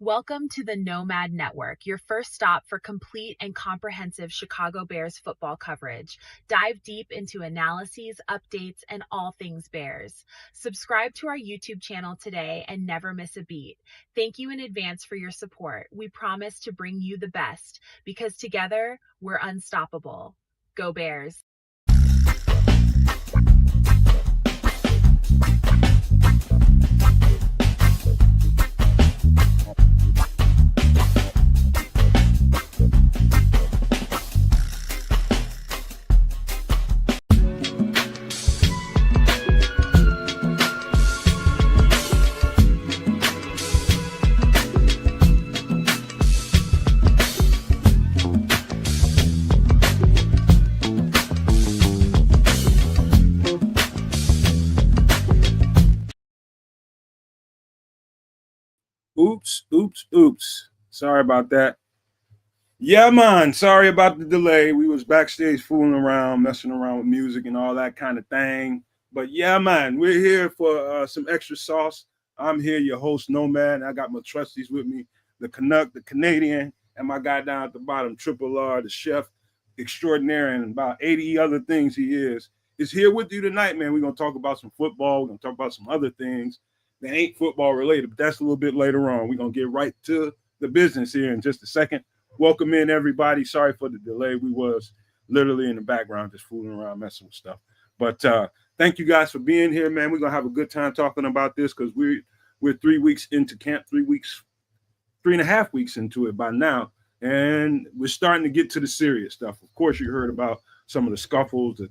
Welcome to the Nomad Network, your first stop for complete and comprehensive Chicago Bears football coverage. Dive deep into analyses, updates, and all things Bears. Subscribe to our YouTube channel today and never miss a beat. Thank you in advance for your support. We promise to bring you the best because together we're unstoppable. Go Bears! Oops. Sorry about that. Yeah, man. Sorry about the delay. We was backstage fooling around, messing around with music and all that kind of thing. But yeah, man, we're here for some extra sauce. I'm here, your host, Nomad. I got my trustees with me, the Canuck, the Canadian, and my guy down at the bottom, Triple R, the chef extraordinaire, and about 80 other things he is here with you tonight, man. We're going to talk about some football. We're going to talk about some other things that ain't football related, but that's a little bit later on. We're going to get right to the business here in just a second. Welcome in, everybody. Sorry for the delay. We was literally in the background just fooling around, messing with stuff. But thank you guys for being here, man. We're going to have a good time talking about this because we're 3 weeks into camp, 3.5 weeks into it by now. And we're starting to get to the serious stuff. Of course, you heard about some of the scuffles, the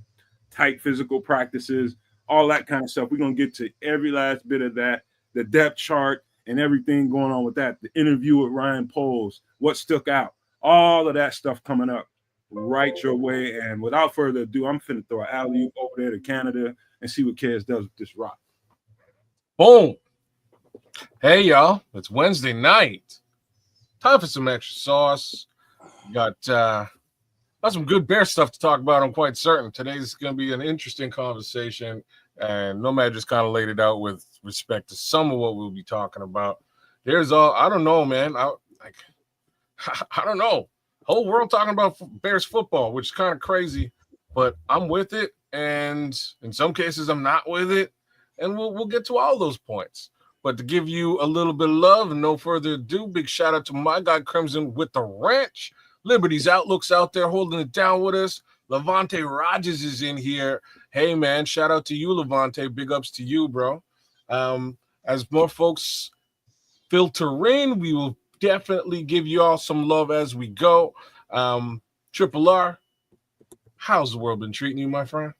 tight physical practices, all that kind of stuff. We're going to get to every last bit of that, the depth chart and everything going on with that, the interview with Ryan Poles, what stuck out, all of that stuff coming up right your way. And without further ado, I'm finna throw an alley-oop over there to Canada and see what Kez does with this rock. Boom. Hey, y'all. It's Wednesday night. Time for some extra sauce. Got some good Bear stuff to talk about, I'm quite certain. Today's going to be an interesting conversation, and Nomad just kind of laid it out with respect to some of what we'll be talking about. I don't know, man. I don't know. Whole world talking about Bears football, which is kind of crazy, but I'm with it, and in some cases I'm not with it, and we'll get to all those points. But to give you a little bit of love and no further ado, big shout out to my guy Crimson with the ranch. Liberty's Outlook's out there holding it down with us. Levante Rogers is in here. Hey, man, shout out to you, Levante. Big ups to you, bro. As more folks filter in, we will definitely give you all some love as we go. Triple R, how's the world been treating you, my friend?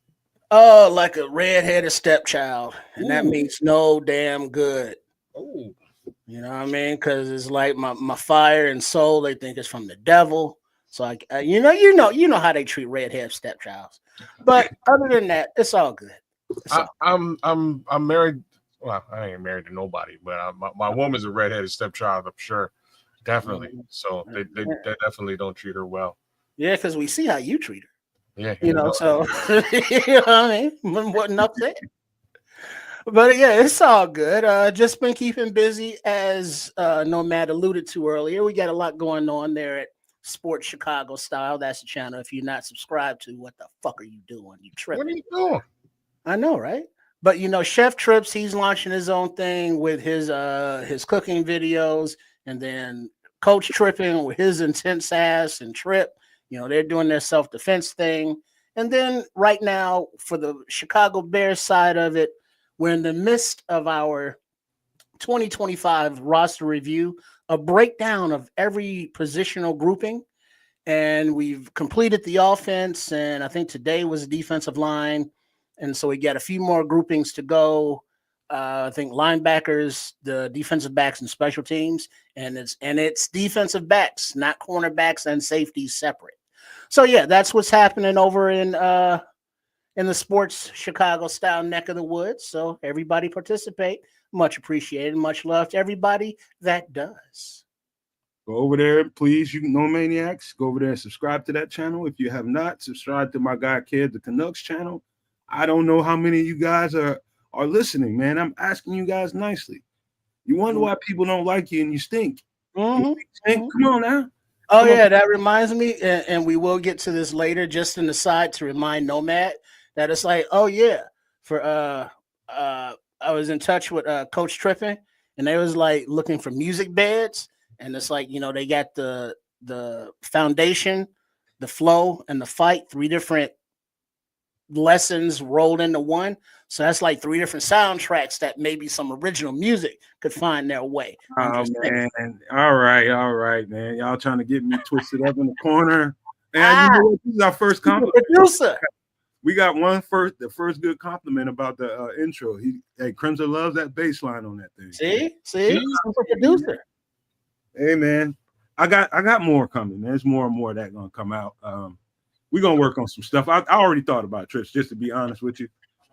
Oh, like a red-headed stepchild, and that means no damn good. Oh, you know what I mean? Because it's like my fire and soul. They think it's from the devil. So you know how they treat red-headed stepchilds. But other than that, it's all good. I'm married. Well, I ain't married to nobody, but my woman's a red-headed stepchild. I'm sure, definitely. So they definitely don't treat her well. Yeah, because we see how you treat her. Yeah, so you know what I mean? Wasn't upset. But yeah, it's all good. Just been keeping busy, as Nomad alluded to earlier. We got a lot going on there at Sports Chicago Style. That's the channel. If you're not subscribed to, what the fuck are you doing? You tripping? What are you doing? I know, right? But Chef Trips, he's launching his own thing with his cooking videos, and then Coach Tripping with his intense ass and Trip. They're doing their self-defense thing. And then right now, for the Chicago Bears side of it, we're in the midst of our 2025 roster review, a breakdown of every positional grouping. And we've completed the offense, and I think today was the defensive line. And so we got a few more groupings to go. I think linebackers, the defensive backs, and special teams. And it's defensive backs, not cornerbacks and safeties separate. So yeah, that's what's happening over in the Sports Chicago Style neck of the woods. So everybody participate. Much appreciated. Much love to everybody that does. Go over there, please. You know, maniacs. Go over there and subscribe to that channel. If you have not, subscribe to my guy Kid, the Canucks channel. I don't know how many of you guys are listening, man. I'm asking you guys nicely. You wonder why people don't like you and you stink. Mm-hmm. Come on now. Oh Come on. yeah, that reminds me, and we will get to this later. Just in the side to remind Nomad that it's like, oh yeah, for I was in touch with Coach Trippin, and they was like looking for music beds, and it's like they got the foundation, the flow, and the fight, three different lessons rolled into one. So that's like three different soundtracks that maybe some original music could find their way. I'm Oh just saying. man. All right, man. Y'all trying to get me twisted up in the corner. And you Ah, know what? This is our first he's a compliment. producer. We got the first good compliment about the intro. Crimson loves that bass line on that thing. See, See? super producer. Hey man, I got more coming. There's more and more that gonna come out. We're gonna work on some stuff. I already thought about trips, just to be honest with you.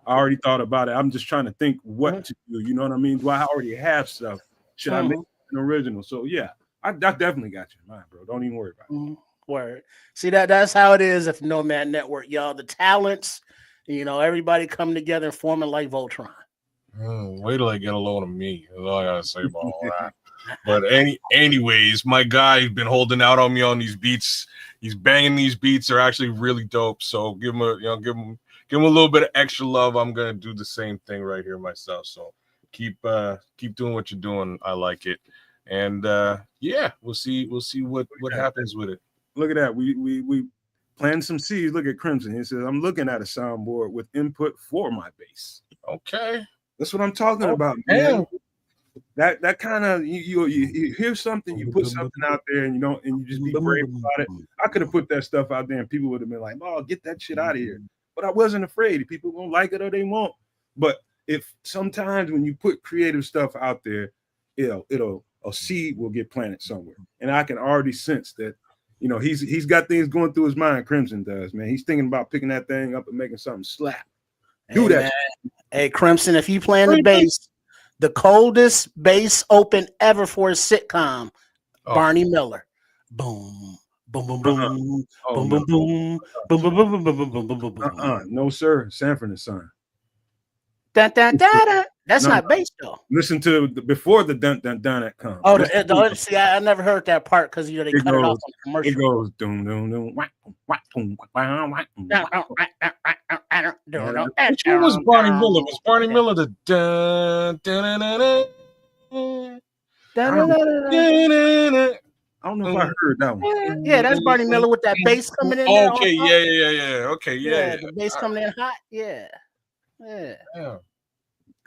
I already thought about it. I'm just trying to think what to do. You know what I mean? Do I already have stuff? Should I make an original? So yeah, I definitely got you in mind, bro. Don't even worry about it. Word. See that's how it is at the Nomad Network, y'all. The talents, everybody coming together and forming like Voltron. Wait till I get a load of me. That's all I gotta say about all that. But anyways, my guy been holding out on me on these beats. He's banging these beats. They're actually really dope. So give him a little bit of extra love. I'm gonna do the same thing right here myself. So keep doing what you're doing. I like it. And yeah, we'll see what happens with it. Look at that. We planted some seeds. Look at Crimson. He says, I'm looking at a soundboard with input for my bass. Okay. That's what I'm talking about, man. That kind of you hear something, you put something out there, and you just be brave about it. I could have put that stuff out there, and people would have been like, "Oh, get that shit out of here." But I wasn't afraid. People won't like it or they won't. But if sometimes when you put creative stuff out there, a seed will get planted somewhere, and I can already sense that. He's got things going through his mind. Crimson does, man. He's thinking about picking that thing up and making something slap. Do that. Hey, Crimson, if you playing the bass, the coldest bass open ever for a sitcom, Barney Miller. Boom, boom, boom, boom, boom, boom, boom, boom, boom, boom, boom, boom, boom, boom, boom. No, sir. Sanford and Son. Dun, dun, dun, dun. That's not bass though. Listen to before the dun dun dun that comes. Oh, see, I never heard that part because they cut it off on the commercial. It goes doom doom doom whack whack boom whack. Which one was Barney Miller? Was Barney Miller the dun dun dun dun? I don't know if I heard that one. Yeah, that's Barney Miller with that bass coming in. Okay, yeah. Okay, yeah. The bass coming in hot. Yeah.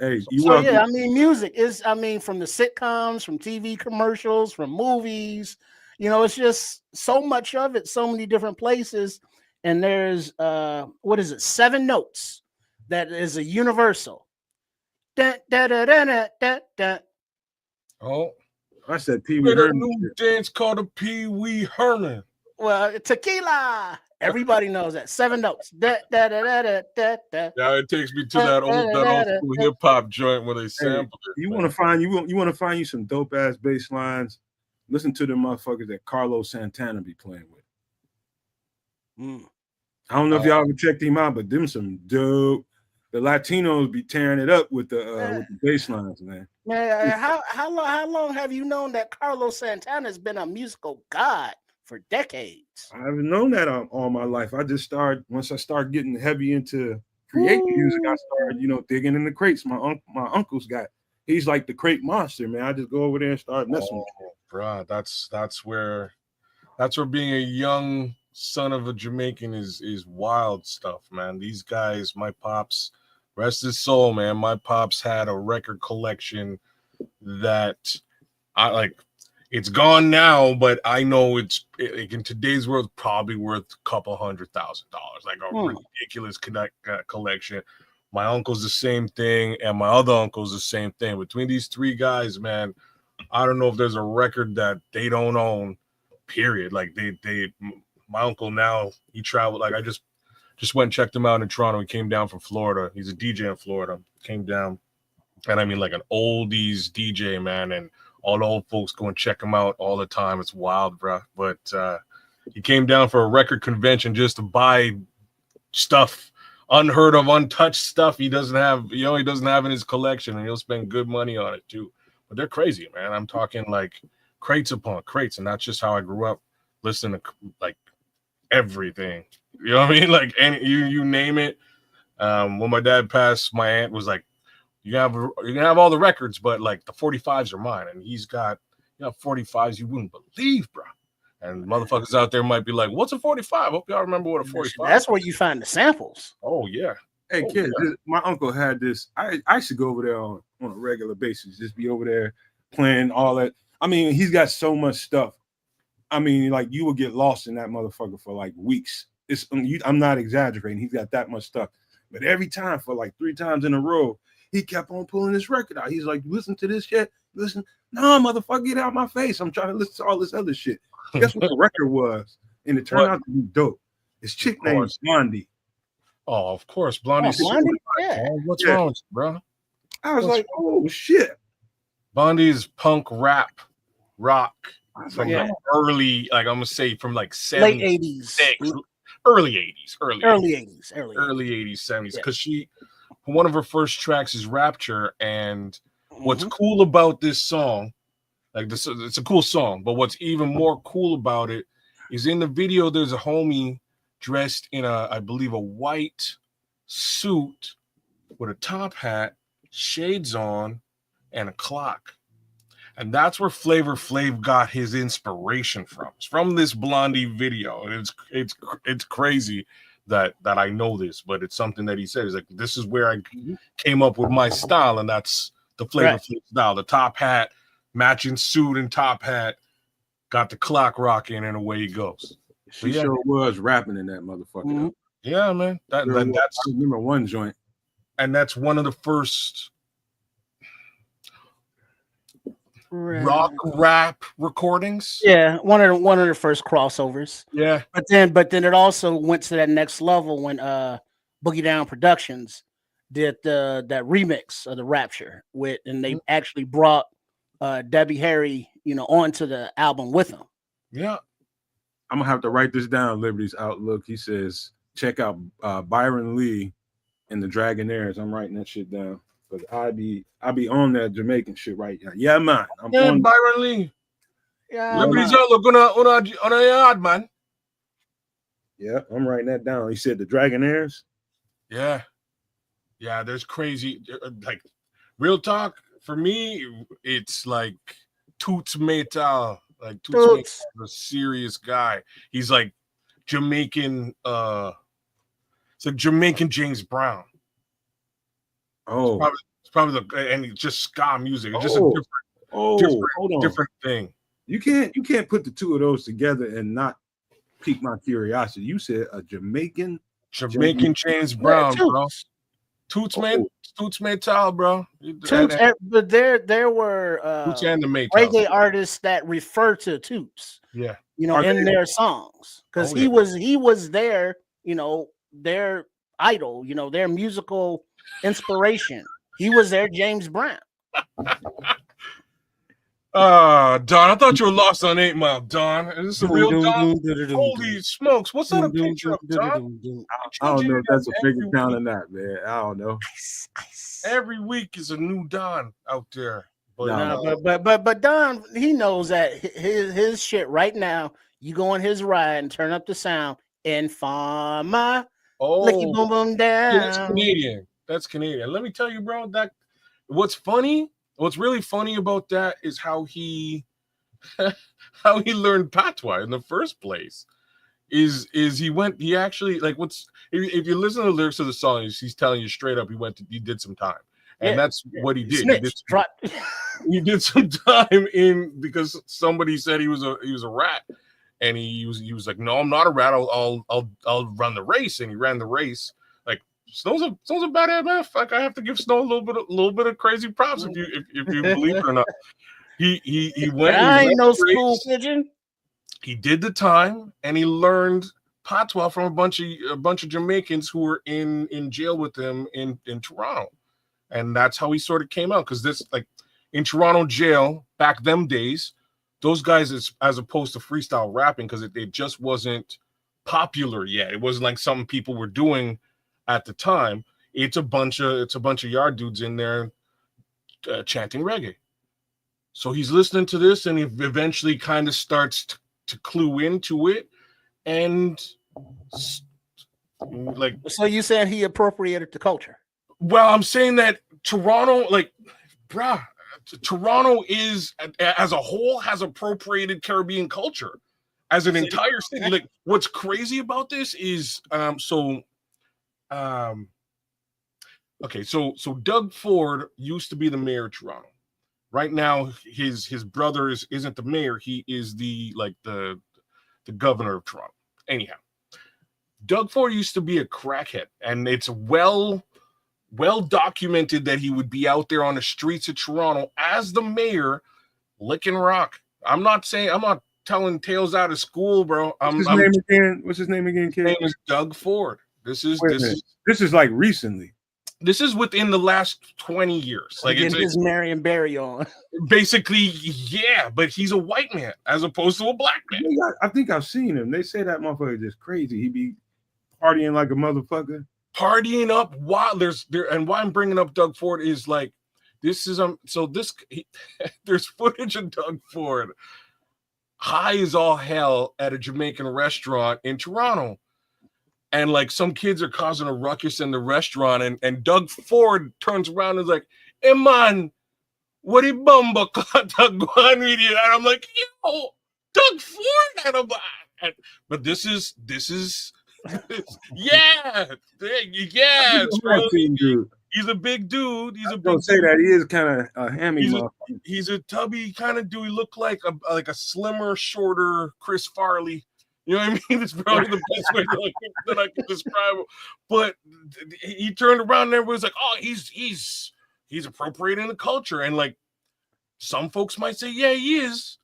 Hey, I mean, music is, from the sitcoms, from TV commercials, from movies, it's just so much of it, so many different places. And there's, 7 notes that is a universal. Da, da, da, da, da, da, da. Oh, I said Pee Wee Herman. New dance called a Pee Wee Herman. Well, tequila. Everybody knows that 7 notes. Da, da, da, da, da, da, da. Yeah, it takes me to that old hip hop joint where they sample it. You want to find you some dope ass bass lines. Listen to the motherfuckers that Carlos Santana be playing with. I don't know if y'all ever checked him out, but them some dope. The Latinos be tearing it up with the bass lines, man. Man, how long have you known that Carlos Santana has been a musical god for decades? I've known that all my life. Once I started getting heavy into creating music, I started, digging in the crates. My uncle's he's like the crate monster, man. I just go over there and start messing with him. Bro, that's where being a young son of a Jamaican is wild stuff, man. These guys, my pops, rest his soul, man. My pops had a record collection that I like. It's gone now, but I know it's in today's world probably worth a couple $100,000, like a ridiculous collection. My uncle's the same thing, and my other uncle's the same thing. Between these 3 guys, man, I don't know if there's a record that they don't own. Period. Like my uncle now, he traveled. Like I just went and checked him out in Toronto. He came down from Florida. He's a DJ in Florida. Came down, and I mean like an oldies DJ, man, and all the old folks go and check him out all the time. It's wild, bro. But he came down for a record convention just to buy stuff, unheard of, untouched stuff he doesn't have in his collection, and he'll spend good money on it too. But they're crazy, man. I'm talking like crates upon crates, and that's just how I grew up listening to like everything. You know what I mean? Like you name it. When my dad passed, my aunt was like, you can have all the records, but like the 45s are mine. And he's got 45s you wouldn't believe, bro. And motherfuckers out there might be like, what's a 45? Hope y'all remember what a 45 That's where you find the samples. Oh, yeah. Hey, kids, my uncle had this. I should go over there on a regular basis, just be over there playing all that. I mean, he's got so much stuff. I mean, like, you will get lost in that motherfucker for like weeks. I'm not exaggerating. He's got that much stuff. But every time, for like 3 times in a row, he kept on pulling this record out. He's like, listen to this shit. Listen. No, motherfucker, get out my face. I'm trying to listen to all this other shit. Guess what the record was? And it turned out to be dope. This chick named Blondie. Oh, of course. Blondie. Yeah. Oh, what's wrong with you, bro? I was like, oh, shit. Blondie's punk rap rock from like, the early, like I'm going to say from like late 80s. Early 80s. Early 80s, 70s. Because one of her first tracks is Rapture. And what's cool about this song, like this, it's a cool song, but what's even more cool about it is in the video, there's a homie dressed in I believe a white suit with a top hat, shades on, and a clock. And that's where Flavor Flav got his inspiration from. It's from this Blondie video. And it's crazy that I know this, but it's something that he said. He's like, this is where I came up with my style, and that's the Flavor Flav style. The top hat, matching suit and top hat, got the clock rocking, and away he goes. She sure was rapping in that motherfucker. Yeah, man. That's I remember one joint. And that's one of the first rock rap recordings. Yeah, one of the first crossovers. Yeah. But then it also went to that next level when Boogie Down Productions did that remix of the Rapture and they actually brought Debbie Harry, onto the album with them. Yeah. I'm gonna have to write this down. Liberty's Outlook. He says, check out Byron Lee and the Dragonaires. I'm writing that shit down because I be on that Jamaican shit right now. Yeah, man. I'm on Byron Lee. Yeah, Liberty's Outlook on a yard, man. Yeah, I'm writing that down. He said the Dragonaires. Yeah. Yeah, there's crazy, like, real talk. For me, it's like Toots Maytal. Like Toots is a serious guy. He's like Jamaican. It's like Jamaican James Brown. Oh, it's probably and it's just ska music. It's just a different thing. You can't put the two of those together and not pique my curiosity. You said a Jamaican James Brown, bro. Toots Maytal, bro. Toots, but there were Toots and the reggae artists that refer to Toots. Yeah, in their songs because he was their their idol, their musical inspiration. He was their James Brown. Don, I thought you were lost on 8 Mile. Don, is this a real Don? Holy smokes! What's that a picture of, Don? I don't know if that's a big account or not, man. I don't know. Every week is a new Don out there. But Don, he knows that his shit right now. You go on his ride and turn up the sound and Farmer. Licky boom boom down. Yeah, that's Canadian. Let me tell you, bro. What's really funny about that is how he learned patois in the first place. He actually, like, if you listen to the lyrics of the song, he's telling you straight up he did some time. And that's what he did. He did some time because somebody said he was a rat. And he was like, no, I'm not a rat. I'll run the race. And he ran the race. Like, Snow's a bad MF. Like, I have to give Snow a little bit of crazy props if you believe it or not. He went. I ain't no school pigeon. He did the time and he learned patois from a bunch of Jamaicans who were in jail with him in Toronto. And that's how he sort of came out. Because this, like, in Toronto jail back them days, those guys, as opposed to freestyle rapping, because it just wasn't popular yet. It wasn't like something people were doing at the time. It's a bunch of yard dudes in there chanting reggae. So he's listening to this, and he eventually kind of starts to clue into it, and like, So you saying he appropriated the culture? well, I'm saying that Toronto, like, bruh, Toronto is as a whole has appropriated Caribbean culture as an entire city. Like, what's crazy about this is okay, so Doug Ford used to be the mayor of Toronto. Right now, his brother isn't the mayor. He is the governor of Toronto. Anyhow, Doug Ford used to be a crackhead, and it's well documented that he would be out there on the streets of Toronto as the mayor, licking rock. I'm not telling tales out of school, bro. What's his name again? What's his name again, His kid? name is Doug Ford. This is like recently. This is within the last 20 years. Like, it's his Marion Barry on. Basically, yeah, but he's a white man as opposed to a black man. I think I've seen him. They say that motherfucker is just crazy. He be partying like a motherfucker. Partying up while and why I'm bringing up Doug Ford is like, this is there's footage of Doug Ford high as all hell at a Jamaican restaurant in Toronto. And like, some kids are causing a ruckus in the restaurant, and Doug Ford turns around and is like, "Hey man, what the bumba going with you?" And I'm like, "Yo, Doug Ford!" And I'm like, but this is yeah. He's a big dude. He's a big dude. Say that he is kind of a hammy. He's a tubby kind of dude. He looked like a slimmer, shorter Chris Farley. You know what I mean? It's probably the best way that I can describe him. But he turned around and everybody's like, "Oh, he's appropriating the culture." And like, some folks might say, "Yeah, he is."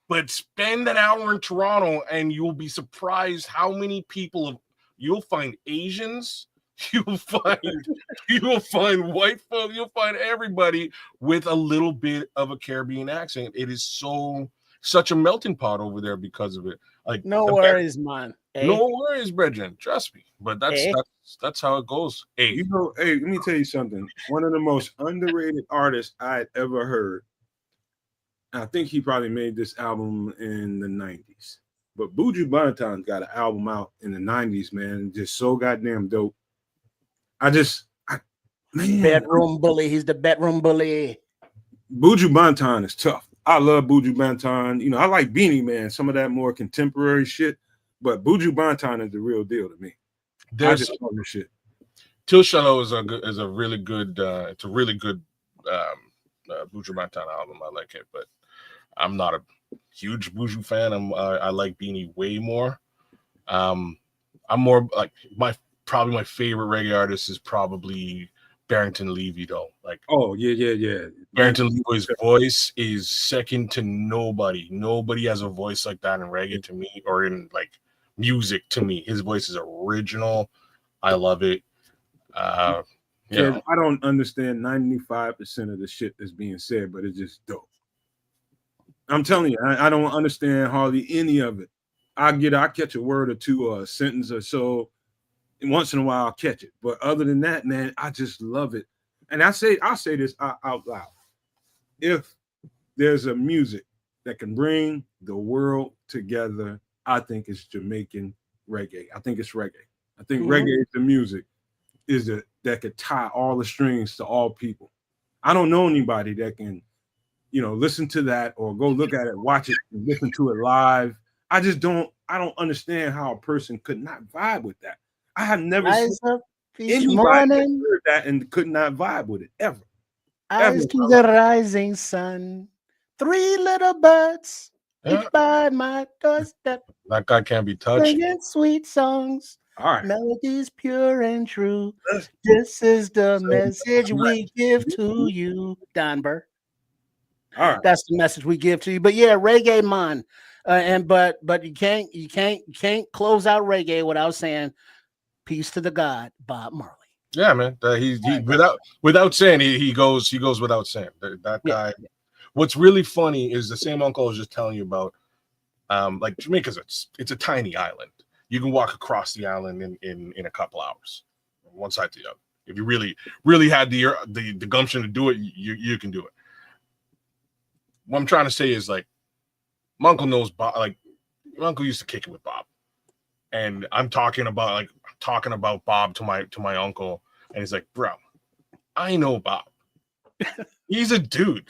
But spend an hour in Toronto and you'll be surprised how many people you'll find Asians, you'll find white folk, you'll find everybody with a little bit of a Caribbean accent. It is such a melting pot over there because of it. Like, no worries, man. No worries, brethren. Trust me. But that's how it goes. Hey, let me tell you something. One of the most underrated artists I'd ever heard. I think he probably made this album in the 90s. But Buju Banton's got an album out in the 90s, man. Just so goddamn dope. Bedroom bully. He's the bedroom bully. Buju Banton is tough. I love Buju Banton. You know, I like Beanie Man, some of that more contemporary shit. But Buju Banton is the real deal to me. I just love this shit. Till Shallow is a really good. It's a really good Buju Banton album. I like it, but I'm not a huge Buju fan. I like Beanie way more. I'm more like my favorite reggae artist is probably Barrington Levy, though. Like, oh yeah. Barrington Levy's voice is second to nobody. Nobody has a voice like that in reggae to me, or in like music to me. His voice is original. I love it. I don't understand 95% of the shit that's being said, but it's just dope. I'm telling you, I don't understand hardly any of it. I catch a word or two or a sentence or so. And once in a while I'll catch it. But other than that, man, I just love it. And I'll say this out loud. If there's a music that can bring the world together, I think it's Jamaican reggae. I think it's reggae. I think reggae is the music that could tie all the strings to all people. I don't know anybody that can, listen to that or go look at it, watch it, and listen to it live. I don't understand how a person could not vibe with that. I have never seen anybody that heard that and could not vibe with it ever. Eyes to the rising sun, 3 little birds by my doorstep. That guy can't be touched. Singing sweet songs. All right. Melodies pure and true. This is the message we give to you, Don Burr. All right. That's the message we give to you. But yeah, reggae man. But you can't close out reggae without saying peace to the God, Bob Marley. Yeah, man. He without saying he goes without saying. That guy. Yeah. What's really funny is the same uncle I was just telling you about. Like, Jamaica's it's a tiny island. You can walk across the island in a couple hours, one side to the other. If you really had the gumption to do it, you can do it. what I'm trying to say is like, my uncle knows Bob. Like, my uncle used to kick it with Bob, and I'm talking about Bob to my uncle, and he's like, bro, I know Bob. He's a dude.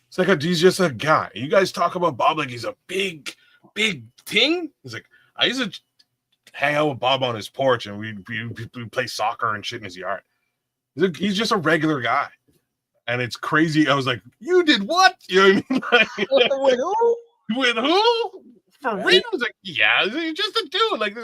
It's like he's just a guy. You guys talk about Bob like he's a big thing. He's like, I used to hang out with Bob on his porch, and we play soccer and shit in his yard. He's just a regular guy. And it's crazy. I was like, you did what? You know what I mean? Like, With who? with who? For real? I was like, yeah, he's just a dude. Like,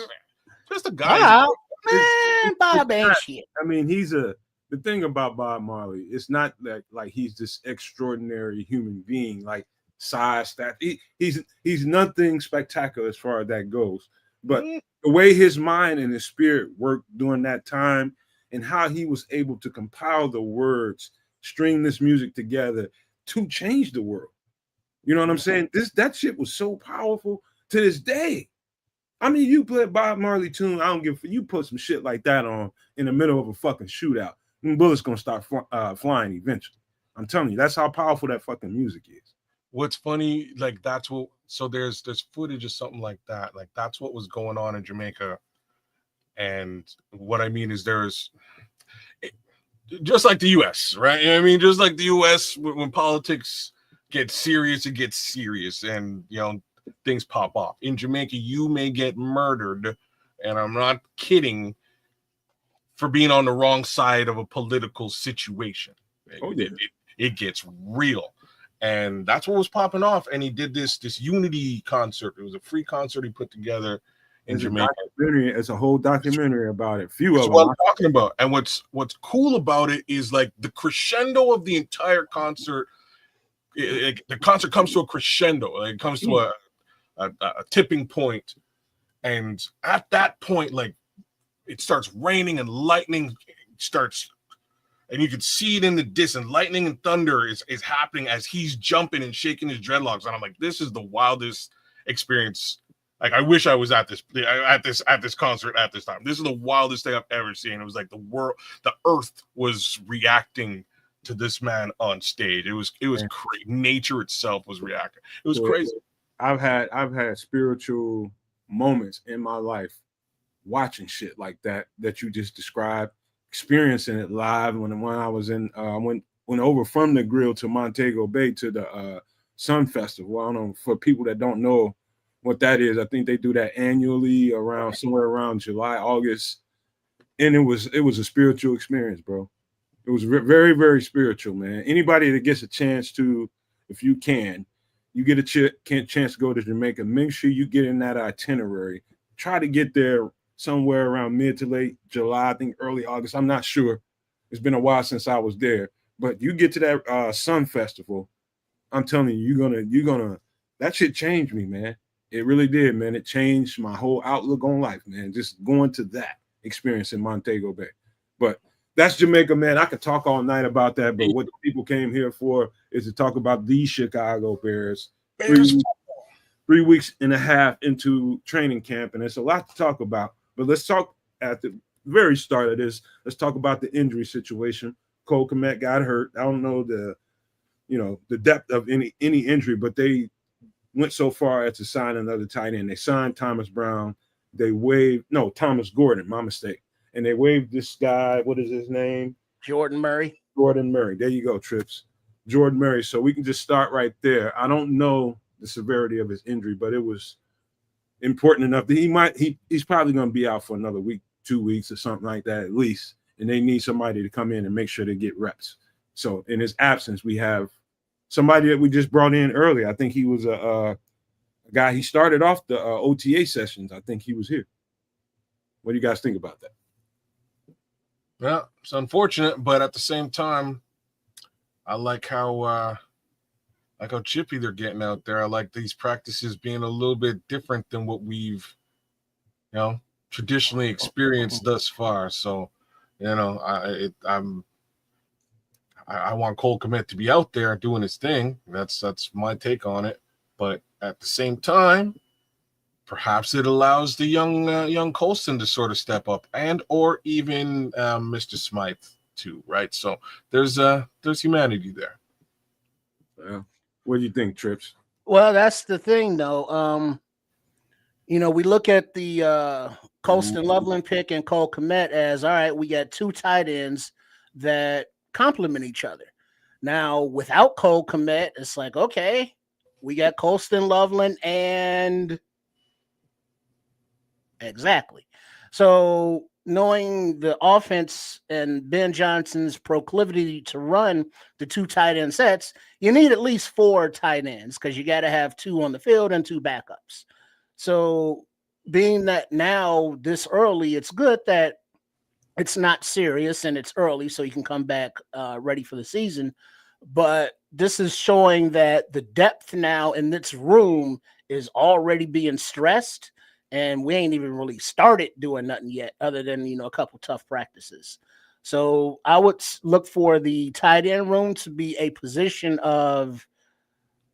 just a guy. Bob, man, Bob ain't shit. I mean, the thing about Bob Marley, it's not that like he's this extraordinary human being, like size, that he's nothing spectacular as far as that goes. But the way his mind and his spirit worked during that time, and how he was able to compile the words, string this music together to change the world. You know what I'm saying? That shit was so powerful to this day. I mean, you play a Bob Marley tune, I don't give you put some shit like that on in the middle of a fucking shootout, and bullets gonna start flying eventually. I'm telling you, that's how powerful that fucking music is. What's funny, like that's what. So there's footage of something like that. Like that's what was going on in Jamaica, and what I mean is just like the U.S., right? You know what I mean, just like the U.S. When politics gets serious, it gets serious, and things pop off. In Jamaica, you may get murdered, and I'm not kidding, for being on the wrong side of a political situation. Oh, yeah. It gets real. And that's what was popping off. And he did this unity concert. It was a free concert he put together in Jamaica. It's a whole documentary about it. Few That's of what them. I'm talking about. And what's cool about it is like the crescendo of the entire concert. The concert comes to a crescendo. Like it comes to a tipping point. And at that point, like it starts raining and lightning starts. And you can see it in the distance. Lightning and thunder is happening as he's jumping and shaking his dreadlocks. And I'm like, this is the wildest experience. Like, I wish I was at this concert at this time. This is the wildest thing I've ever seen. It was like the earth was reacting to this man on stage. It was crazy. Nature itself was reacting. It was crazy. I've had spiritual moments in my life watching shit like that you just described. Experiencing it live when I was in went over from the grill to Montego Bay to the Sun Festival. I don't know, for people that don't know what that is, I think they do that annually somewhere around July, August, and it was a spiritual experience, bro. It was very, very spiritual, man. Anybody that gets a chance to, if you get a chance to go to Jamaica, make sure you get in that itinerary. Try to get there somewhere around mid to late July, I think early August. I'm not sure. It's been a while since I was there. But you get to that Sun Festival, I'm telling you, you're gonna that shit changed me, man. It really did, man. It changed my whole outlook on life, man. Just going to that experience in Montego Bay. But that's Jamaica, man. I could talk all night about that, but what people came here for is to talk about these Chicago Bears. 3 weeks and a half into training camp, and it's a lot to talk about. But let's talk at the very start of this. Let's talk about the injury situation. Cole Kmet got hurt. I don't know the depth of any injury, but they went so far as to sign another tight end. They signed Thomas Brown. Thomas Gordon, my mistake. And they waived this guy. What is his name? Jordan Murray. Jordan Murray. There you go, Trips. Jordan Murray. So we can just start right there. I don't know the severity of his injury, but it was important enough that he's probably going to be out for another week, 2 weeks or something like that at least. And they need somebody to come in and make sure they get reps. So in his absence, we have somebody that we just brought in earlier. I think he was a guy. He started off the OTA sessions. I think he was here. What do you guys think about that? Well, it's unfortunate, but at the same time, I like how chippy they're getting out there. I like these practices being a little bit different than what we've, traditionally experienced thus far. So, I want Cole Kmet to be out there doing his thing. That's my take on it. But at the same time, perhaps it allows the young Colston to sort of step up, or even Mr. Smythe too, right? So there's humanity there. Yeah. What do you think, Trips? Well, that's the thing, though. We look at the Colston Loveland pick and Cole Kmet as, all right, we got two tight ends that complement each other. Now, without Cole Kmet, it's like, okay, we got Colston Loveland and exactly. So knowing the offense and Ben Johnson's proclivity to run the two tight end sets, you need at least 4 tight ends because you got to have 2 on the field and 2 backups. So being that now this early, it's good that it's not serious and it's early so you can come back ready for the season. But this is showing that the depth now in this room is already being stressed, and we ain't even really started doing nothing yet other than, a couple tough practices. So I would look for the tight end room to be a position of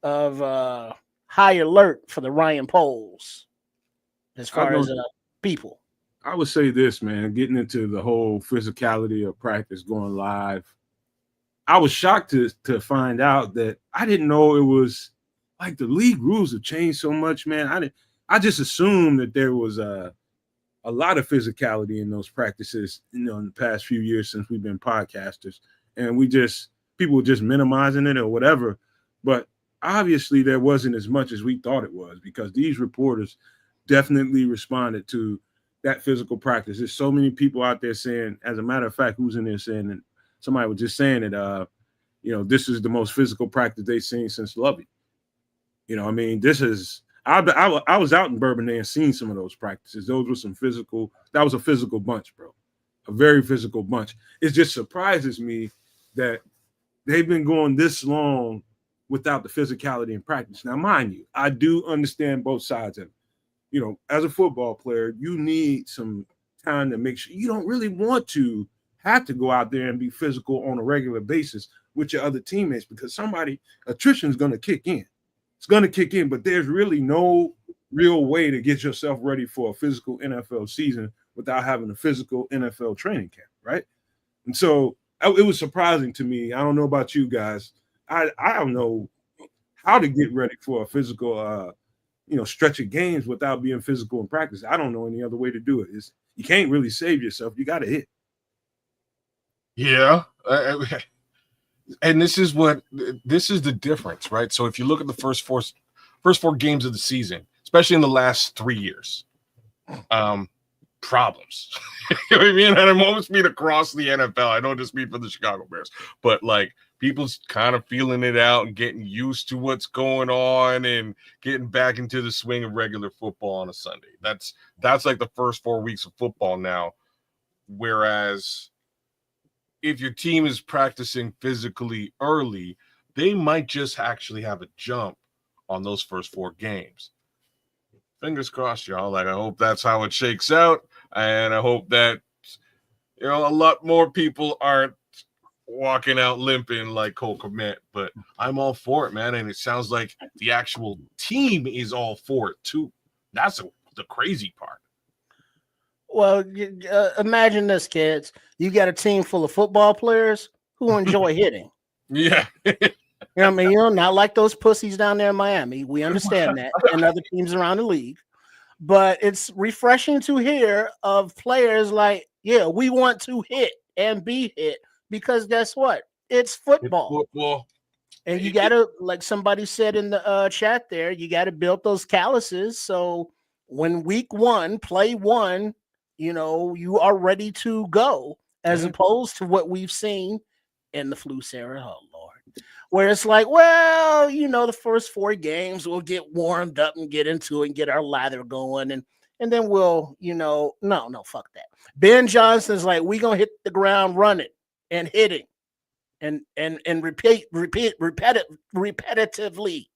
high alert for the Ryan Poles as far as people. I would say this, man, getting into the whole physicality of practice going live. I was shocked to find out that I didn't know it was like the league rules have changed so much, man. I just assumed that there was a lot of physicality in those practices, in the past few years since we've been podcasters, and people were just minimizing it or whatever. But obviously there wasn't as much as we thought it was, because these reporters definitely responded to that physical practice. There's so many people out there saying, as a matter of fact, who's in there saying that somebody was just saying that, this is the most physical practice they've seen since Lovey. I mean, this is, I was out in Bourbon and seen some of those practices. Those were that was a physical bunch, bro. A very physical bunch. It just surprises me that they've been going this long without the physicality in practice. Now, mind you, I do understand both sides of it. As a football player, you need some time to make sure you don't really want to have to go out there and be physical on a regular basis with your other teammates, because attrition is going to kick in. It's going to kick in, but there's really no real way to get yourself ready for a physical NFL season without having a physical NFL training camp, right? And so it was surprising to me. I don't know about you guys. I don't know how to get ready for a physical stretch of games without being physical in practice. I don't know any other way to do it. You can't really save yourself. You got to hit. Yeah. And this is the difference, right? So if you look at the first four games of the season, especially in the last 3 years, problems. You know what I mean? And I'm almost mean across the NFL. I don't just mean for the Chicago Bears, but like people's kind of feeling it out and getting used to what's going on and getting back into the swing of regular football on a Sunday. That's like the first 4 weeks of football now. Whereas if your team is practicing physically early, they might just actually have a jump on those first 4 games. Fingers crossed, y'all. Like, I hope that's how it shakes out. And I hope that, a lot more people aren't walking out limping like Cole Kmet. But I'm all for it, man. And it sounds like the actual team is all for it, too. That's the crazy part. Well, imagine this, kids. You got a team full of football players who enjoy hitting. Yeah. I mean, not like those pussies down there in Miami. We understand that, and other teams around the league. But it's refreshing to hear of players like, yeah, we want to hit and be hit, because guess what? It's football. It's football. And you got to, like somebody said in the chat there, you got to build those calluses. So when week 1, play 1, you are ready to go, as opposed to what we've seen in the flu era. Oh, Lord. Where it's like, well, the first 4 games we'll get warmed up and get into it and get our lather going. And then we'll, no, fuck that. Ben Johnson's like, we going to hit the ground running and hitting and repeat repetitively.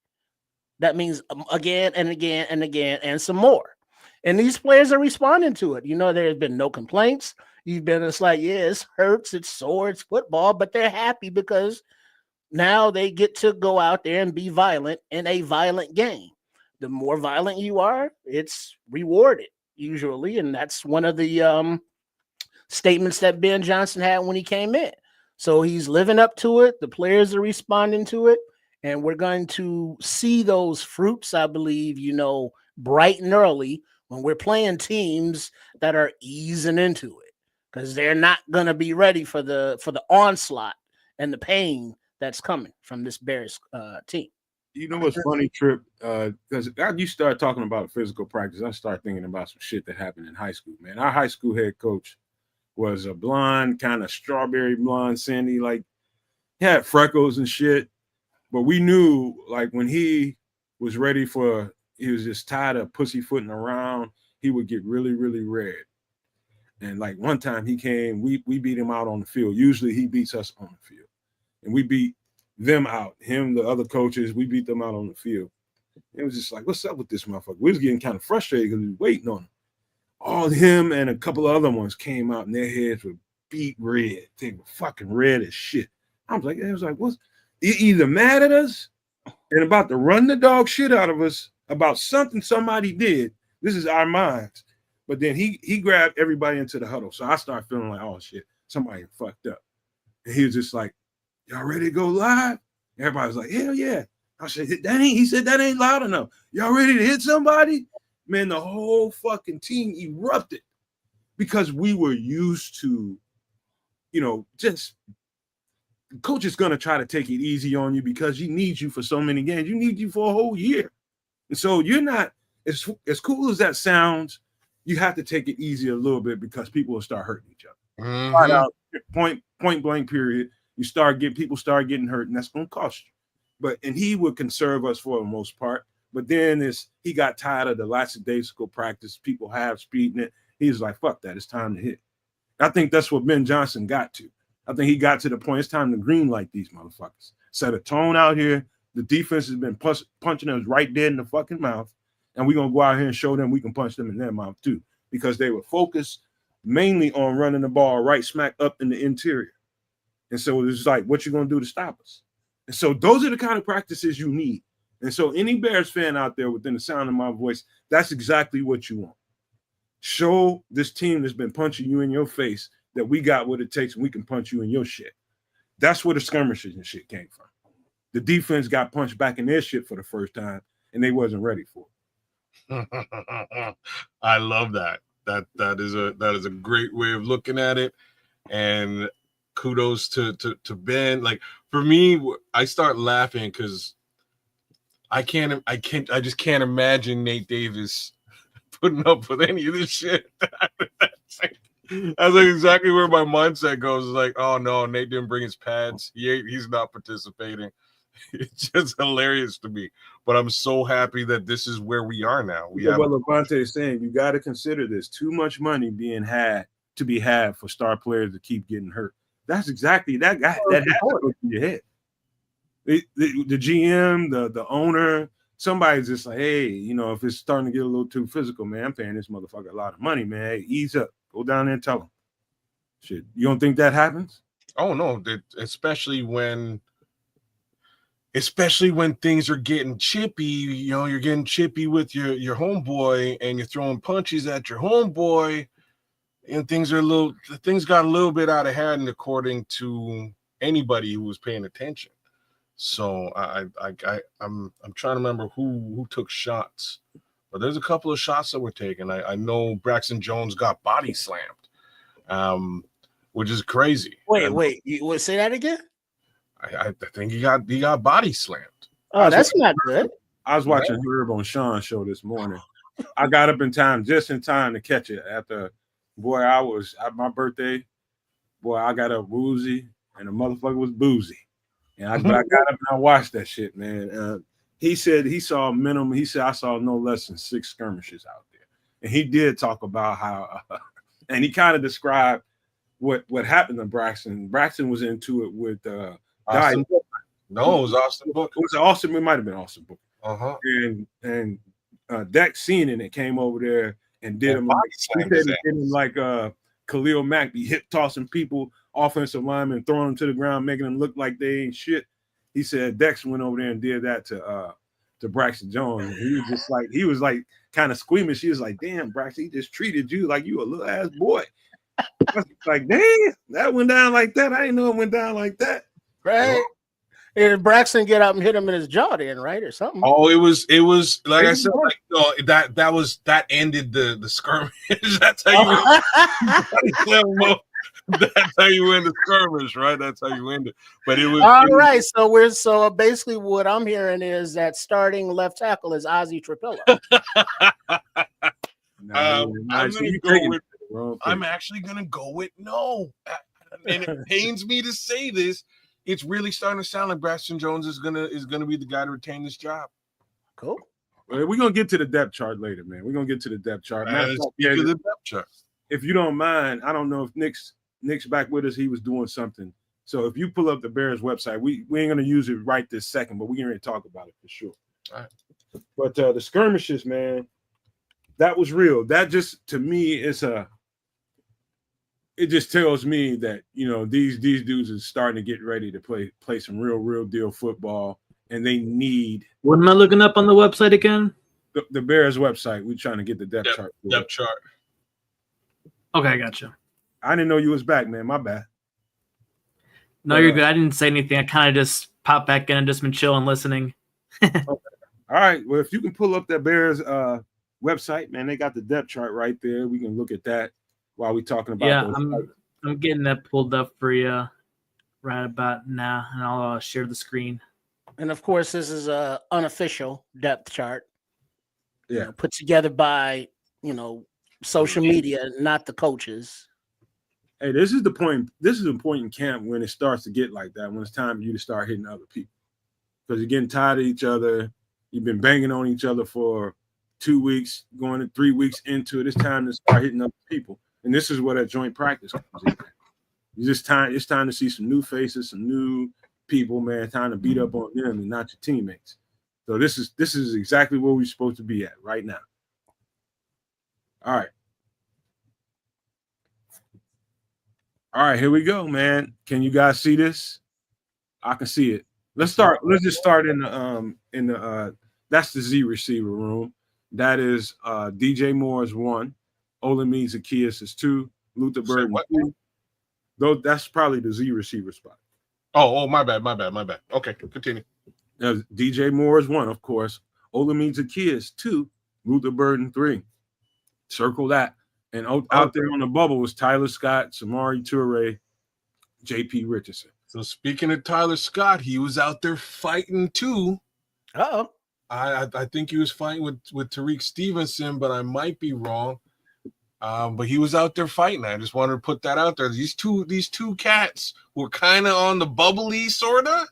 That means again and again and again and some more. And these players are responding to it. There's been no complaints. It's like, yeah, it hurts, it's sore, it's football, but they're happy because now they get to go out there and be violent in a violent game. The more violent you are, it's rewarded usually. And that's one of the statements that Ben Johnson had when he came in. So he's living up to it. The players are responding to it. and we're going to see those fruits, I believe, bright and early when we're playing teams that are easing into it, because they're not going to be ready for the onslaught and the pain that's coming from this Bears team. You know what's funny, Trip? Because you start talking about physical practice, I start thinking about some shit that happened in high school, man. Our high school head coach was a blonde, kind of strawberry blonde, sandy, like he had freckles and shit. But we knew, like, when he was ready for, he was just tired of pussyfooting around, he would get really, really red. And like one time he came, we beat him out on the field. Usually he beats us on the field. And we beat them out. Him, the other coaches, we beat them out on the field. It was just like, what's up with this motherfucker? We was getting kind of frustrated because we was waiting on him. All him and a couple of other ones came out and their heads were beat red. They were fucking red as shit. I was like, what's you either mad at us and about to run the dog shit out of us about something somebody did. This is our minds. But then he grabbed everybody into the huddle. So I started feeling like, oh shit, somebody fucked up. And he was just like, y'all ready to go live? Everybody was like, hell yeah. I said, he said that ain't loud enough. Y'all ready to hit somebody? Man, the whole fucking team erupted because we were used to, just coach is going to try to take it easy on you because he needs you for so many games. You need you for a whole year. And so you're not, as cool as that sounds, you have to take it easy a little bit because people will start hurting each other. Mhm. Right out, point blank period. People start getting hurt, and that's going to cost you. And he would conserve us for the most part. But then he got tired of the lackadaisical practice. People have speeding it. He was like, fuck that. It's time to hit. I think that's what Ben Johnson got to. I think he got to the point, it's time to green light these motherfuckers. Set a tone out here. The defense has been punching us right dead in the fucking mouth. And we're going to go out here and show them we can punch them in their mouth too. Because they were focused mainly on running the ball right smack up in the interior. And so it's like, what you going to do to stop us? And so those are the kind of practices you need. And so any Bears fan out there within the sound of my voice, that's exactly what you want. Show this team that's been punching you in your face that we got what it takes and we can punch you in your shit. That's where the skirmishes and shit came from. The defense got punched back in their shit for the first time and they wasn't ready for it. I love that. That is a great way of looking at it. And kudos to Ben. Like for me, I start laughing because I just can't imagine Nate Davis putting up with any of this shit. That's like exactly where my mindset goes. It's like, oh no, Nate didn't bring his pads. He's not participating. It's just hilarious to me. But I'm so happy that this is where we are now. What Levante is saying, you got to consider this. Too much money being had for star players to keep getting hurt. That's exactly that has to go through your head. The GM, the owner, somebody's just like, hey, if it's starting to get a little too physical, man, I'm paying this motherfucker a lot of money, man. Hey, ease up. Go down there and tell him. Shit, you don't think that happens? Oh no, especially when things are getting chippy. You're getting chippy with your homeboy, and you're throwing punches at your homeboy, and things got a little bit out of hand, according to anybody who was paying attention. So I'm trying to remember who took shots, but there's a couple of shots that were taken. I know Braxton Jones got body slammed, which is crazy. Wait, you would say that again? I think he got body slammed. Oh, that's not good. I was watching Herb on Sean's show this morning. I got up just in time to catch it after. Boy, I was at my birthday. Boy, I got up woozy, and the motherfucker was boozy. And I got up and I watched that shit, man. He said he saw minimum. He said I saw no less than 6 skirmishes out there, and he did talk about how, and he kind of described what happened to Braxton. Braxton was into it with Austin. No, it was Austin Booker. It was Austin. It might have been Austin Booker. And Dex seen it and came over there and did him like Khalil Mack be hip tossing people, offensive linemen, throwing them to the ground, making them look like they ain't shit. He said Dex went over there and did that to Braxton Jones. And he was like kind of squeamish. He was like, damn, Braxton, he just treated you like you a little ass boy. I was like, damn, that went down like that. I didn't know it went down like that. Right. Braxton get up and hit him in his jaw then, right? Or something. Oh, it was like I said, like no, that ended the skirmish. That's how you that's how you end the skirmish, right? That's how you end it. But it was all right. So basically what I'm hearing is that starting left tackle is Ozzy Trapilla. I'm actually gonna go with no. And it pains me to say this. It's really starting to sound like Braxton Jones is gonna be the guy to retain this job. Cool. Well, we're gonna get to the depth chart later, man. We're gonna get to the depth chart. The depth chart. If you don't mind, I don't know if Nick's back with us. He was doing something. So if you pull up the Bears website, we ain't gonna use it right this second, but we're gonna talk about it for sure. All right. But the skirmishes, man, that was real. That just to me it just tells me that these dudes are starting to get ready to play some real deal football, and they need. What am I looking up on the website again? The Bears website. We're trying to get the depth chart. Depth chart. Okay, I gotcha. I didn't know you was back, man. My bad. No, you're good. I didn't say anything. I kind of just popped back in and just been chilling, listening. Okay. All right. Well, if you can pull up that Bears website, man, they got the depth chart right there. We can look at that while we're talking about. Yeah, I'm getting that pulled up for you right about now, and I'll share the screen. And of course, this is a unofficial depth chart. Yeah, put together by social media, not the coaches. Hey, this is the point. This is the point in camp when it starts to get like that. When it's time for you to start hitting other people, because you're getting tired of each other. You've been banging on each other for 2 weeks, going to 3 weeks into it. It's time to start hitting other people. And this is where that joint practice comes in. It's time to see some new faces, some new people, man. Time to beat up on them and not your teammates. So this is exactly where we're supposed to be at right now. All right, here we go, man. Can you guys see this? I can see it. Let's just start in the that's the Z receiver room. That is DJ Moore is 1. Olamide Zaccheaus is 2. Luther Burden 3. Though that's probably the Z receiver spot. Oh, my bad. Okay, continue. DJ Moore is 1, of course. Olamide Zaccheaus 2. Luther Burden 3. Circle that. And out there on the bubble was Tyler Scott, Samori Toure, J.P. Richardson. So speaking of Tyler Scott, he was out there fighting too. Uh-oh. I think he was fighting with Tariq Stevenson, but I might be wrong. But he was out there fighting. I just wanted to put that out there. These two cats were kind of on the bubbly sorta.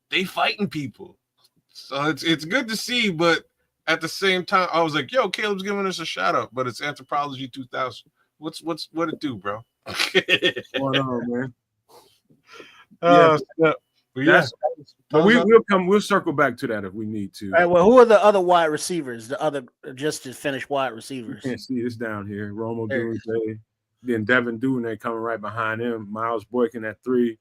They fighting people, so it's good to see. But at the same time, I was like, "Yo, Caleb's giving us a shout out." But it's Anthropology 2000. What it do, bro? What's going on, man? We'll circle back to that if we need to. All right, well, who are the other wide receivers? The other just to finish wide receivers. You can't see this down here. Romo Dunze, then Devin Duvernay coming right behind him. Miles Boykin at 3,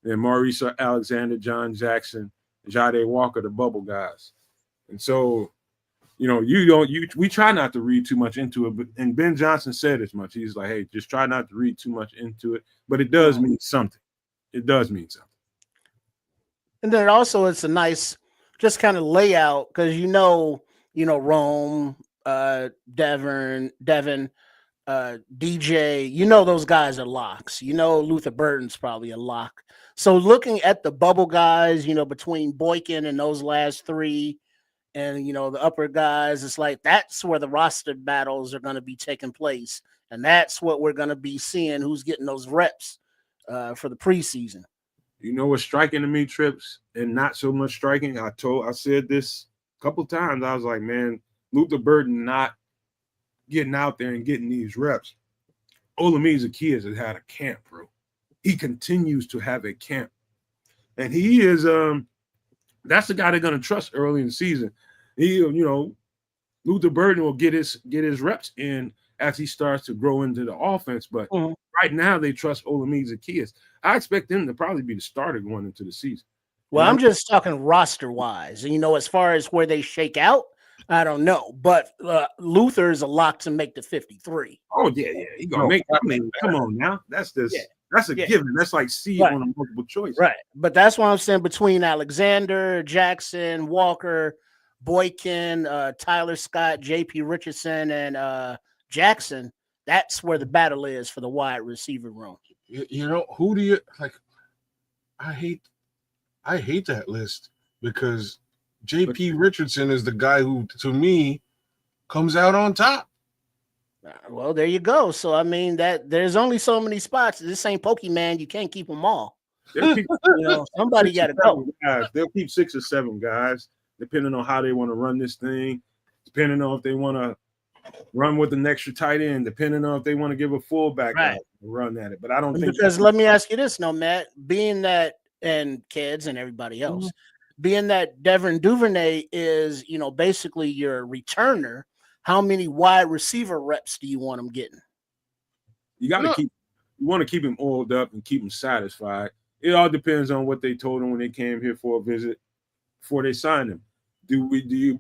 then Maurice Alexander, John Jackson, Jade Walker, the bubble guys. And so, we try not to read too much into it. And Ben Johnson said as much. He's like, hey, just try not to read too much into it. But it does mean something. It does mean something. And then also it's a nice just kind of layout because Rome, Devin, DJ, those guys are locks. Luther Burden's probably a lock. So looking at the bubble guys, between Boykin and those last 3 and the upper guys, it's like that's where the roster battles are going to be taking place. And that's what we're going to be seeing who's getting those reps for the preseason. You know what's striking to me, Trips, and not so much striking? I said this a couple times. I was like, man, Luther Burden not getting out there and getting these reps. Olamide Zaccheaus has had a camp, bro. He continues to have a camp. And he is that's the guy they're gonna trust early in the season. Luther Burden will get his reps in as he starts to grow into the offense. But right now they trust Olamide Zaccheaus. I expect him to probably be the starter going into the season. Well, I'm just talking roster wise. And as far as where they shake out, I don't know. But Luther is a lock to make the 53. Oh, yeah. He gonna make come on now. That's this. Yeah. That's a given. That's like C on a multiple choice. Right. But that's what I'm saying, between Alexander, Jackson, Walker, Boykin, Tyler Scott, JP Richardson, and Jackson, that's where the battle is for the wide receiver room. You know, who do you like? I hate that list because JP Richardson is the guy who, to me, comes out on top. Well, there you go. So I mean, that there's only so many spots. This ain't Pokemon. You can't keep them all. Somebody got to go. Guys. They'll keep 6 or 7 guys, depending on how they want to run this thing, depending on if they want to run with an extra tight end, depending on if they want to give a fullback run at it. But I don't think, because let me ask you this, Matt, being that, and kids and everybody else, being that Devin Duvernay is, basically your returner, how many wide receiver reps do you want him getting? You want to keep him oiled up and keep him satisfied. It all depends on what they told him when they came here for a visit before they signed him.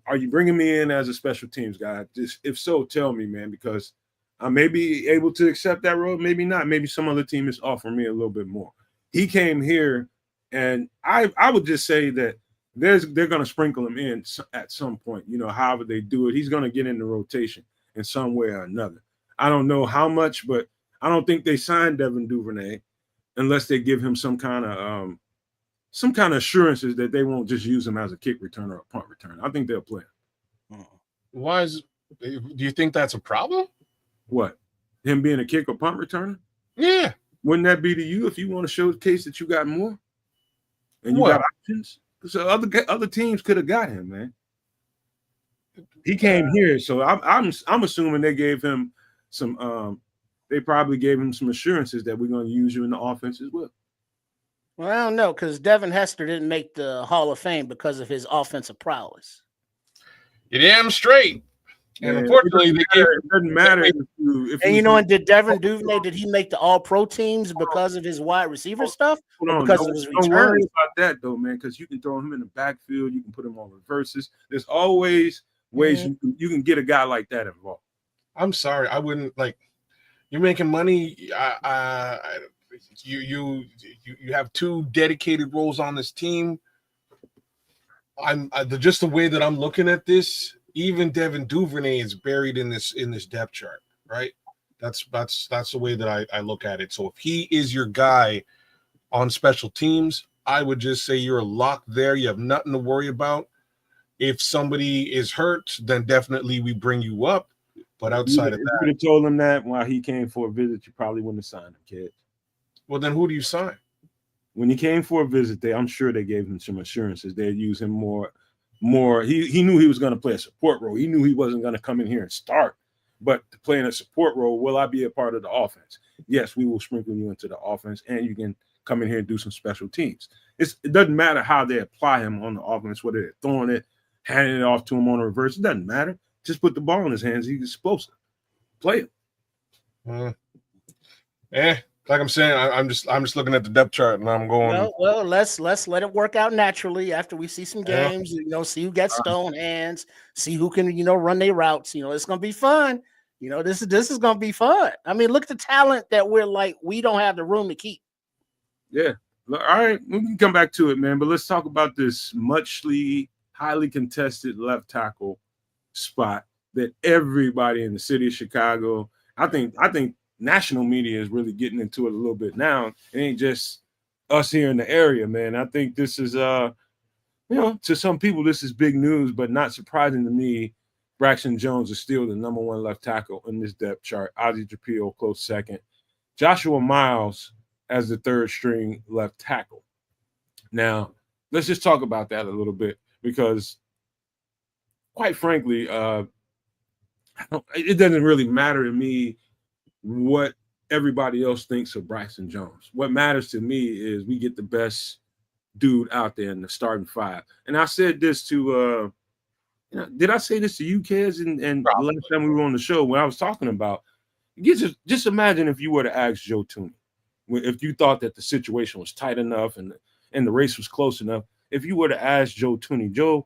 Are you bringing me in as a special teams guy? If so, tell me, man, because I may be able to accept that role, maybe not. Maybe some other team is offering me a little bit more. He came here, and I would just say that they're going to sprinkle him in at some point. However they do it, he's going to get in the rotation in some way or another. I don't know how much, but I don't think they signed Devin Duvernay unless they give him some kind of assurances that they won't just use him as a kick returner or a punt returner. I think they'll play him. Do you think that's a problem? What? Him being a kick or punt returner? Yeah. Wouldn't that be to you if you want to showcase that you got more and you got options? So other teams could have got him, man. He came here, so I'm assuming they gave him some. They probably gave him some assurances that we're going to use you in the offense as well. Well, I don't know, because Devin Hester didn't make the Hall of Fame because of his offensive prowess. You're damn straight. And unfortunately, it doesn't matter. And did Devin Duvernay, did he make the All-Pro teams because of his wide receiver stuff? Or because of his return? Don't worry about that, though, man, because you can throw him in the backfield. You can put him on reverses. There's always ways you can get a guy like that involved. I'm sorry. I wouldn't like – you're making money. You have 2 dedicated roles on this team. Just the way that I'm looking at this, even Devin Duvernay is buried in this depth chart, right? That's the way that I look at it. So if he is your guy on special teams, I would just say you're locked there. You have nothing to worry about. If somebody is hurt, then definitely we bring you up. But outside of that, if you would have told him that while he came for a visit, you probably wouldn't have signed him, kid. Well, then who do you sign? When he came for a visit, I'm sure they gave him some assurances. They'd use him more. He knew he was going to play a support role. He knew he wasn't going to come in here and start. But to play in a support role, will I be a part of the offense? Yes, we will sprinkle you into the offense, and you can come in here and do some special teams. It doesn't matter how they apply him on the offense, whether they're throwing it, handing it off to him on a reverse. It doesn't matter. Just put the ball in his hands. He's explosive. Play him. Like I'm saying, I'm just looking at the depth chart and I'm going. Well, let's let it work out naturally after we see some games. See who got stone hands. See who can run their routes. It's gonna be fun. This is gonna be fun. I mean, look at the talent that we don't have the room to keep. Yeah. All right, we can come back to it, man. But let's talk about this highly contested left tackle spot that everybody in the city of Chicago, I think national media is really getting into it a little bit now. It ain't just us here in the area, man. I think this is, to some people, this is big news, but not surprising to me. Braxton Jones is still the number 1 left tackle in this depth chart. Ozzie Trapilo, close second. Joshua Miles as the 3rd string left tackle. Now, let's just talk about that a little bit because, quite frankly, it doesn't really matter to me what everybody else thinks of Braxton Jones. What matters to me is we get the best dude out there in the starting 5. And I said this to did I say this to you, kids? And the last time we were on the show when I was talking about, just imagine if you were to ask Joe Tooney, if you thought that the situation was tight enough and the race was close enough, if you were to ask Joe Tooney, Joe,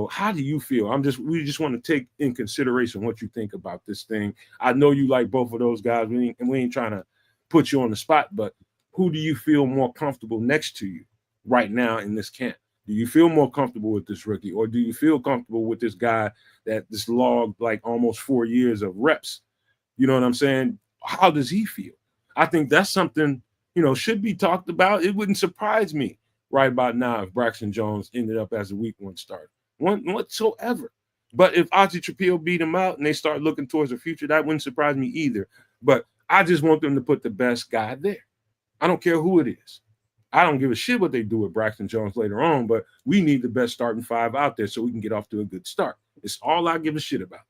how do you feel? We just want to take in consideration what you think about this thing. I know you like both of those guys. We ain't trying to put you on the spot, but who do you feel more comfortable next to you right now in this camp? Do you feel more comfortable with this rookie, or do you feel comfortable with this guy that this logged like almost 4 years of reps? You know what I'm saying? How does he feel? I think that's something, should be talked about. It wouldn't surprise me right about now if Braxton Jones ended up as a week 1 starter, whatsoever. But if Ozzie Trapil beat him out and they start looking towards the future, that wouldn't surprise me either. But I just want them to put the best guy there. I don't care who it is. I don't give a shit what they do with Braxton Jones later on, but we need the best starting 5 out there so we can get off to a good start. It's all I give a shit about.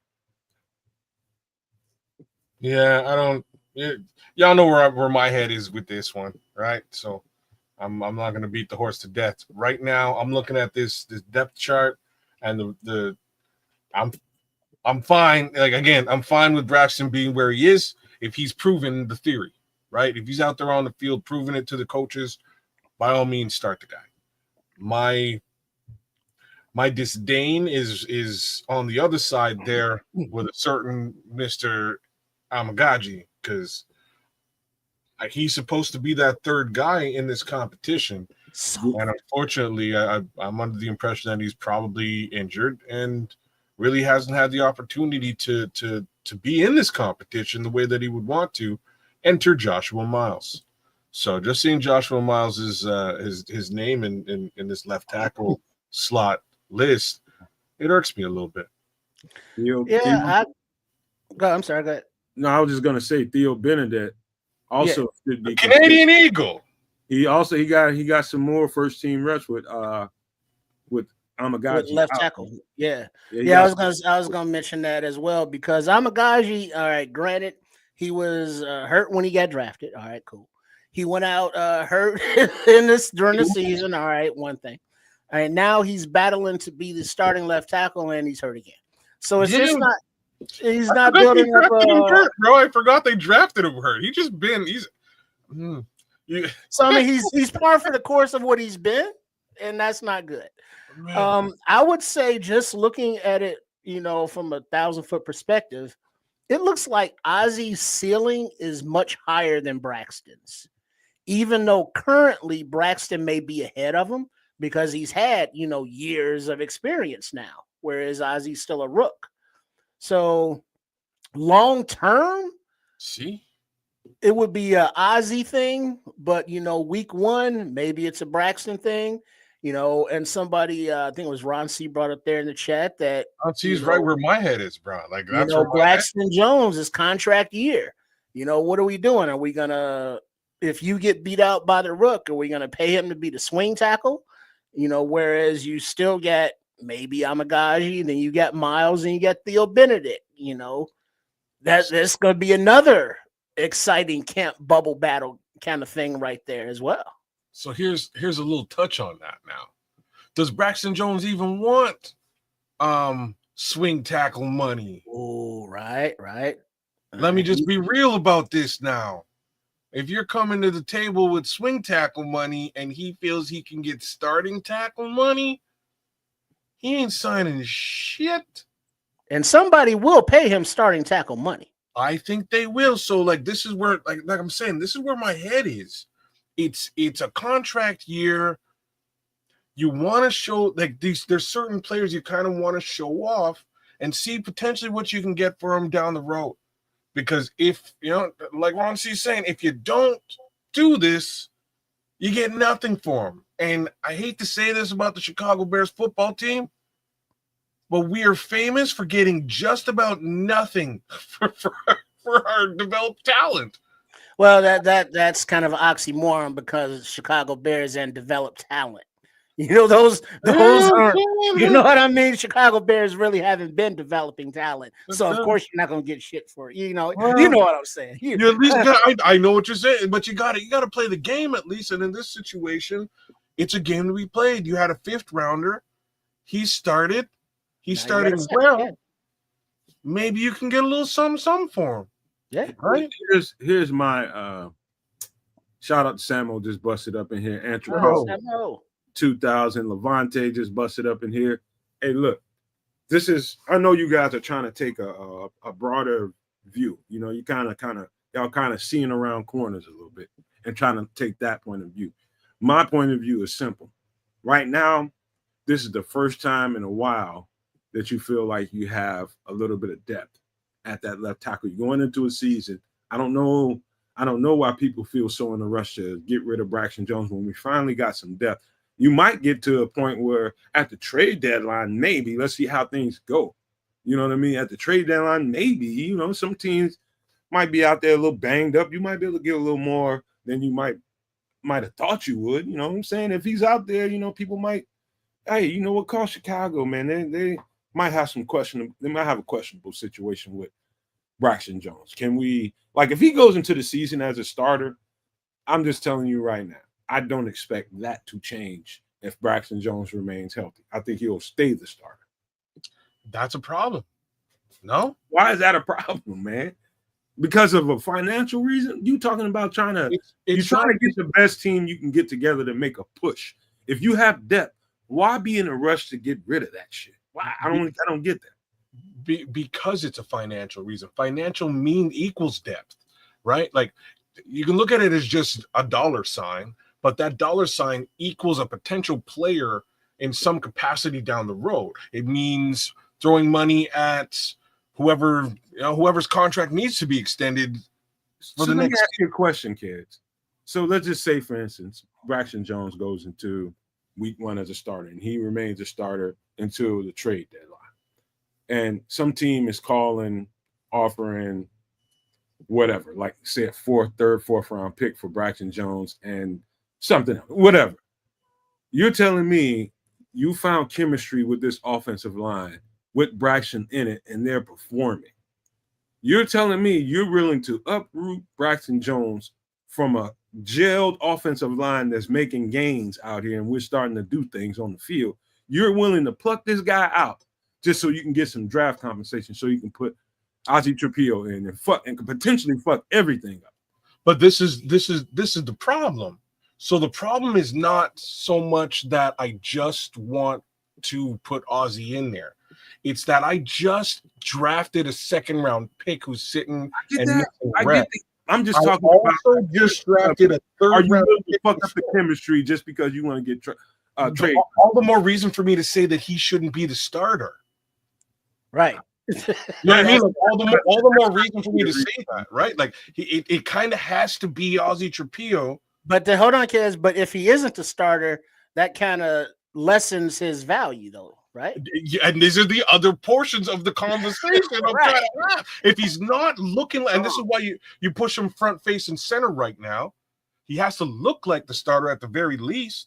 Yeah, I don't. Y'all know where my head is with this one, right? So I'm not going to beat the horse to death. Right now, I'm looking at this depth chart, and I'm fine. Like, again, I'm fine with Braxton being where he is if he's proven the theory, right? If he's out there on the field proving it to the coaches, by all means, start the guy. My disdain is on the other side there with a certain Mr. Amagaji, because he's supposed to be that third guy in this competition. And unfortunately, I'm under the impression that he's probably injured and really hasn't had the opportunity to be in this competition the way that he would want to. Enter Joshua Miles. So just seeing Joshua Miles' his name in this left tackle slot list, it irks me a little bit. I'm sorry, go ahead. No, I was just gonna say Theo Benedict also should be Canadian Eagle. He got some more first team reps with Amagaji with left tackle. Yeah. I was gonna mention that as well, because Amagaji, all right, granted, he was hurt when he got drafted. All right, cool. He went out hurt during the season. All right, one thing. All right, now he's battling to be the starting left tackle, and he's hurt again. So it's just not. He's not building up. Hurt, bro, I forgot they drafted him hurt. So I mean, he's par for the course of what he's been, and that's not good. I would say, just looking at it, from 1,000-foot perspective, it looks like Ozzie's ceiling is much higher than Braxton's, even though currently Braxton may be ahead of him because he's had, years of experience now, whereas Ozzie's still a rook. So long term, it would be a Ozzie thing, but week 1, maybe it's a Braxton thing. And somebody, I think it was Ron C, brought up there in the chat that C's right where my head is, bro. Like, that's Braxton Jones is contract year. What are we doing? Are we gonna, if you get beat out by the rook, are we gonna pay him to be the swing tackle? Whereas you still got maybe Amagaji, then you got Miles, and you got Theo Benedict. That's gonna be another exciting camp bubble battle kind of thing right there as well. So here's a little touch on that now. Does Braxton Jones even want swing tackle money? Oh, right. Let me just be real about this now. If you're coming to the table with swing tackle money and he feels he can get starting tackle money, he ain't signing shit. And somebody will pay him starting tackle money. I think they will. So this is where, like I'm saying, this is where my head is. It's a contract year. You want to show there's certain players you kind of want to show off and see potentially what you can get for them down the road. Because if like Ron C's saying, if you don't do this, you get nothing for them. And I hate to say this about the Chicago Bears football team, but we are famous for getting just about nothing for our developed talent. Well, that's kind of an oxymoron, because Chicago Bears and developed talent. Those aren't, you know what I mean? Chicago Bears really haven't been developing talent. So of course you're not gonna get shit for it. You know what I'm saying. You at least I know what you're saying, but you gotta play the game at least. And in this situation, it's a game to be played. You had a 5th rounder. He started well. Maybe you can get a little something for him. Yeah. Right. Here's my shout out to Samo, just busted up in here. Antro 2000. Levante just busted up in here. Hey, look, I know you guys are trying to take a broader view. You kind of y'all kind of seeing around corners a little bit and trying to take that point of view. My point of view is simple. Right now, this is the first time in a while that you feel like you have a little bit of depth at that left tackle. You're going into a season. I don't know why people feel so in a rush to get rid of Braxton Jones when we finally got some depth. You might get to a point where at the trade deadline, maybe, let's see how things go. You know what I mean? At the trade deadline, maybe, some teams might be out there a little banged up. You might be able to get a little more than you might have thought you would. You know what I'm saying? If he's out there, people might, hey, you know what, call Chicago, man. They might have they might have a questionable situation with Braxton Jones. Can we, if he goes into the season as a starter, I'm just telling you right now, I don't expect that to change if Braxton Jones remains healthy. I think he'll stay the starter. That's a problem. No? Why is that a problem, man? Because of a financial reason? You talking about trying to get the best team you can get together to make a push. If you have depth, why be in a rush to get rid of that shit? Why? I don't get that. Because it's a financial reason. Financial mean equals depth, right? Like you can look at it as just a dollar sign, but that dollar sign equals a potential player in some capacity down the road. It means throwing money at whoever's contract needs to be extended for the next. Let me ask you a question, kids. So let's just say, for instance, Braxton Jones goes into week 1 as a starter, and he remains a starter until the trade deadline. And some team is offering whatever, like say a third, fourth round pick for Braxton Jones and something, whatever. You're telling me you found chemistry with this offensive line with Braxton in it, and they're performing. You're telling me you're willing to uproot Braxton Jones from a gelled offensive line that's making gains out here, and we're starting to do things on the field. You're willing to pluck this guy out just so you can get some draft compensation, so you can put Ozzie Trapillo in and potentially fuck everything up. But this is the problem. So the problem is not so much that I just want to put Ozzie in there. It's that I just drafted a second-round pick who's sitting and I'm just talking about just drafted a third round pick. Fuck up the chemistry just because you want to get trade. All the more reason for me to say that he shouldn't be the starter. Right. You know what I mean? Like all the more reason for me to say that, right? Like it kind of has to be Ozzie Trapillo. But hold on, kids. But if he isn't the starter, that kind of lessens his value, though, right? And these are the other portions of the conversation. Right. If he's not looking, and this is why you push him front, face, and center right now. He has to look like the starter at the very least.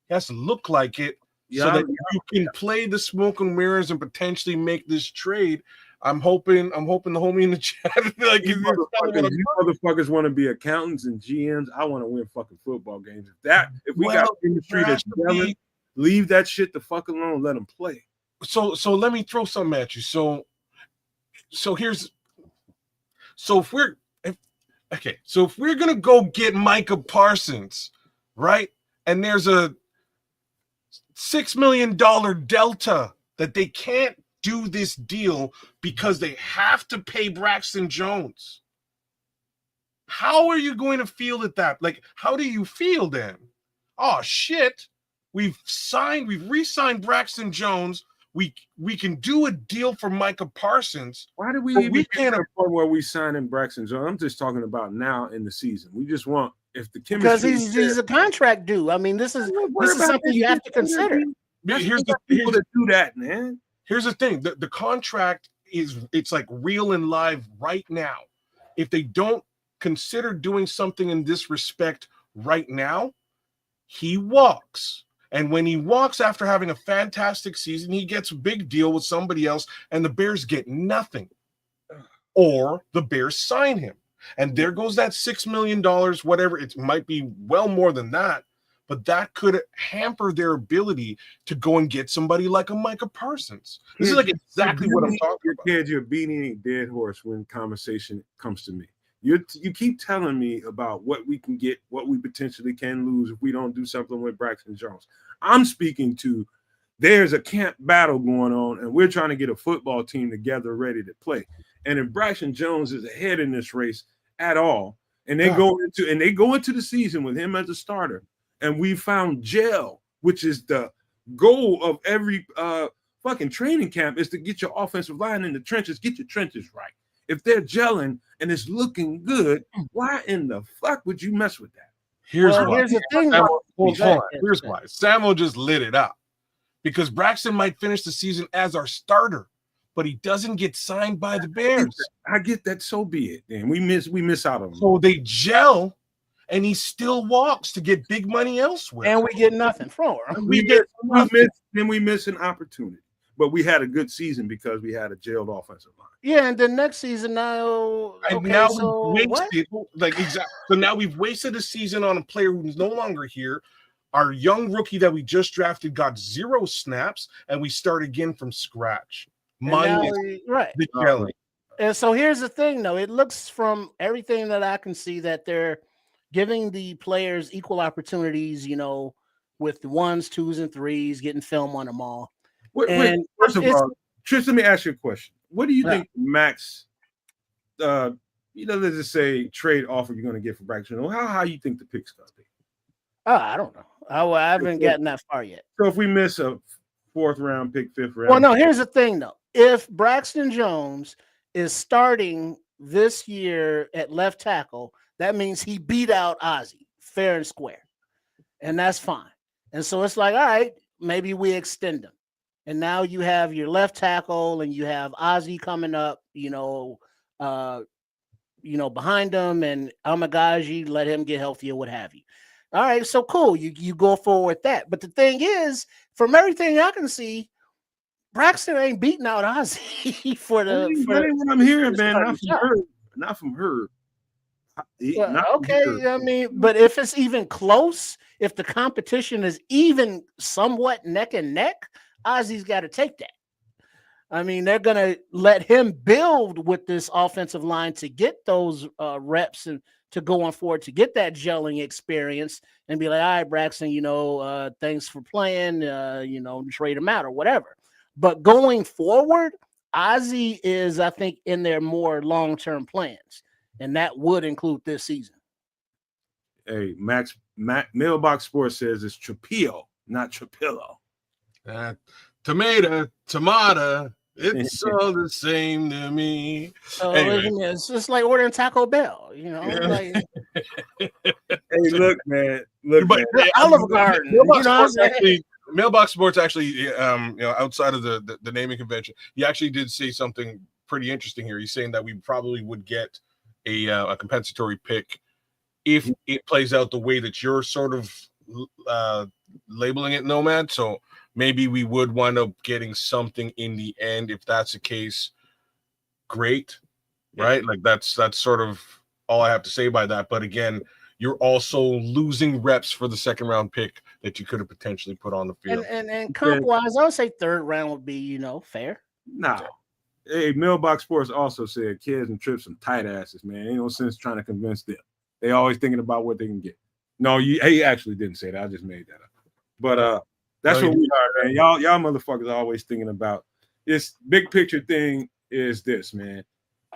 He has to look like it. So that you can play the smoke and mirrors and potentially make this trade. I'm hoping the homie in the chat like you motherfuckers want to be accountants and GMs. I want to win fucking football games. If we got industry that's yelling, leave that shit the fuck alone. Let them play. So let me throw something at you. So if we're gonna go get Micah Parsons, right? And there's a $6 million delta that they can't do this deal because they have to pay Braxton Jones. How are you going to feel at that? Like, how do you feel then? Oh shit, we've re-signed Braxton Jones. We can do a deal for Micah Parsons. Why do we can't afford where we sign in Braxton Jones? I'm just talking about now in the season. We just want if the chemistry because he's a contract due. I mean, this is something you have to consider. Here's the people that do that, man. Here's the thing: the contract it's like real and live right now. If they don't consider doing something in this respect right now, he walks. And when he walks after having a fantastic season, he gets a big deal with somebody else, and the Bears get nothing. Or the Bears sign him. And there goes that $6 million, whatever. It might be well more than that, but that could hamper their ability to go and get somebody like a Micah Parsons. This is like exactly what I'm talking about. Kids, you're beating a dead horse when conversation comes to me. You keep telling me about what we can get, what we potentially can lose if we don't do something with Braxton Jones. I'm speaking to there's a camp battle going on, and we're trying to get a football team together ready to play. And if Braxton Jones is ahead in this race, at all. And they go into the season with him as a starter. And we found gel, which is the goal of every fucking training camp, is to get your offensive line in the trenches, get your trenches right. If they're gelling and it's looking good, why in the fuck would you mess with that? Here's the thing. Hold on. Here's why. Samuel just lit it up because Braxton might finish the season as our starter, but he doesn't get signed by the Bears. I get that. So be it. Then we miss out on him. So they gel, and he still walks to get big money elsewhere, and we get nothing from him. We miss an opportunity. But we had a good season because we had a jailed offensive line. Yeah, and then next season now. And now we've wasted, so now we've wasted a season on a player who's no longer here. Our young rookie that we just drafted got 0 snaps, and we start again from scratch. The jelly. And so here's the thing, though. It looks from everything that I can see that they're giving the players equal opportunities, with the 1s, 2s, and 3s, getting film on them all. Wait, first of all, Trish, let me ask you a question. What do you think Max, let's just say trade offer you're going to get for Braxton? How high you think the pick's going to be? Oh, I don't know. I haven't gotten that far yet. So if we miss a 4th round pick, 5th round. Well, no, here's the thing, though. If Braxton Jones is starting this year at left tackle, that means he beat out Ozzie fair and square. And that's fine. And so it's like, all right, maybe we extend him. And now you have your left tackle and you have Ozzie coming up, behind him, and Amagaji, let him get healthy or what have you. All right, so cool. You go forward with that. But the thing is, from everything I can see, Braxton ain't beating out Ozzie for the. That ain't what I'm hearing, man. Not from her. I mean, but if it's even close, if the competition is even somewhat neck and neck, Ozzie's got to take that. I mean, they're going to let him build with this offensive line to get those reps and to go on forward to get that gelling experience and be like, all right, Braxton, thanks for playing, trade him out or whatever. But going forward, Ozzie is, I think, in their more long-term plans, and that would include this season. Hey, Mailbox Sports says it's Trapillo, not Trapillo. Tomato, it's all the same to me. Anyway. It's just like ordering Taco Bell, Like... Hey, look, man. Olive Garden. Mailbox Sports actually, outside of the naming convention, he actually did say something pretty interesting here. He's saying that we probably would get a compensatory pick if it plays out the way that you're sort of labeling it, Nomad. So maybe we would wind up getting something in the end. If that's the case, great, right? Like that's sort of all I have to say by that. But again, you're also losing reps for the 2nd round pick that you could have potentially put on the field. And comp wise, I would say 3rd round would be, fair. No. Hey, Mailbox Sports also said kids and trips some tight asses, man. Ain't no sense trying to convince them. They always thinking about what they can get. No, he actually didn't say that. I just made that up. But that's what we are, man. Y'all motherfuckers are always thinking about this big picture thing. Is this, man?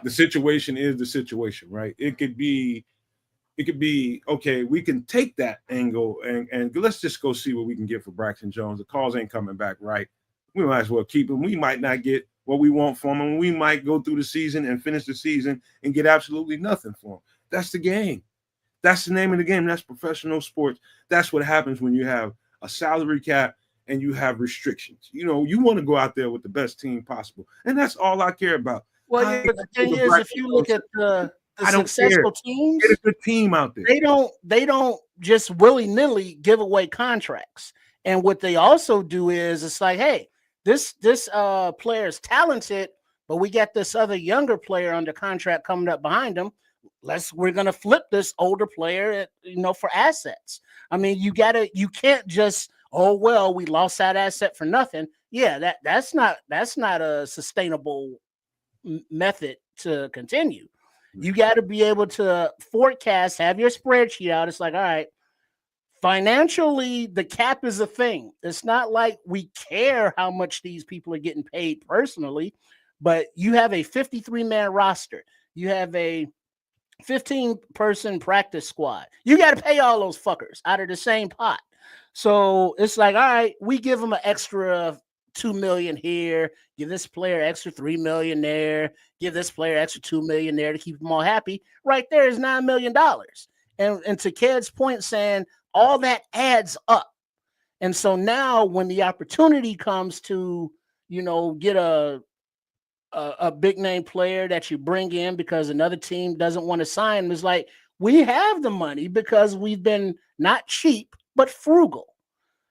The situation is the situation, right? It could be okay. We can take that angle and let's just go see what we can get for Braxton Jones. The calls ain't coming back, right? We might as well keep him. We might not get what we want from him. We might go through the season and finish the season and get absolutely nothing for him. That's the game. That's the name of the game. That's professional sports. That's what happens when you have a salary cap and you have restrictions. You want to go out there with the best team possible. And that's all I care about. Well, the thing is, if you look at the successful teams, get a good team out there. They don't just willy-nilly give away contracts. And what they also do is it's like, hey, this player is talented, but we got this other younger player under contract coming up behind him. We're gonna flip this older player, for assets. I mean, you can't just, we lost that asset for nothing. Yeah, that's not a sustainable method to continue. You got to be able to forecast, have your spreadsheet out. It's like, all right, financially, the cap is a thing. It's not like we care how much these people are getting paid personally, but you have a 53-man roster. You have a 15-person practice squad. You got to pay all those fuckers out of the same pot. So it's like, all right, we give them an extra $2 million here, give this player extra $3 million there, give this player extra $2 million there to keep them all happy. Right there is $9 million. And to Ked's point, saying all that adds up. And so now when the opportunity comes to, get a big name player that you bring in because another team doesn't want to sign him, it's like, we have the money because we've been not cheap, but frugal,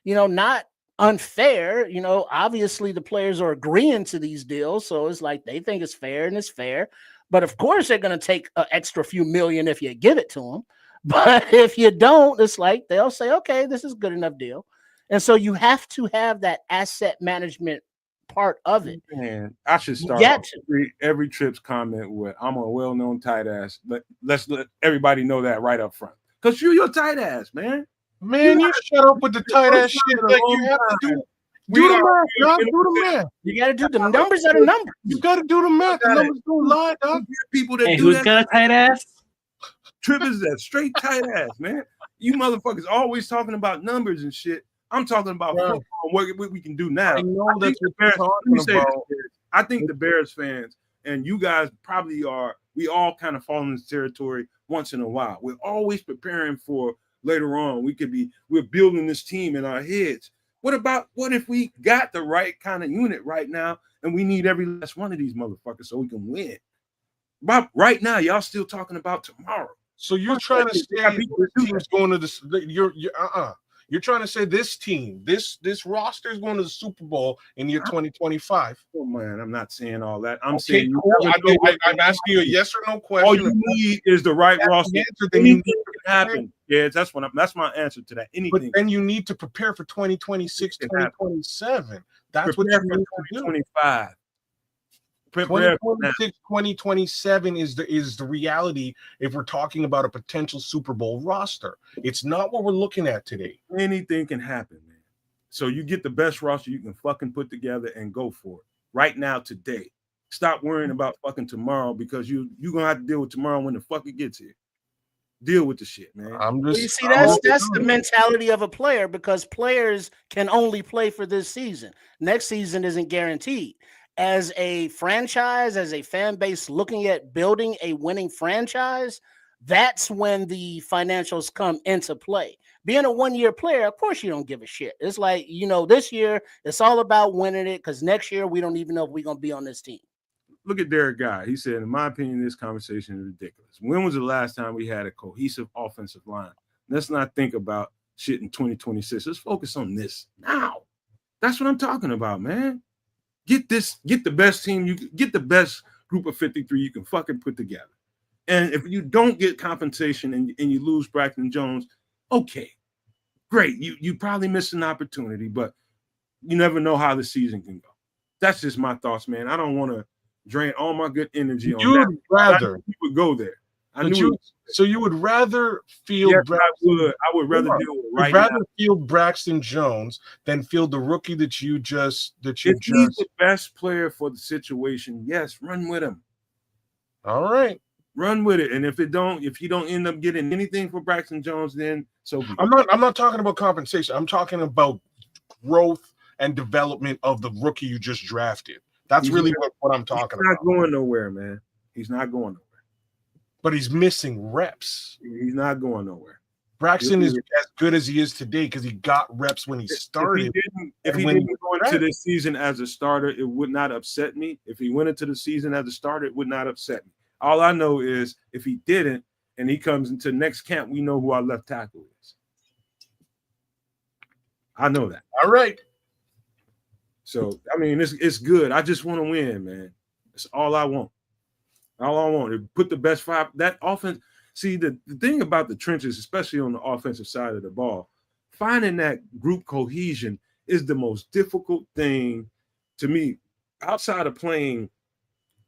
not unfair. Obviously the players are agreeing to these deals. So it's like, they think it's fair and it's fair. But of course they're going to take an extra few million if you give it to them. But if you don't, it's like, they'll say, okay, this is a good enough deal. And so you have to have that asset management part of it. Man, I should start every Trips comment with, I'm a well-known tight ass. Let's let everybody know that right up front. Because you're tight ass, man. Man, you shut up with the tight ass shit that you have to do. Do the math, dog. Do the math. You got to do the numbers are the numbers. You got to do the math. The numbers don't lie, dog. People that Hey, do who's that. got a tight ass? Trip is that straight tight ass, man. You motherfuckers always talking about numbers and shit. I'm talking about football and what we can do now. I know that's what you're talking about. I think the Bears fans and you guys probably are. We all kind of fall in this territory once in a while. We're always preparing for later on. We're building this team in our heads. What if we got the right kind of unit right now and we need every last one of these motherfuckers so we can win? But right now, y'all still talking about tomorrow. So you're trying to say this team's going to this? You're trying to say this team, this roster is going to the Super Bowl in year 2025? Oh man, I'm not saying all that. I'm Okay, saying cool. I'm asking you a yes or no question. All you need is the right roster. Anything can happen. Yeah, that's my answer to that. Anything. But then you need to prepare for 2026, 2027. That's what you need to do. 2025. 2026, 2027 is the reality if we're talking about a potential Super Bowl roster. It's not what we're looking at today. Anything can happen, man. So you get the best roster you can fucking put together and go for it right now, today. Stop worrying about fucking tomorrow because you're gonna have to deal with tomorrow when the fuck it gets here. Deal with the shit, man. You see, that's the mentality of a player because players can only play for this season. Next season isn't guaranteed. As a franchise, as a fan base looking at building a winning franchise, that's when the financials come into play. Being a one-year player, of course you don't give a shit. It's like, this year it's all about winning it because next year we don't even know if we're going to be on this team. Look at Derek Guy. He said, in my opinion, this conversation is ridiculous. When was the last time we had a cohesive offensive line? Let's not think about shit in 2026. Let's focus on this now. That's what I'm talking about, man. Get the best team, you get the best group of 53 you can fucking put together. And if you don't get compensation and you lose Braxton Jones, okay, great. You probably missed an opportunity, but you never know how the season can go. That's just my thoughts, man. I don't want to drain all my good energy on that. You would go there. So you would rather field Braxton? I would rather deal with right now. Field Braxton Jones than field the rookie that you just. If he's the best player for the situation, yes, run with him. All right, run with it. And if you don't end up getting anything for Braxton Jones, then so be it. I'm not talking about compensation. I'm talking about growth and development of the rookie you just drafted. That's really what I'm talking about. He's not going nowhere, man. He's not going nowhere. But he's missing reps. He's not going nowhere. Braxton is as good as he is today because he got reps when he started. If he didn't go into this season as a starter, it would not upset me. If he went into the season as a starter, it would not upset me. All I know is if he didn't and he comes into next camp, we know who our left tackle is. I know that. All right. So, I mean, it's good. I just want to win, man. That's all I want. All I want is put the best five. That offense. See, the thing about the trenches, especially on the offensive side of the ball, finding that group cohesion is the most difficult thing to me. Outside of playing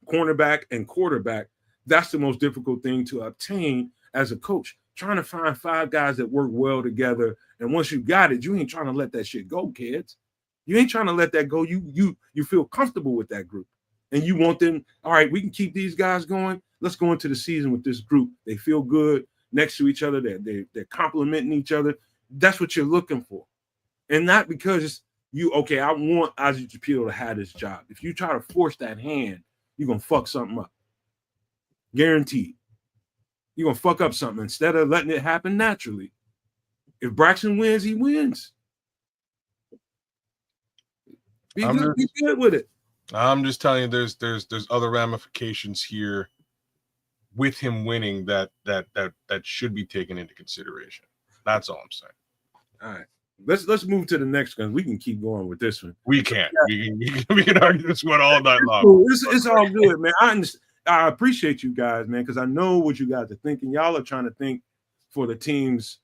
cornerback and quarterback, that's the most difficult thing to obtain as a coach. Trying to find five guys that work well together. And once you got it, you ain't trying to let that shit go, kids. You ain't trying to let that go. You feel comfortable with that group. And you want them, all right, we can keep these guys going. let's go into the season with this group. They feel good next to each other. They're complimenting each other. That's what you're looking for. And not because I want Ozzie Shapiro to have this job. If you try to force that hand, you're going to fuck something up. Guaranteed. You're going to fuck up something instead of letting it happen naturally. If Braxton wins, he wins. Be good with it. I'm just telling you, there's other ramifications here with him winning that should be taken into consideration. That's all I'm saying. All right. Let's move to the next one. We can keep going with this one. We can't. We can argue this one all night long. It's all good, man. I appreciate you guys, man, because I know what you guys are thinking. Y'all are trying to think for the teams,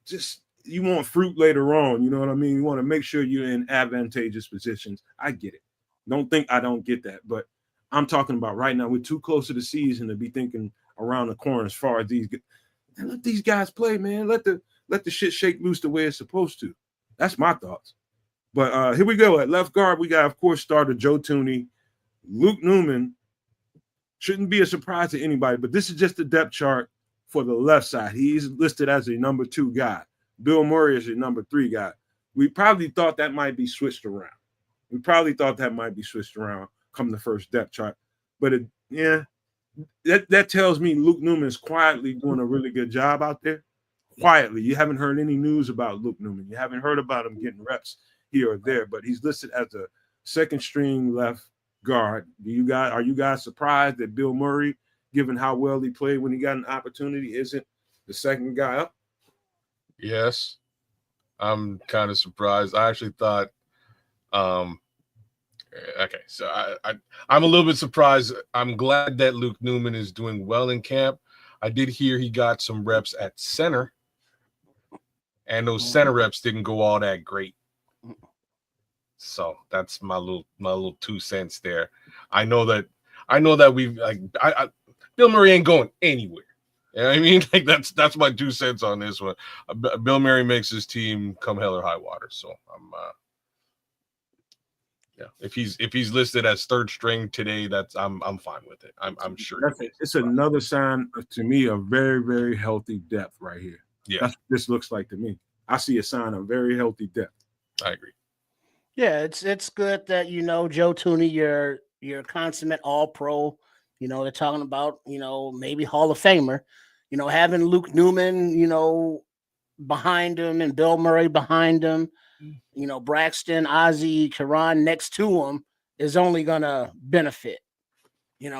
just you want fruit later on. You know what I mean? You want to make sure you're in advantageous positions. I get it. Don't think I don't get that. But I'm talking about right now. We're too close to the season to be thinking around the corner as far as let these guys play, man. Let the shit shake loose the way it's supposed to. That's my thoughts. But here we go. At left guard, we got, of course, starter Joe Thuney. Luke Newman shouldn't be a surprise to anybody, but this is just the depth chart for the left side. He's listed as a number 2 guy. Bill Murray is a number 3 guy. We probably thought that might be switched around. Come the first depth chart. But that tells me Luke Newman is quietly doing a really good job out there. Quietly. You haven't heard any news about Luke Newman. You haven't heard about him getting reps here or there, but he's listed as a second string left guard. Are you guys surprised that Bill Murray, given how well he played when he got an opportunity, isn't the second guy up? Yes. I'm kind of surprised. I actually thought okay, so I'm a little bit surprised. I'm glad that Luke Newman is doing well in camp. I did hear he got some reps at center, and those center reps didn't go all that great. So that's my little 2 cents there. I know that we've Bill Murray ain't going anywhere. You know what I mean? Like that's my 2 cents on this one. Bill Murray makes his team come hell or high water. So I'm if he's listed as third string today, I'm fine with it. I'm sure it's another sign to me of very, very healthy depth right here. Yeah, that's what this looks like to me. I see a sign of very healthy depth. I agree. Yeah, it's good that Joe Thuney, you're consummate All-Pro. They're talking about maybe Hall of Famer. Having Luke Newman behind him and Bill Murray behind him. Braxton, Ozzie, Karan next to him is only gonna benefit.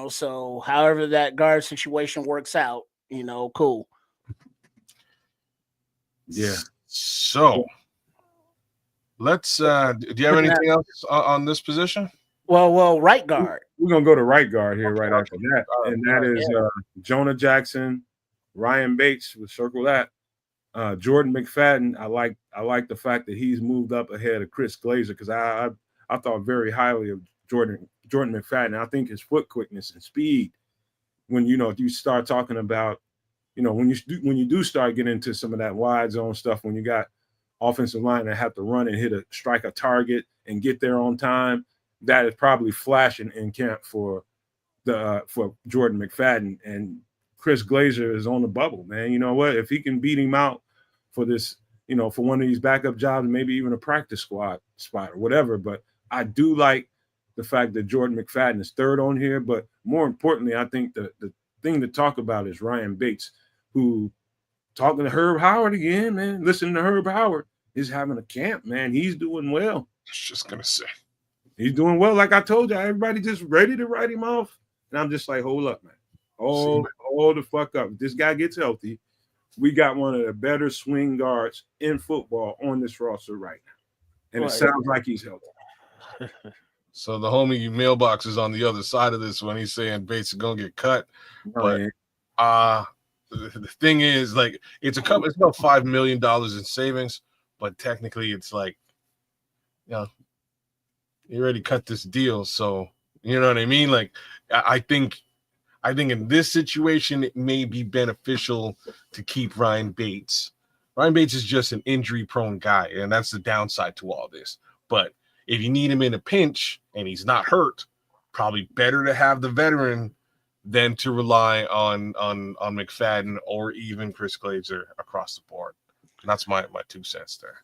So however that guard situation works out, cool. Yeah. So let's do you have anything else on this position? Well, right guard. We're gonna go to right guard here right after that. And that is Jonah Jackson, Ryan Bates. We'll circle that. Jordan McFadden, I like the fact that he's moved up ahead of Chris Glazer because I thought very highly of Jordan McFadden. I think his foot quickness and speed. When you start talking about, when you do start getting into some of that wide zone stuff, when you got offensive line that have to run and strike a target and get there on time, that is probably flashing in camp for Jordan McFadden. And Chris Glazer is on the bubble, man. You know what? If he can beat him out for this, for one of these backup jobs, maybe even a practice squad spot or whatever. But I do like the fact that Jordan McFadden is third on here. But more importantly, I think the thing to talk about is Ryan Bates, who, talking to Herb Howard again, man, listening to Herb Howard, is having a camp, man. He's doing well. I was just going to say. He's doing well. Like I told you, everybody just ready to write him off. And I'm just like, hold up, man. Hold the fuck up. If this guy gets healthy, we got one of the better swing guards in football on this roster right now. And it sounds like he's healthy. So the homie mailbox is on the other side of this when he's saying Bates is going to get cut. But the thing is, like, it's about $5 million in savings, but technically it's like, you already cut this deal. So, you know what I mean? Like, I think in this situation, it may be beneficial to keep Ryan Bates. Ryan Bates is just an injury-prone guy, and that's the downside to all this. But if you need him in a pinch and he's not hurt, probably better to have the veteran than to rely on McFadden or even Chris Glazer across the board. And that's my 2 cents there.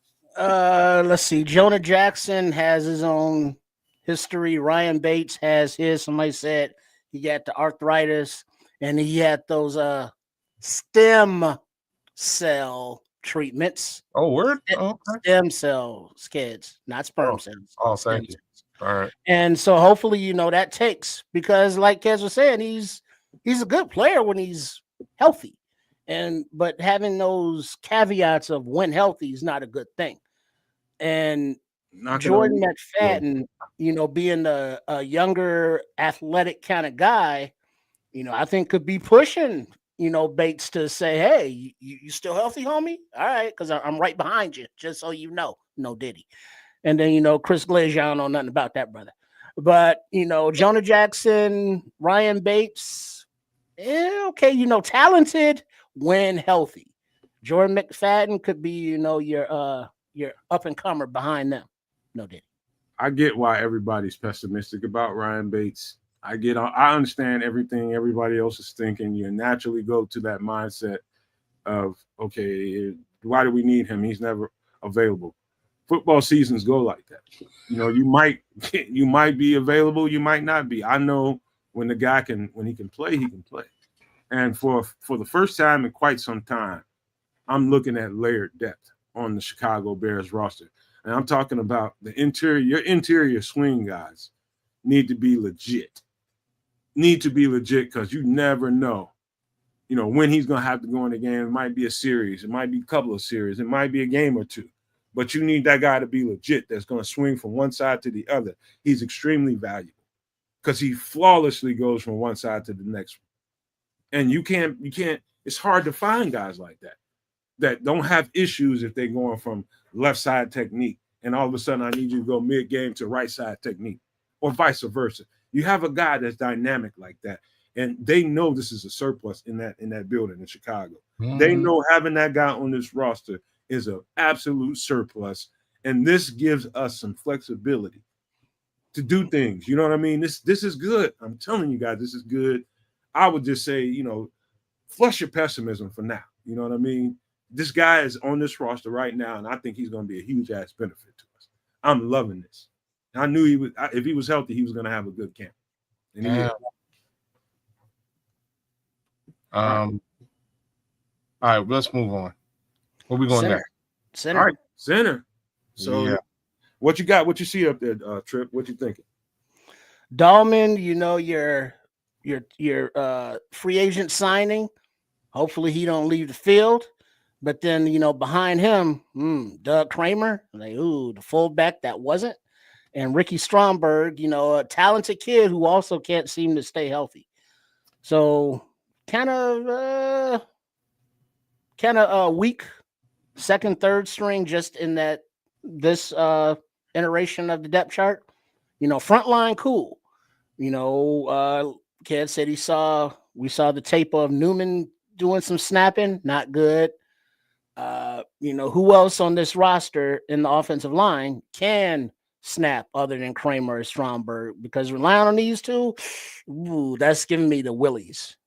Let's see. Jonah Jackson has his own history. Ryan Bates has his. Somebody said he got the arthritis and he had those stem cell treatments. Oh, word? Oh, okay. Stem cells, kids, not sperm cells. Oh, Stem thank you. cells. All right. And so hopefully, that takes, because like Kez was saying, he's a good player when he's healthy. But having those caveats of when healthy is not a good thing. And Jordan McFadden, being a younger athletic kind of guy, I think could be pushing, Bates to say, hey, you still healthy, homie? All right, because I'm right behind you, just so you know. No Diddy. And then, Chris Glazer, I don't know nothing about that brother. But, Jonah Jackson, Ryan Bates, okay, talented when healthy. Jordan McFadden could be, your up and comer behind them. No Diddy. I get why everybody's pessimistic about Ryan Bates. I understand everything everybody else is thinking. You naturally go to that mindset of, okay, why do we need him? He's never available. Football seasons go like that. You might be available, you might not be. I know when he can play, he can play. And for the first time in quite some time, I'm looking at layered depth on the Chicago Bears roster. And I'm talking about your interior swing guys need to be legit. Because you never know, when he's going to have to go in the game. It might be a series. It might be a couple of series. It might be a game or two. But you need that guy to be legit that's going to swing from one side to the other. He's extremely valuable because he flawlessly goes from one side to the next one. And you can't, it's hard to find guys like that don't have issues if they're going from left side technique and all of a sudden I need you to go mid-game to right side technique or vice versa. You have a guy that's dynamic like that, and they know this is a surplus in that building in Chicago. Mm-hmm. They know having that guy on this roster is an absolute surplus, and this gives us some flexibility to do things. You know what I mean? This is good. I'm telling you guys, this is good. I would just say, flush your pessimism for now. You know what I mean? This guy is on this roster right now, and I think he's going to be a huge ass benefit to us. I'm loving this. I knew if he was healthy, he was going to have a good camp. And he is. All right, let's move on. Where we going next? Center. All right, center. So, what you got? What you see up there, Trip? What you thinking? Dahlman, your free agent signing. Hopefully, he don't leave the field. But then, behind him, Doug Kramer, the fullback that wasn't. And Ricky Stromberg, a talented kid who also can't seem to stay healthy. So kind of weak second, third string just in this iteration of the depth chart. Front line, cool. Ked said we saw the tape of Newman doing some snapping, not good. Who else on this roster in the offensive line can snap other than Kramer or Stromberg? Because relying on these two, that's giving me the willies.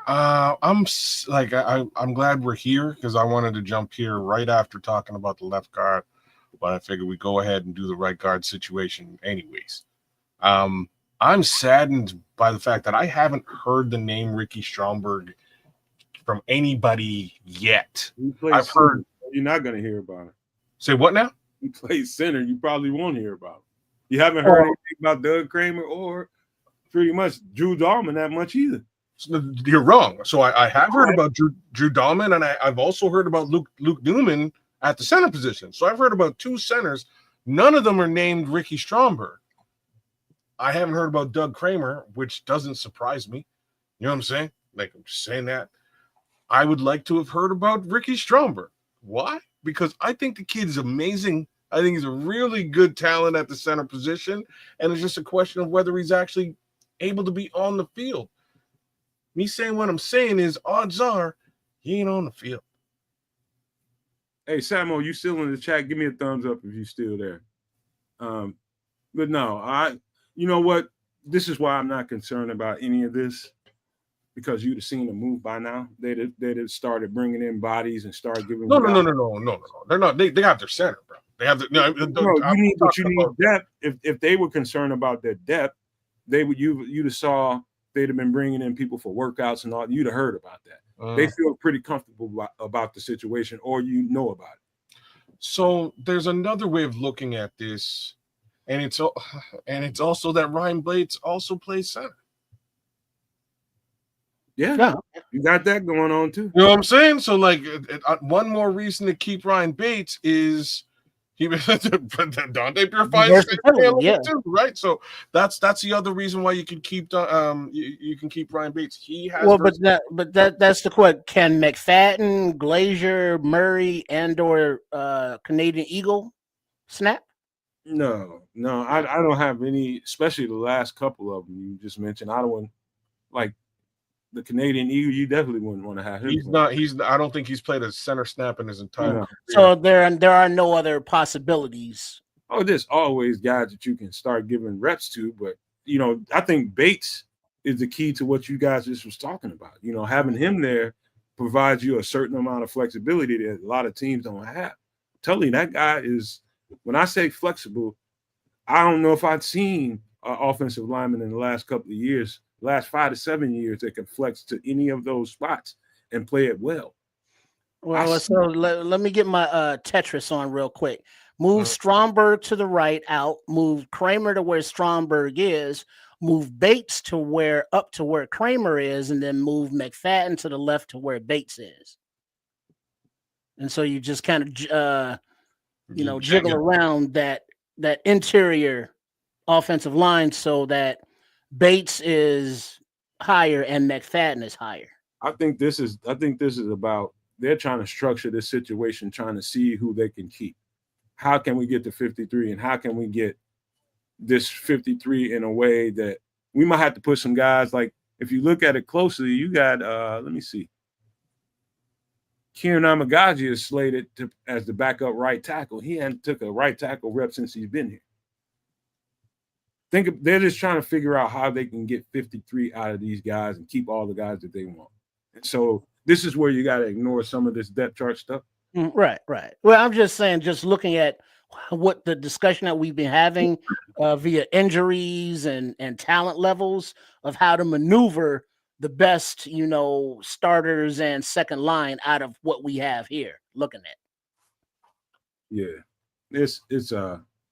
I'm glad we're here because I wanted to jump here right after talking about the left guard, but I figured we'd go ahead and do the right guard situation anyways. I'm saddened by the fact that I haven't heard the name Ricky Stromberg from anybody yet. I've heard. You're not going to hear about it. Say what now? He plays center. You probably won't hear about it. You haven't heard anything about Doug Kramer or pretty much Drew Dahlman that much either. So you're wrong. So I have heard about Drew Dahlman, and I've also heard about Luke Newman at the center position. So I've heard about two centers. None of them are named Ricky Stromberg. I haven't heard about Doug Kramer, which doesn't surprise me. You know what I'm saying? I'm just saying that. I would like to have heard about Ricky Stromberg. Why? Because I think the kid is amazing. I think he's a really good talent at the center position, and it's just a question of whether he's actually able to be on the field. Me saying what I'm saying is odds are he ain't on the field. Hey, Samo, you still in the chat? Give me a thumbs up if you're still there. But no, you know what? this is why I'm not concerned about any of this, because you'd have seen the move by now. They'd have started bringing in bodies and start giving. No. They're not. They got their center, bro. They have the. No, you need depth. If they were concerned about their depth, they would you'd have saw they'd have been bringing in people for workouts and all. You'd have heard about that. They feel pretty comfortable about the situation, or about it. So there's another way of looking at this, and it's also that Ryan Bates also plays center. Yeah, you got that going on too. You know what I'm saying? So like, one more reason to keep Ryan Bates is Dante Purifies too, right? So that's the other reason why you can keep you can keep Ryan Bates. He has that's the question. Can McFadden, Glazier, Murray, and/or Canadian Eagle snap? No, I don't have any, especially the last couple of them you just mentioned. I don't want like the Canadian Eagle. You definitely wouldn't want to have him. I don't think he's played a center snap in his entire career. So there are no other possibilities. Oh, there's always guys that you can start giving reps to, but I think Bates is the key to what you guys just was talking about. Having him there provides you a certain amount of flexibility that a lot of teams don't have. I'm telling you, that guy is. When I say flexible, I don't know if I've seen an offensive lineman in the last couple of years, last 5 to 7 years, that can flex to any of those spots and play it well. Well, so let me get my Tetris on real quick. Move Stromberg to the right out, move Kramer to where Stromberg is, move Bates up to where Kramer is, and then move McFadden to the left to where Bates is. And so you just kind of jiggle around that interior offensive line so that Bates is higher and McFadden is higher. I think this is about, they're trying to structure this situation, trying to see who they can keep. How can we get to 53, and how can we get this 53 in a way that we might have to put some guys, like if you look at it closely, you got let me see. Kieran Amagaji is slated as the backup right tackle. He hadn't took a right tackle rep since he's been here. They're just trying to figure out how they can get 53 out of these guys and keep all the guys that they want. And so this is where you got to ignore some of this depth chart stuff. Right. Well, I'm just saying, just looking at what the discussion that we've been having via injuries and talent levels of how to maneuver the best, starters and second line out of what we have here looking at. Yeah. It's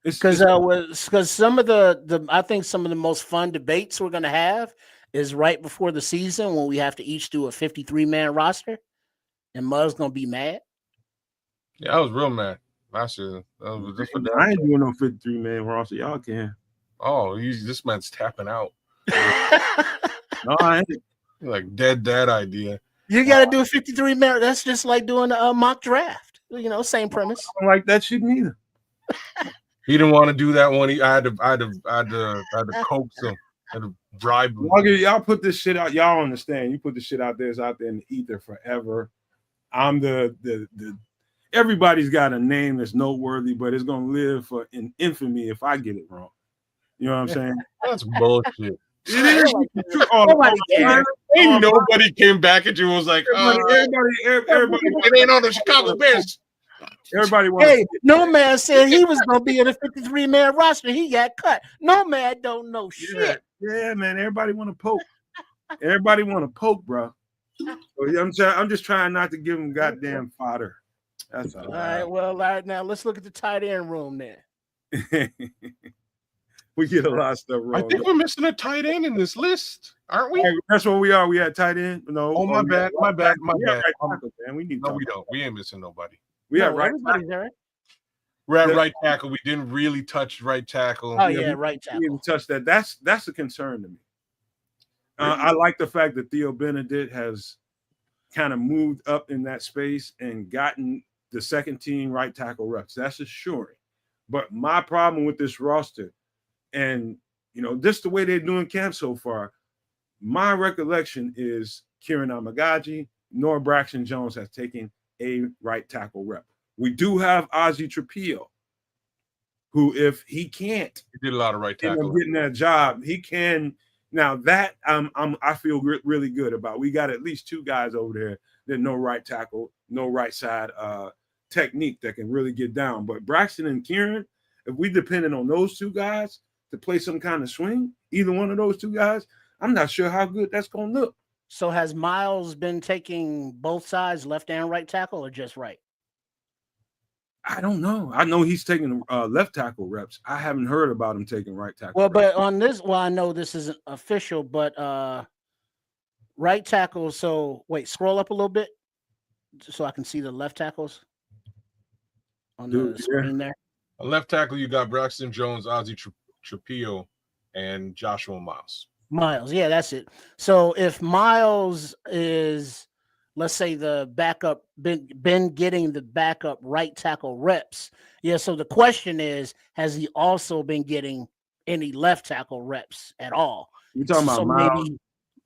because some of the I think some of the most fun debates we're going to have is right before the season when we have to each do a 53-man roster, and Mug's going to be mad. Yeah, I was real mad last season. I ain't doing no 53-man roster. Y'all can. Oh, this man's tapping out. No, I ain't. Like dead idea. You got to do a 53-man. That's just like doing a mock draft. Same premise. I don't like that shit neither. He didn't want to do that one. I had to coax him. I had to bribe him. Y'all put this shit out. Y'all understand? You put the shit out there. It's out there in the ether forever. I'm the everybody's got a name that's noteworthy, but it's gonna live in infamy if I get it wrong. You know what I'm saying? That's bullshit. It is. Nobody came back at you and was like, everybody, it ain't on the Chicago Bears. Everybody wants. Hey, Nomad said he was gonna be in a 53-man roster. He got cut. Nomad don't know shit. Yeah, man. Everybody want to poke. Everybody want to poke, bro. So I'm just trying not to give them goddamn fodder. That's all. All right. Well, all right. Now let's look at the tight end room then. We get a lot of stuff wrong. I think we're missing a tight end in this list, aren't we? That's what we are. We had tight end. No. Oh, my bad. My bad. Right tackle, man. We need. No, we don't. We ain't missing nobody. We have right. We're at right tackle. We didn't really touch right tackle. Oh yeah, right tackle. We didn't touch that. That's a concern to me. I like the fact that Theo Benedict has kind of moved up in that space and gotten the second team right tackle reps. That's assuring. But my problem with this roster, and just the way they're doing camp so far, my recollection is Kieran Amagaji nor Braxton Jones has taken a right tackle rep. We do have Ozzie Trapillo, who, if he can't He did a lot of right end up tackle. getting that job, he can. Now that I feel really good about. We got at least 2 guys over there that know right tackle, no right side technique that can really get down. But Braxton and Kieran, if we depended on those 2 guys to play some kind of swing, either one of those 2 guys, I'm not sure how good that's going to look. So has Miles been taking both sides, left and right tackle, or just right? I don't know. I know he's taking left tackle reps. I haven't heard about him taking right tackle Well, reps. but on this, well, I know this isn't official, but right tackle. So wait, scroll up a little bit so I can see the left tackles on the screen there. On left tackle, you got Braxton Jones, Ozzie Trapillo, and Joshua Miles. Miles, yeah, that's it. So if Miles is, let's say, the backup, been getting the backup right tackle reps, yeah. So the question is, has he also been getting any left tackle reps at all? You're talking about Miles, maybe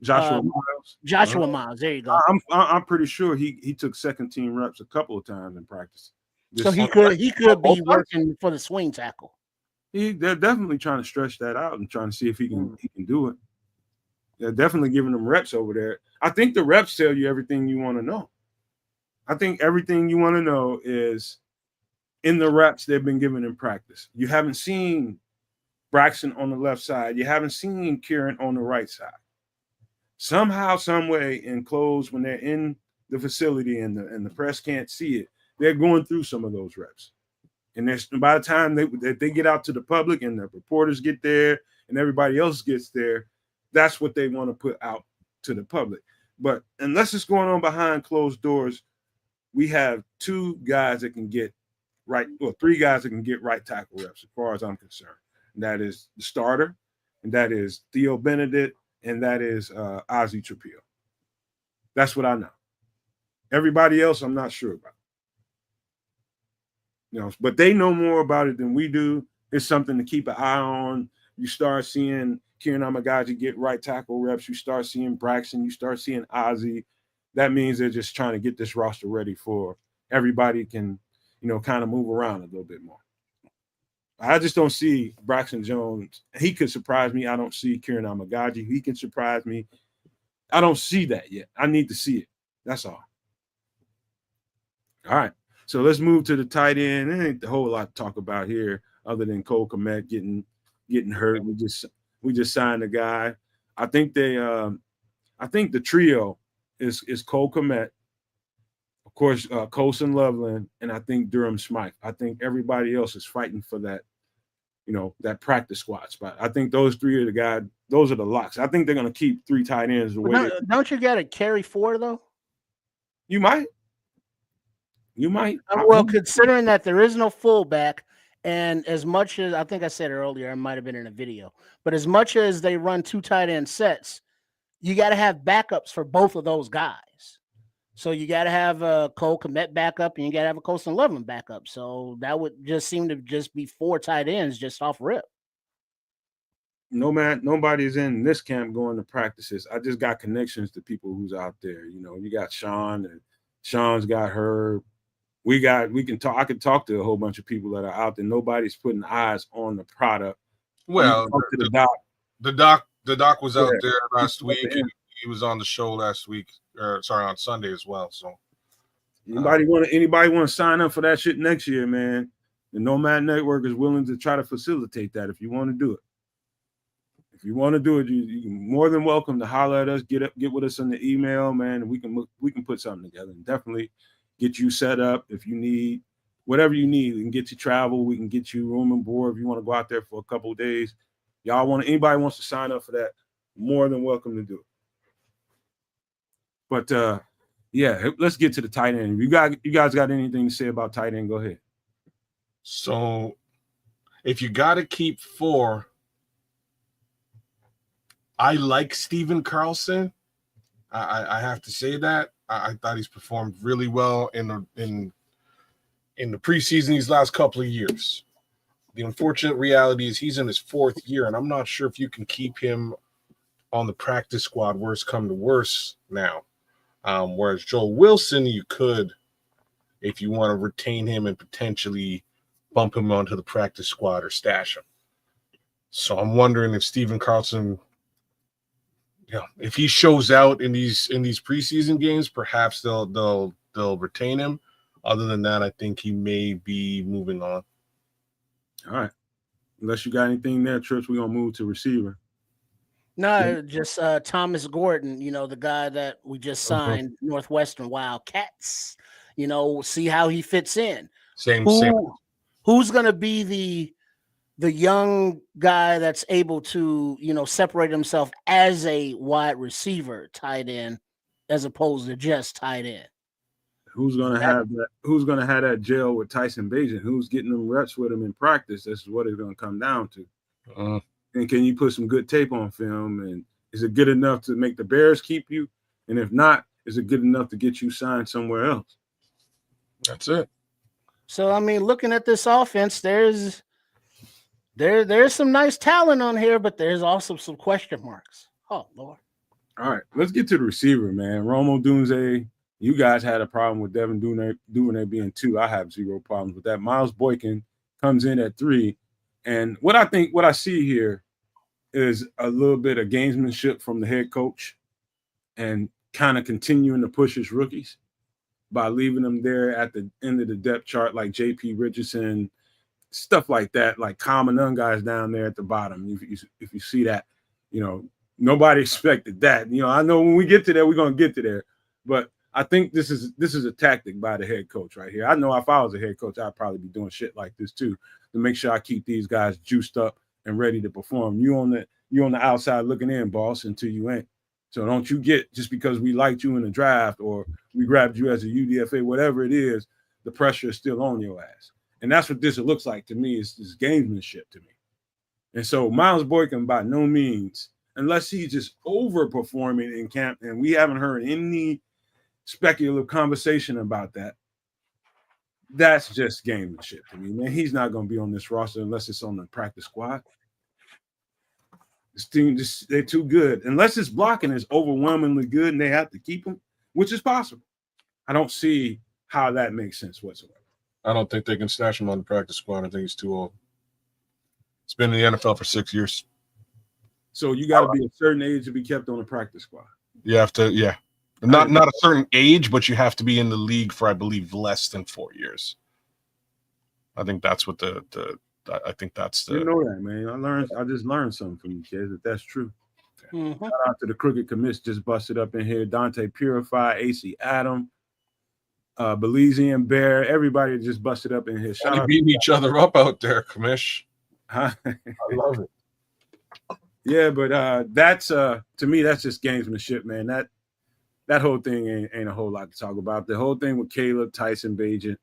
Joshua Miles. Joshua Miles. There you go. I'm pretty sure he took second team reps a couple of times in practice. So he could be working for the swing tackle. They're definitely trying to stretch that out and trying to see if he can do it. They're definitely giving them reps over there. I think the reps tell you everything you want to know. I think everything you want to know is in the reps they've been given in practice. You haven't seen Braxton on the left side. You haven't seen Kieran on the right side. Somehow, some way, in clothes, when they're in the facility and the press can't see it, they're going through some of those reps. And by the time they get out to the public and the reporters get there and everybody else gets there, that's what they want to put out to the public. But unless it's going on behind closed doors, we have 2 guys that can get right, well, 3 guys that can get right tackle reps as far as I'm concerned. And that is the starter, and that is Theo Benedict, and that is Ozzie Trapillo. That's what I know. Everybody else, I'm not sure about. But they know more about it than we do. It's something to keep an eye on. You start seeing Kieran Amagaji get right tackle reps. You start seeing Braxton. You start seeing Ozzie. That means they're just trying to get this roster ready for everybody can, kind of move around a little bit more. I just don't see Braxton Jones. He could surprise me. I don't see Kieran Amagaji. He can surprise me. I don't see that yet. I need to see it. That's all. All right. So let's move to the tight end. There ain't a whole lot to talk about here other than Cole Kmet getting hurt. We just signed a guy. I think the trio is Cole Kmet, of course, Colson Loveland, and I think Durham Smythe. I think everybody else is fighting for that, that practice squad spot. I think those 3 are the guys. Those are the locks. I think they're going to keep 3 tight ends. Don't you got to carry 4 though? You might. Well, considering that there is no fullback, and as much as I think I said earlier, I might have been in a video, but as much as they run 2 tight end sets, you got to have backups for both of those guys. So you got to have a Cole Kmet backup, and you got to have a Colson Loveland backup. So that would just seem to just be 4 tight ends just off rip. No, man, nobody's in this camp going to practices. I just got connections to people who's out there. You got Sean, and Sean's got Herb. I can talk to a whole bunch of people that are out there. Nobody's putting eyes on the product. Well, the doc was out there last week. He was on the show last week, on Sunday as well. So anybody want to sign up for that shit next year, man? The Nomad Network is willing to try to facilitate that if you want to do it. If you want to do it, you're more than welcome to holler at us. Get with us on the email, man, and we can put something together and definitely get you set up if you need whatever you need. We can get you travel. We can get you room and board if you want to go out there for a couple of days. Anybody wants to sign up for that, more than welcome to do it. But let's get to the tight end. You guys got anything to say about tight end? Go ahead. So if you got to keep 4, I like Steven Carlson. I have to say that. I thought he's performed really well in the preseason these last couple of years. The unfortunate reality is he's in his 4th year, and I'm not sure if you can keep him on the practice squad worst come to worst now. Whereas Joel Wilson, you could, if you want to retain him and potentially bump him onto the practice squad or stash him. So I'm wondering if Stephen Carlson, if he shows out in these preseason games, perhaps they'll retain him. Other than that, I think he may be moving on. All right. Unless you got anything there, Trips, we're gonna move to receiver. No, just Thomas Gordon, the guy that we just signed, Northwestern Wildcats. See how he fits in. Same. Who's going to be the young guy that's able to, separate himself as a wide receiver tight end as opposed to just tight end? Who's gonna have that? Who's gonna have that gel with Tyson Bagent? Who's getting them reps with him in practice? This is what it's gonna come down to. And can you put some good tape on film? And is it good enough to make the Bears keep you? And if not, is it good enough to get you signed somewhere else? That's it. So, I mean, looking at this offense, there's some nice talent on here, but there's also some question marks. Oh, Lord. All right, let's get to the receiver, man. Romo Dunze, you guys had a problem with Devin Duvernay being 2. I have 0 problems with that. Miles Boykin comes in at 3. And what I see here is a little bit of gamesmanship from the head coach and kind of continuing to push his rookies by leaving them there at the end of the depth chart, like J.P. Richardson, stuff like that, like common none guys down there at the bottom. If you see that, nobody expected that. I know when we get to there, we're going to get to there. But I think this is a tactic by the head coach right here. I know if I was a head coach, I'd probably be doing shit like this too, to make sure I keep these guys juiced up and ready to perform. You on the outside looking in, boss, until you ain't. So don't you get, just because we liked you in the draft or we grabbed you as a UDFA, whatever it is, the pressure is still on your ass. And that's what this looks like to me, is gamesmanship to me. And so Miles Boykin, by no means, unless he's just overperforming in camp, and we haven't heard any speculative conversation about that, that's just gamesmanship to me, man. He's not going to be on this roster unless it's on the practice squad. This team, they're too good. Unless his blocking is overwhelmingly good and they have to keep him, which is possible. I don't see how that makes sense whatsoever. I don't think they can stash him on the practice squad. I think he's too old. He's been in the NFL for 6 years. So you got to be a certain age to be kept on the practice squad. You have to, yeah. Not a certain age, but you have to be in the league for, I believe, less than 4 years. I think that's what I think that's the. You know that, man. I just learned something from you kids, if that's true. Mm-hmm. Shout out to the crooked commiss just busted up in here. Dante Purify, AC Adam, Belizean Bear, everybody just busted up in here. Shout out beating each other up out there, commish. Huh? I love it. Yeah, but that's to me, that's just gamesmanship, man. That whole thing ain't a whole lot to talk about. The whole thing with Caleb, Tyson, Bagent.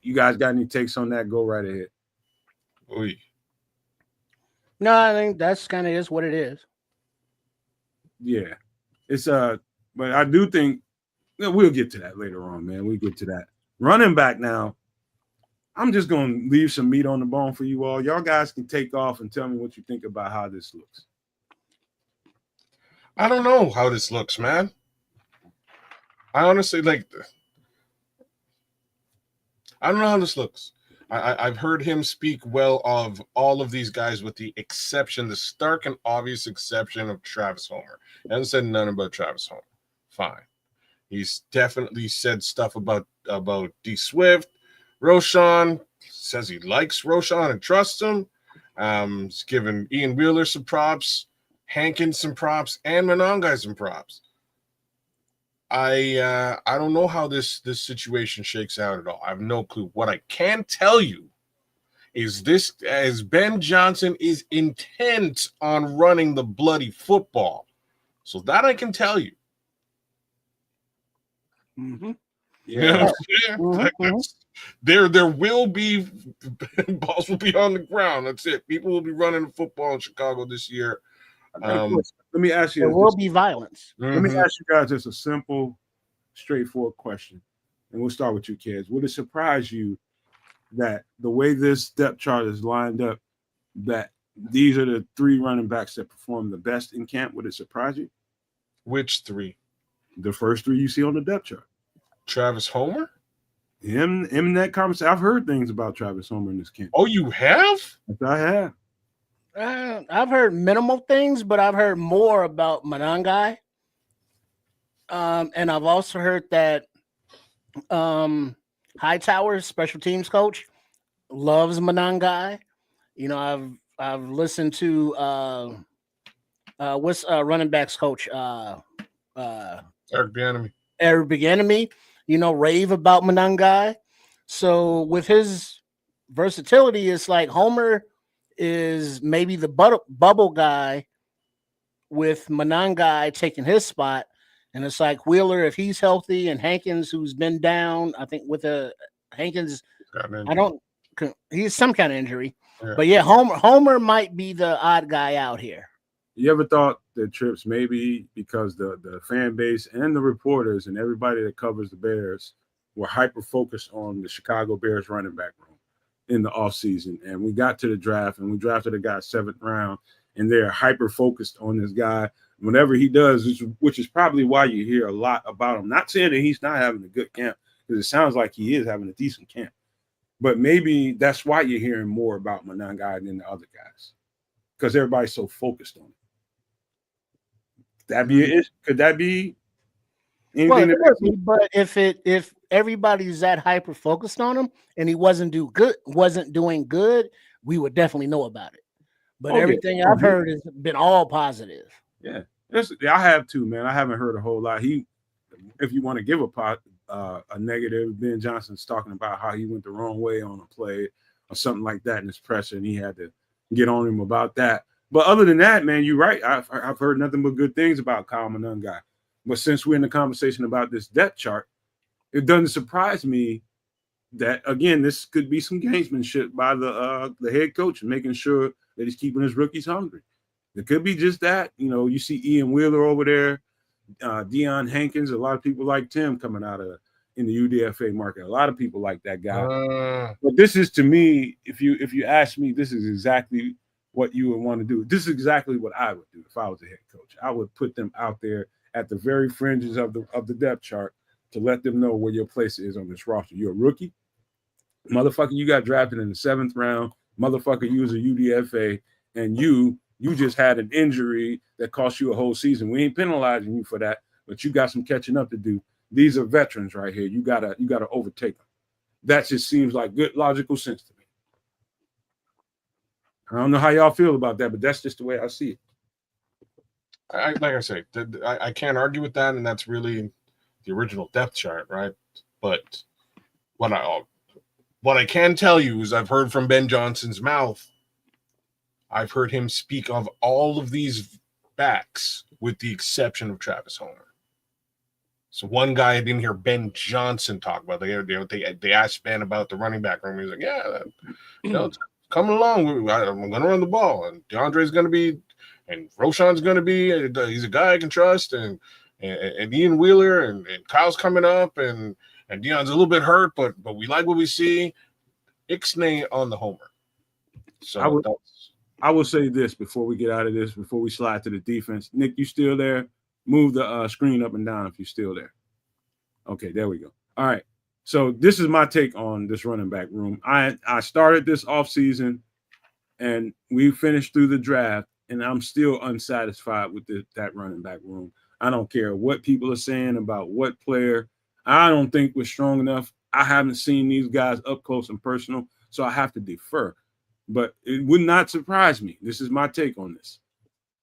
You guys got any takes on that? Go right ahead. Oy. No, I think that's kind of is what it is. Yeah, it's but I do think we'll get to that later on, man. We'll get to that. Running back now. I'm just gonna leave some meat on the bone for you all. Y'all guys can take off and tell me what you think about how this looks. I don't know how this looks, man. I honestly I don't know how this looks. I've heard him speak well of all of these guys with the exception, the stark and obvious exception of Travis Homer. He hasn't said nothing about Travis Homer. Fine. He's definitely said stuff about D Swift. Roshan says he likes Roshan and trusts him. He's given Ian Wheeler some props, Hankins some props, and Monongai some props. I don't know how this situation shakes out at all. I have no clue. What I can tell you is Ben Johnson is intent on running the bloody football. So that I can tell you. Mm-hmm. Yeah. There will be balls will be on the ground. That's it. People will be running the football in Chicago this year. Let me ask you. There will be violence. Let me ask you guys just a simple, straightforward question, and we'll start with you kids. Would it surprise you that the way this depth chart is lined up, that these are the 3 running backs that perform the best in camp? Would it surprise you? Which 3? The first 3 you see on the depth chart. Travis Homer? him in that conversation. I've heard things about Travis Homer in this camp. Oh, you have? Yes, I have. I've heard minimal things, but I've heard more about Manangai. And I've also heard that Hightower, special teams coach, loves Manangai. You know, I've listened to what's running backs coach Eric Bieniemy. Eric Bieniemy, rave about Manangai. So with his versatility, it's like Homer is maybe the bubble guy with Manangai taking his spot. And it's like Wheeler, if he's healthy, and Hankins, who's been down, I think with Hankins, he's some kind of injury. Yeah. But yeah, Homer might be the odd guy out here. You ever thought that Trips, maybe because the fan base and the reporters and everybody that covers the Bears were hyper focused on the Chicago Bears running back room in the offseason, and we got to the draft and we drafted a guy 7th round, and they're hyper focused on this guy. Whatever he does, which is probably why you hear a lot about him. Not saying that he's not having a good camp, because it sounds like he is having a decent camp. But maybe that's why you're hearing more about Manangai than the other guys, because everybody's so focused on it. Could that be anything? But if everybody's that hyper focused on him and he wasn't doing good, we would definitely know about it. But everything I've heard has been all positive. Yeah, I have too, man. I haven't heard a whole lot. If you want to give a negative, Ben Johnson's talking about how he went the wrong way on a play or something like that in his presser, and he had to get on him about that. But other than that, man, you're right. I've heard nothing but good things about Kyle Manangai. But since we're in the conversation about this depth chart, it doesn't surprise me that, again, this could be some gamesmanship by the head coach, making sure that he's keeping his rookies hungry. It could be just that. You see Ian Wheeler over there, Deion Hankins. A lot of people like Tim coming out in the UDFA market. A lot of people like that guy. But this is, to me, if you ask me, this is exactly what you would want to do. This is exactly what I would do if I was a head coach. I would put them out there at the very fringes of the depth chart to let them know where your place is on this roster. You're a rookie. Motherfucker, you got drafted in the 7th round. Motherfucker, you was a UDFA, and you just had an injury that cost you a whole season. We ain't penalizing you for that, but you got some catching up to do. These are veterans right here. You gotta overtake them. That just seems like good logical sense to me. I don't know how y'all feel about that, but that's just the way I see it. Like I say, I can't argue with that, and that's really the original depth chart, right? But what I can tell you is I've heard from Ben Johnson's mouth. I've heard him speak of all of these backs with the exception of Travis Homer. So one guy I didn't hear Ben Johnson talk about. They asked Ben about the running back room. He was like, "Yeah, it's coming along. I'm going to run the ball, and DeAndre's going to be, and Roshan's going to be. He's a guy I can trust, and Ian Wheeler and Kyle's coming up, and Deion's a little bit hurt, but we like what we see." Ixnay on the Homer. So I will say this before we get out of this, before we slide to the defense. Nick, you still there? Move the screen up and down if you're still there. Okay, there we go. All right. So this is my take on this running back room. I started this offseason, and we finished through the draft, and I'm still unsatisfied with that running back room. I don't care what people are saying about what player. I don't think we're strong enough. I haven't seen these guys up close and personal, so I have to defer. But it would not surprise me. This is my take on this.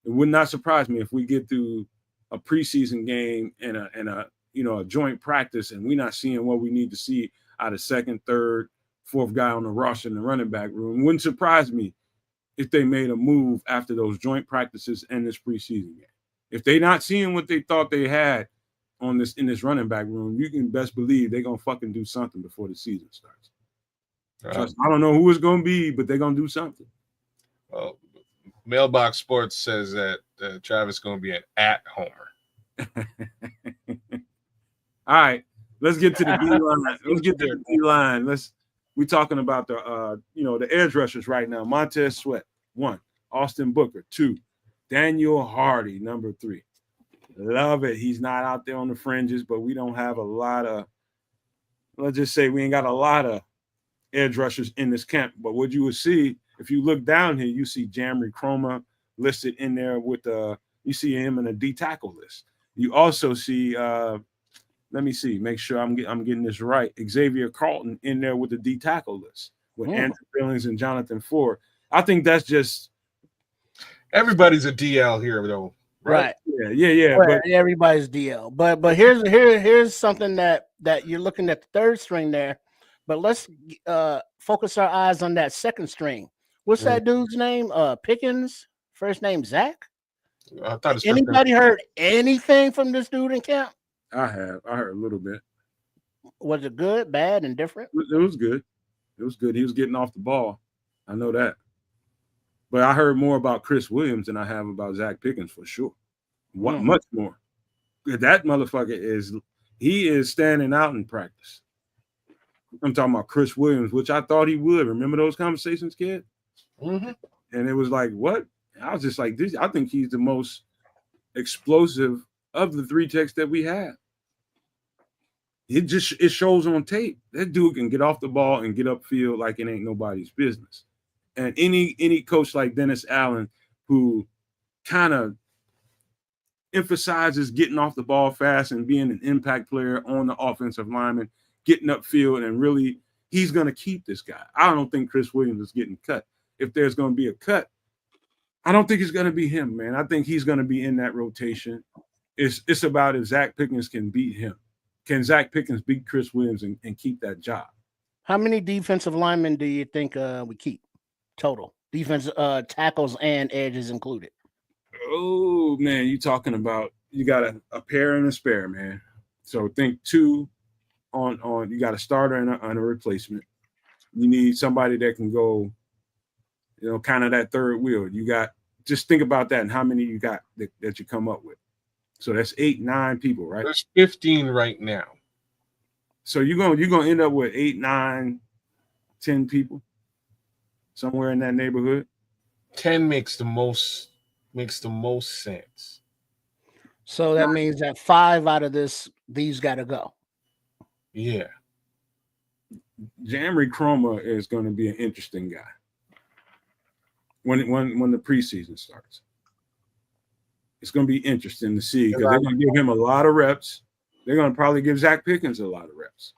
It would not surprise me if we get through a preseason game and a joint practice, and we're not seeing what we need to see out of 2nd, 3rd, 4th guy on the roster in the running back room. It wouldn't surprise me if they made a move after those joint practices and this preseason game. If they're not seeing what they thought they had in this running back room, you can best believe they're gonna fucking do something before the season starts. I don't know who it's gonna be, but they're gonna do something. Well, Mailbox Sports says that Travis is gonna be an at Homer. All right, let's get to the D line. Let's get to the D line. We're talking about the edge rushers right now. Montez Sweat, 1. Austin Booker, 2. Daniel Hardy, number 3. Love it. He's not out there on the fringes, but we don't have a lot of let's just say we ain't got a lot of edge rushers in this camp. But what you would see if you look down here, you see Jamry Chroma listed in there with you see him in a D tackle list. You also see let me see, make sure I'm getting this right. Xavier Carlton in there with the D tackle list with Andrew Billings and Jonathan Ford. I think that's just everybody's a DL here though, right? Yeah. Well, But everybody's DL. But here's something that you're looking at the third string there. But let's focus our eyes on that second string. What's that dude's name? Pickens. First name Zach. I thought it's Anybody heard anything from this dude in camp? I heard a little bit. Was it good, bad, and different? It was good. It was good. He was getting off the ball. I know that. But I heard more about Chris Williams than I have about Zach Pickens for sure. Much more. That motherfucker is standing out in practice. I'm talking about Chris Williams, which I thought he would. Remember those conversations, kid? Mm-hmm. And it was like, what? I was just like, this. I think he's the most explosive of the three techs that we have. It shows on tape. That dude can get off the ball and get upfield like it ain't nobody's business. And any coach like Dennis Allen, who kind of emphasizes getting off the ball fast and being an impact player on the offensive lineman, getting upfield, and really he's going to keep this guy. I don't think Chris Williams is getting cut. If there's going to be a cut, I don't think it's going to be him, man. I think he's going to be in that rotation. It's about if Zach Pickens can beat him. Can Zach Pickens beat Chris Williams and keep that job? How many defensive linemen do you think we keep total? Defense tackles and edges included. Oh, man, you talking about you got a pair and a spare, man. So think two on you got a starter and a replacement. You need somebody that can go, kind of that third wheel. You got just think about that and how many you got that you come up with. So that's 8, 9 people, right? There's 15 right now. So you're gonna end up with 8, 9, 10 people somewhere in that neighborhood. 10 makes the most sense. So that means that 5 out of these got to go. Yeah. Jamry Chroma is going to be an interesting guy when the preseason starts. It's going to be interesting to see because they're going to give him a lot of reps. They're going to probably give Zach Pickens a lot of reps.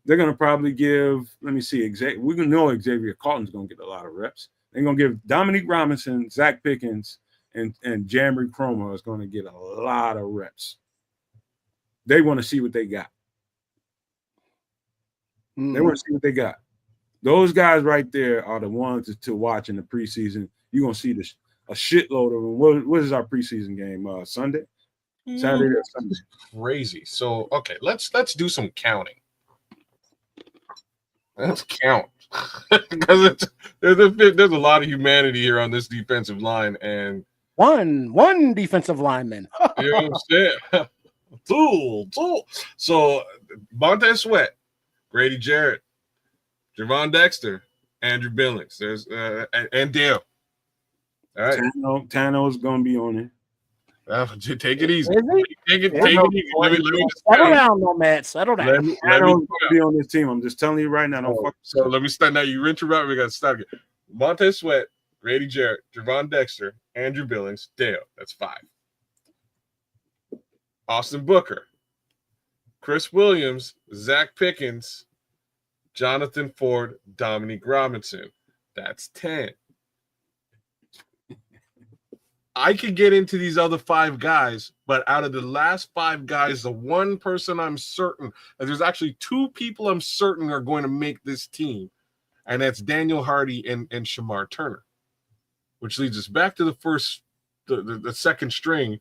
They're going to probably give, let me see, we're going to know Xavier Carlton's going to get a lot of reps. They're going to give Dominique Robinson, Zach Pickens, and Jamry Chroma is going to get a lot of reps. They want to see what they got. They want to see what they got. Those guys right there are the ones to watch in the preseason. You're going to see a shitload of them. What is our preseason game? Sunday? Saturday or Sunday? Crazy. So, okay, let's do some counting. Let's count. Because there's a lot of humanity here on this defensive line. And one defensive lineman. You know what I'm saying? Tool. So, Montez Sweat, Grady Jarrett, Javon Dexter, Andrew Billings. There's and Dale. All right. Tano is going to be on it. Take it easy. Take it easy. Let me settle down, Nomad. Settle down. Let me be on this team. I'm just telling you right now. So let me start now. You interrupt. We got to stop again. Montez Sweat, Grady Jarrett, Javon Dexter, Andrew Billings, Dale. That's 5. Austin Booker, Chris Williams, Zach Pickens, Jonathan Ford, Dominique Robinson. That's 10. I could get into these other 5 guys, but out of the last 5 guys, the one person I'm certain, and there's actually 2 people I'm certain are going to make this team, and that's Daniel Hardy and Shamar Turner, which leads us back to the second string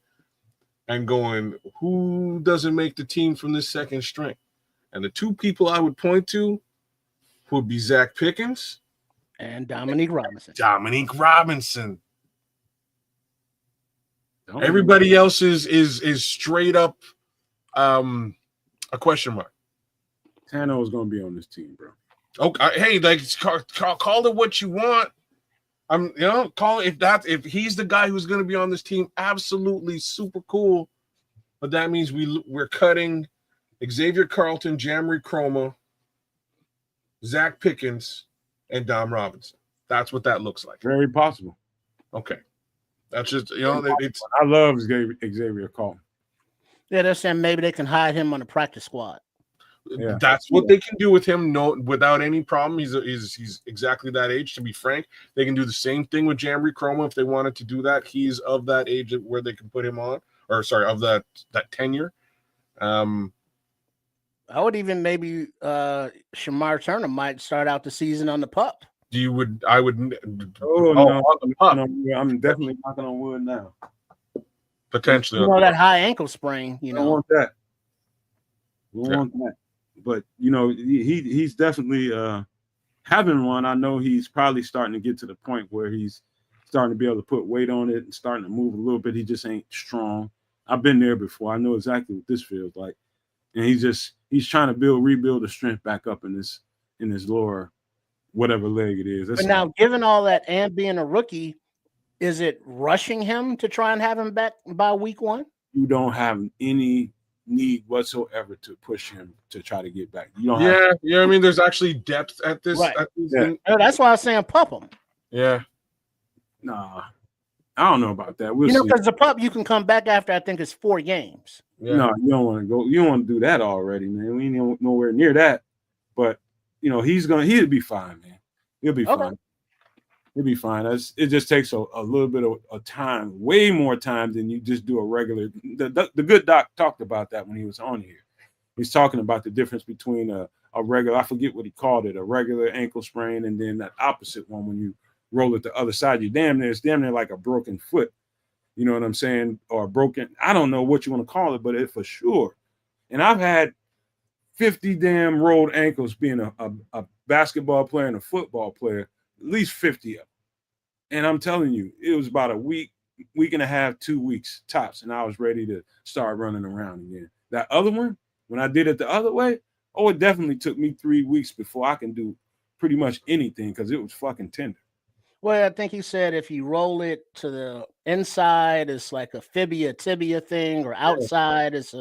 and going, who doesn't make the team from this second string? And the 2 people I would point to would be Zach Pickens and Dominique Robinson. Everybody else is straight up a question mark. Tano is going to be on this team, bro. Okay, hey, like call it what you want. Call it if he's the guy who's going to be on this team. Absolutely super cool, but that means we're cutting Xavier Carlton, Jamry Chroma, Zach Pickens, and Dom Robinson. That's what that looks like. Very possible. Okay. That's just, it's I love Xavier Carlton. Yeah, they're saying maybe they can hide him on the practice squad. Yeah. That's what they can do with him. No, without any problem. He's exactly that age. To be frank, they can do the same thing with Jamry Chroma if they wanted to do that. He's of that age where they can put him on, or sorry, of that tenure. I would even maybe Shamar Turner might start out the season on the pup. Oh, no. On the pup. I'm definitely knocking on wood now. Potentially. You know, that high ankle sprain, you I don't know. want that. We don't want that. But, he's definitely having one. I know he's probably starting to get to the point where he's starting to be able to put weight on it and starting to move a little bit. He just ain't strong. I've been there before. I know exactly what this feels like. And he's trying to rebuild the strength back up in his lower whatever leg it is. But now, given all that and being a rookie, is it rushing him to try and have him back by week 1? You don't have any need whatsoever to push him to try to get back. You don't I mean, there's actually depth at this. Right. Yeah. That's why I was saying pup him. Yeah. Nah. I don't know about that. We'll see. Because the pup you can come back after, I think it's 4 games. Yeah. No, you don't want to go. You don't want to do that already, man. We ain't nowhere near that. But he'll be fine, man. He'll be fine. He'll be fine. It just takes a little bit of time, way more time than you just do a regular. The good doc talked about that when he was on here. He's talking about the difference between a regular, I forget what he called it, a regular ankle sprain, and then that opposite one when you roll it the other side. It's damn near like a broken foot. You know what I'm saying? Or broken, I don't know what you want to call it, but it for sure. And I've had 50 damn rolled ankles being a basketball player and a football player, at least 50 of them. And I'm telling you, it was about a week and a half, 2 weeks tops, and I was ready to start running around again. That other one, when I did it the other way, it definitely took me 3 weeks before I can do pretty much anything because it was fucking tender. Well, I think he said if you roll it to the inside, it's like a tibia thing, or outside, it's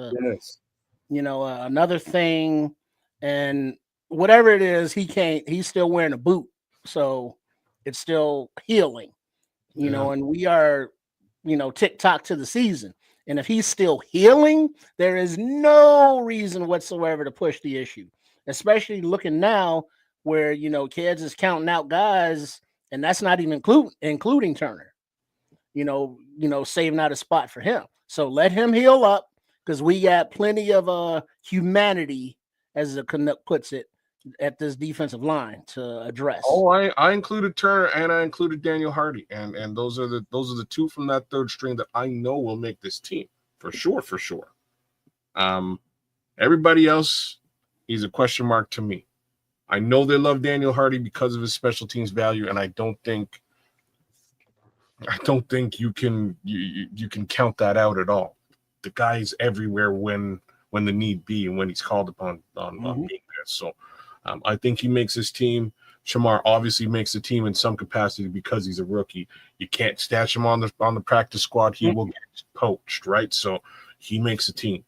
another thing. And whatever it is, he's still wearing a boot. So it's still healing, and we are, tick-tock to the season. And if he's still healing, there is no reason whatsoever to push the issue, especially looking now where, kids is counting out guys. And that's not even including Turner, saving out a spot for him. So let him heal up because we got plenty of humanity, as the Canuck puts it, at this defensive line to address. Oh, I included Turner and I included Daniel Hardy, and those are the two from that third string that I know will make this team for sure. Everybody else, he's a question mark to me. I know they love Daniel Hardy because of his special teams value, and I don't think you can count that out at all. The guy's everywhere when the need be and when he's called upon on being there. So I think he makes his team. Shamar obviously makes the team in some capacity because he's a rookie. You can't stash him on the practice squad. He will get poached, right? So he makes the team.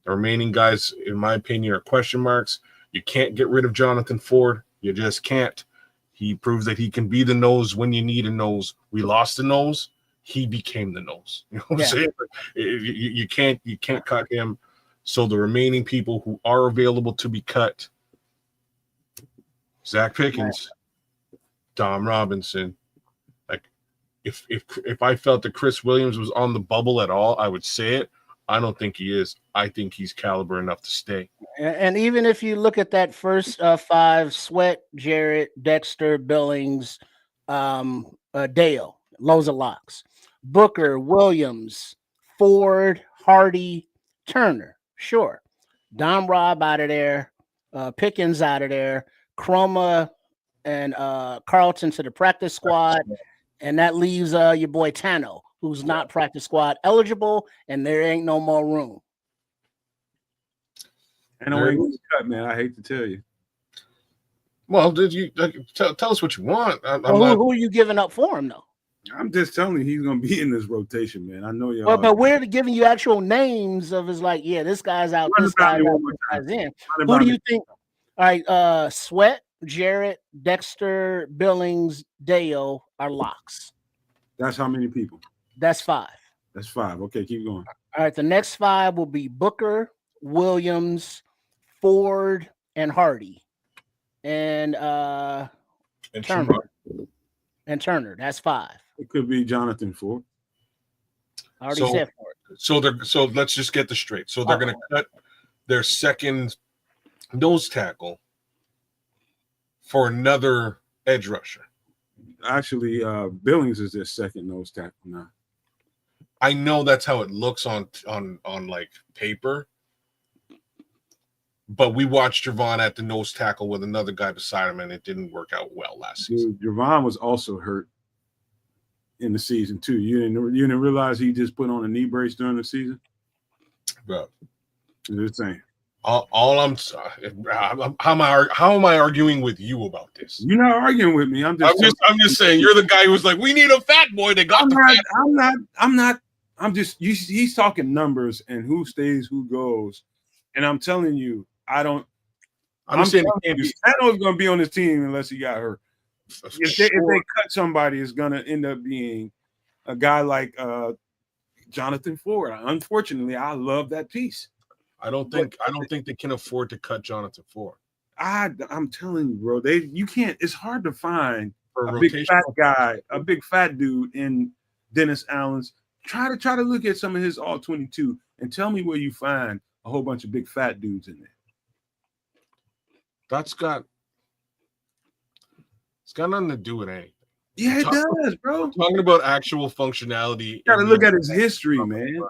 The remaining guys, in my opinion, are question marks. You can't get rid of Jonathan Ford. You just can't. He proves that he can be the nose when you need a nose. We lost the nose. He became the nose. You know what I'm saying? You can't cut him. So the remaining people who are available to be cut, Zach Pickens, Dom Robinson. Like if I felt that Chris Williams was on the bubble at all, I would say it. I don't think he is. I think he's caliber enough to stay. And even if you look at that first 5, Sweat, Jarrett, Dexter, Billings, Dale, loads of locks, Booker, Williams, Ford, Hardy, Turner, sure. Dom Rob out of there, Pickens out of there, Chroma and Carlton to the practice squad, and that leaves your boy Tano, who's not practice squad eligible, and there ain't no more room. And no way to cut, man. I hate to tell you. Well, did you tell us what you want? Who are you giving up for him, though? I'm just telling you, he's gonna be in this rotation, man. I know y'all. Well, but we're giving you actual names of his like, yeah, this guy's out, Run this it by guy's me out, one more this time. guy's in. Run it Who by do me. you think? All right, Sweat, Jarrett, Dexter, Billings, Dale are locks. That's how many people? That's 5. That's 5. Okay, keep going. All right, the next 5 will be Booker, Williams, Ford, and Hardy. And Turner. And Turner. That's 5. It could be Jonathan Ford. I already said Ford. So let's just get this straight. So they're going to cut their second nose tackle for another edge rusher. Actually, Billings is their second nose tackle now. I know that's how it looks on like paper, but we watched Javon at the nose tackle with another guy beside him, and it didn't work out well last season. Javon was also hurt in the season too. You didn't realize he just put on a knee brace during the season, bro. Just saying. All I'm how am I arguing with you about this? You're not arguing with me. I'm just saying you're the guy who's like, we need a fat boy. They got he's talking numbers and who stays, who goes. And I'm telling you, I'm saying Tano's gonna be on his team unless he got hurt. If they cut somebody, it's gonna end up being a guy like Jonathan Ford. Unfortunately, I love that piece. I don't think they can afford to cut Jonathan Ford. I'm telling you, bro, you can't. It's hard to find For a big fat guy, a big fat dude in Dennis Allen's. Try to look at some of his all 22 and tell me where you find a whole bunch of big fat dudes in there. It's got nothing to do with anything. Yeah, it does, bro. Talking about actual functionality. You got to look at his history, man.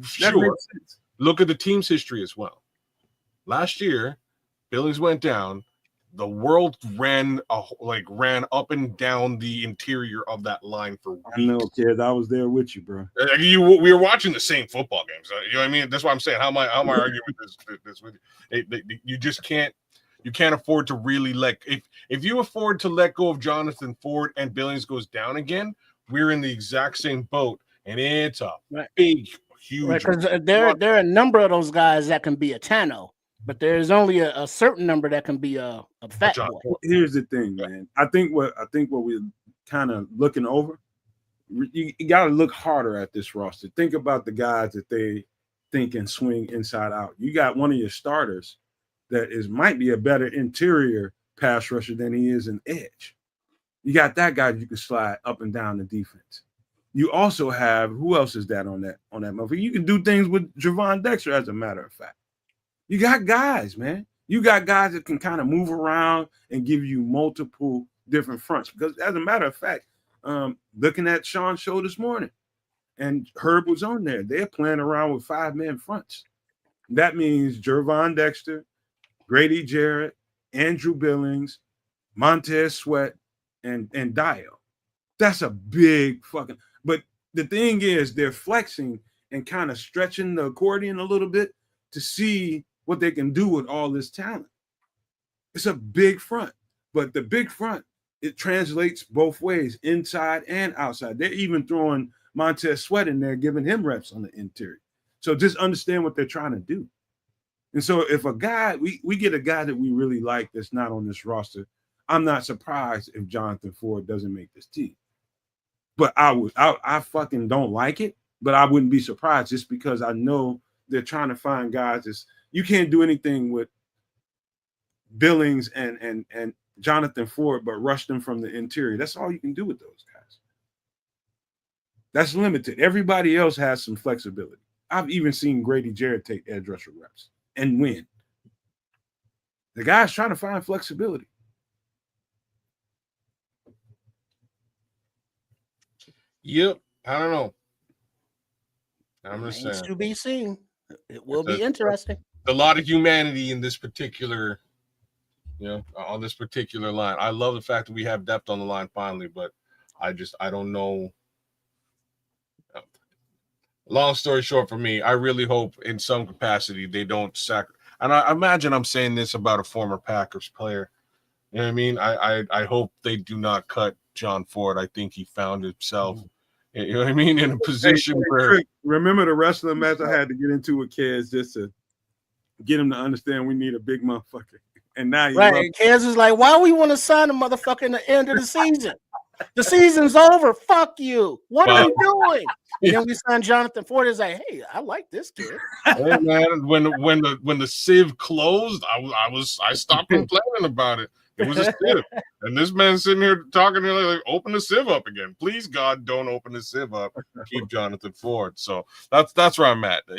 Sure. Look at the team's history as well. Last year, Billings went down. The world ran up and down the interior of that line for weeks. I know, kid. I was there with you, bro. We were watching the same football games. You know what I mean? That's why I'm saying. How am I arguing this with you? You just can't. You can't afford to really if you afford to let go of Jonathan Ford and Billings goes down again, we're in the exact same boat, and it's a big, huge. Because there are a number of those guys that can be a Tano, but there's only a certain number that can be a fat boy. Here's the thing, man. I think what we're kind of looking over, you got to look harder at this roster. Think about the guys that they think can swing inside out. You got one of your starters that might be a better interior pass rusher than he is an edge. You got that guy you can slide up and down the defense. You also have, who else is that on that motherfucker? You can do things with Javon Dexter, as a matter of fact. You got guys, man. You got guys that can kind of move around and give you multiple different fronts. Because as a matter of fact, looking at Sean's show this morning, and Herb was on there, they're playing around with 5-man fronts. That means Javon Dexter, Grady Jarrett, Andrew Billings, Montez Sweat, and Dial. That's a big fucking. But the thing is, they're flexing and kind of stretching the accordion a little bit to see what they can do with all this talent. It's a big front, but the big front, it translates both ways, inside and outside. They're even throwing Montez Sweat in there, giving him reps on the interior. So just understand what they're trying to do. And so if a guy, we get a guy that we really like that's not on this roster, I'm not surprised if Jonathan Ford doesn't make this team. But I fucking don't like it, but I wouldn't be surprised just because I know they're trying to find guys. You can't do anything with Billings and Jonathan Ford but rush them from the interior. That's all you can do with those guys. That's limited. Everybody else has some flexibility. I've even seen Grady Jarrett take edge rusher reps and win. The guy's trying to find flexibility. Yep. I don't know. I'm just saying. To be seen. It will be interesting. A lot of humanity in this particular, on this particular line. I love the fact that we have depth on the line finally, but I don't know. Long story short, for me, I really hope in some capacity they don't sacrifice. And I imagine I'm saying this about a former Packers player. You know what I mean? I hope they do not cut John Ford. I think he found himself, you know what I mean, in a position Hey, where Trick, remember the wrestling match I had to get into with kids just to get him to understand we need a big motherfucker. And now he loves Right. Kansas is like, why we want to sign a motherfucker in the end of the season? The season's over. Fuck you. What are we doing? And then we signed Jonathan Ford. Is like, hey, I like this kid. hey man, when the sieve closed, I stopped complaining about it. It was a sieve, and this man sitting here talking to like, open the sieve up again. Please God, don't open the sieve up. Keep Jonathan Ford. So that's where I'm at. I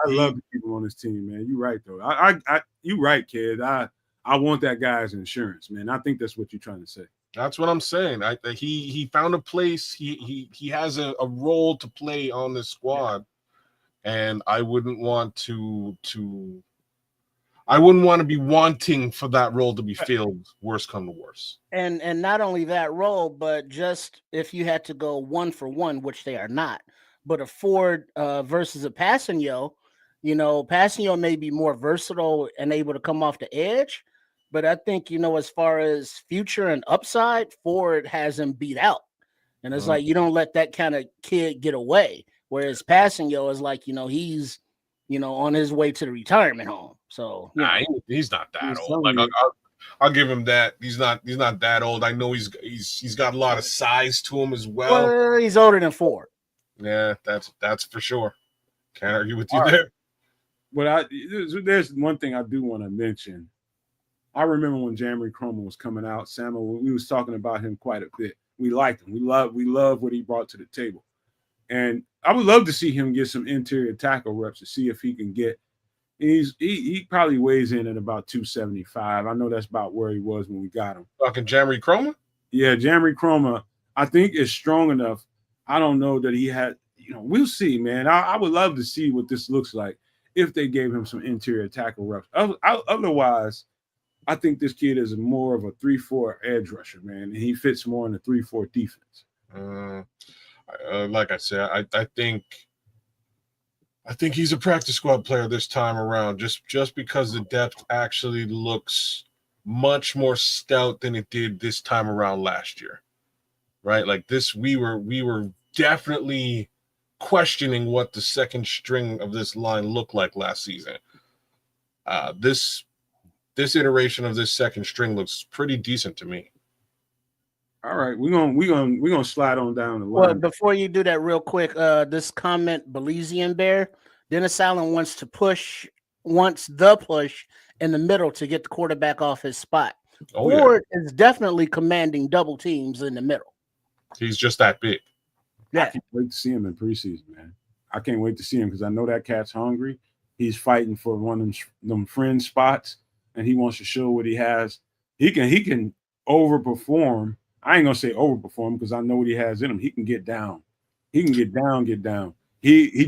love to keep him on this team, man. You're right though. You right, kid. I want that guy's insurance, man. I think that's what you're trying to say. That's what I'm saying. He found a place. He has a role to play on this squad, and I wouldn't want to be wanting for that role to be filled. Worst come to worst. And not only that role, but just if you had to go 1-for-1, which they are not, but a Ford versus a Passanio, Passanio may be more versatile and able to come off the edge. But I think, as far as future and upside, Ford has him beat out. And it's like, you don't let that kind of kid get away. Whereas Passanio is like, he's, on his way to the retirement home. So he's not that old. Like I'll give him that. He's not that old. I know he's got a lot of size to him as well. Well, he's older than Ford. Yeah, that's for sure. Can't argue with you there. But there's one thing I do want to mention. I remember when Jamie Cromer was coming out, Samuel, we was talking about him quite a bit. We liked him. We love what he brought to the table. And I would love to see him get some interior tackle reps to see if he can get. He probably weighs in at about 275. I know that's about where he was when we got him. Talking Jamie Cromer? Yeah, Jamie Cromer, I think is strong enough. I don't know that he had, we'll see, man. I would love to see what this looks like if they gave him some interior tackle reps. Otherwise, I think this kid is more of a 3-4 edge rusher, man, and he fits more in the 3-4 defense. Like I said, I think he's a practice squad player this time around, just because the depth actually looks much more stout than it did this time around last year, right? Like this, we were definitely questioning what the second string of this line looked like last season. This iteration of this second string looks pretty decent to me. All right, we're gonna slide on down the line. Well, before you do that, real quick, this comment, Belizean Bear, Dennis Allen wants the push in the middle to get the quarterback off his spot. Ford is definitely commanding double teams in the middle. He's just that big. Yeah, I can't wait to see him in preseason, man. I can't wait to see him because I know that cat's hungry. He's fighting for one of them fringe spots, and he wants to show what he has. He can overperform. I ain't gonna say overperform because I know what he has in him. He can get down. He can get down. He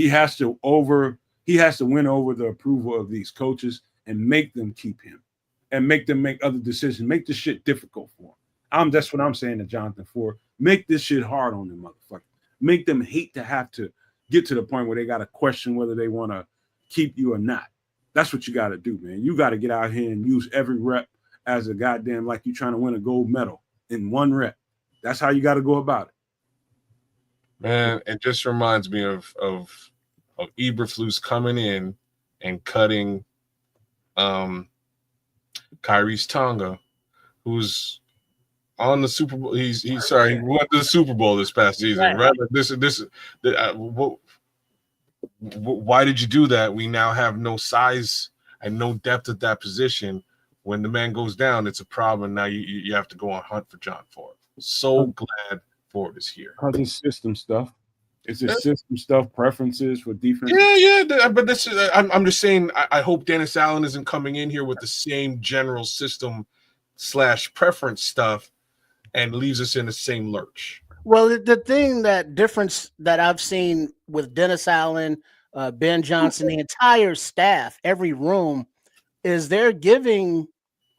has to win over the approval of these coaches and make them keep him and make them make other decisions. Make this shit difficult for him. That's what I'm saying to Jonathan Ford. Make this shit hard on them motherfuckers. Make them hate to have to get to the point where they got to question whether they want to keep you or not. That's what you got to do, man. You got to get out here and use every rep as a goddamn like you're trying to win a gold medal in one rep. That's how you got to go about it. Man, it just reminds me of Eberflus coming in and cutting Kyrie's Tonga, who's on the Super Bowl. He went to the Super Bowl this past season, right? Like why did you do that? We now have no size and no depth at that position. When the man goes down, it's a problem. Now you have to go on hunt for John Ford. So glad Ford is here. Because it's system stuff. It's just system stuff, preferences for defense. Yeah. But this is, I'm just saying, I hope Dennis Allen isn't coming in here with the same general system / preference stuff and leaves us in the same lurch. Well, the difference that I've seen with Dennis Allen, Ben Johnson, the entire staff, every room, is they're giving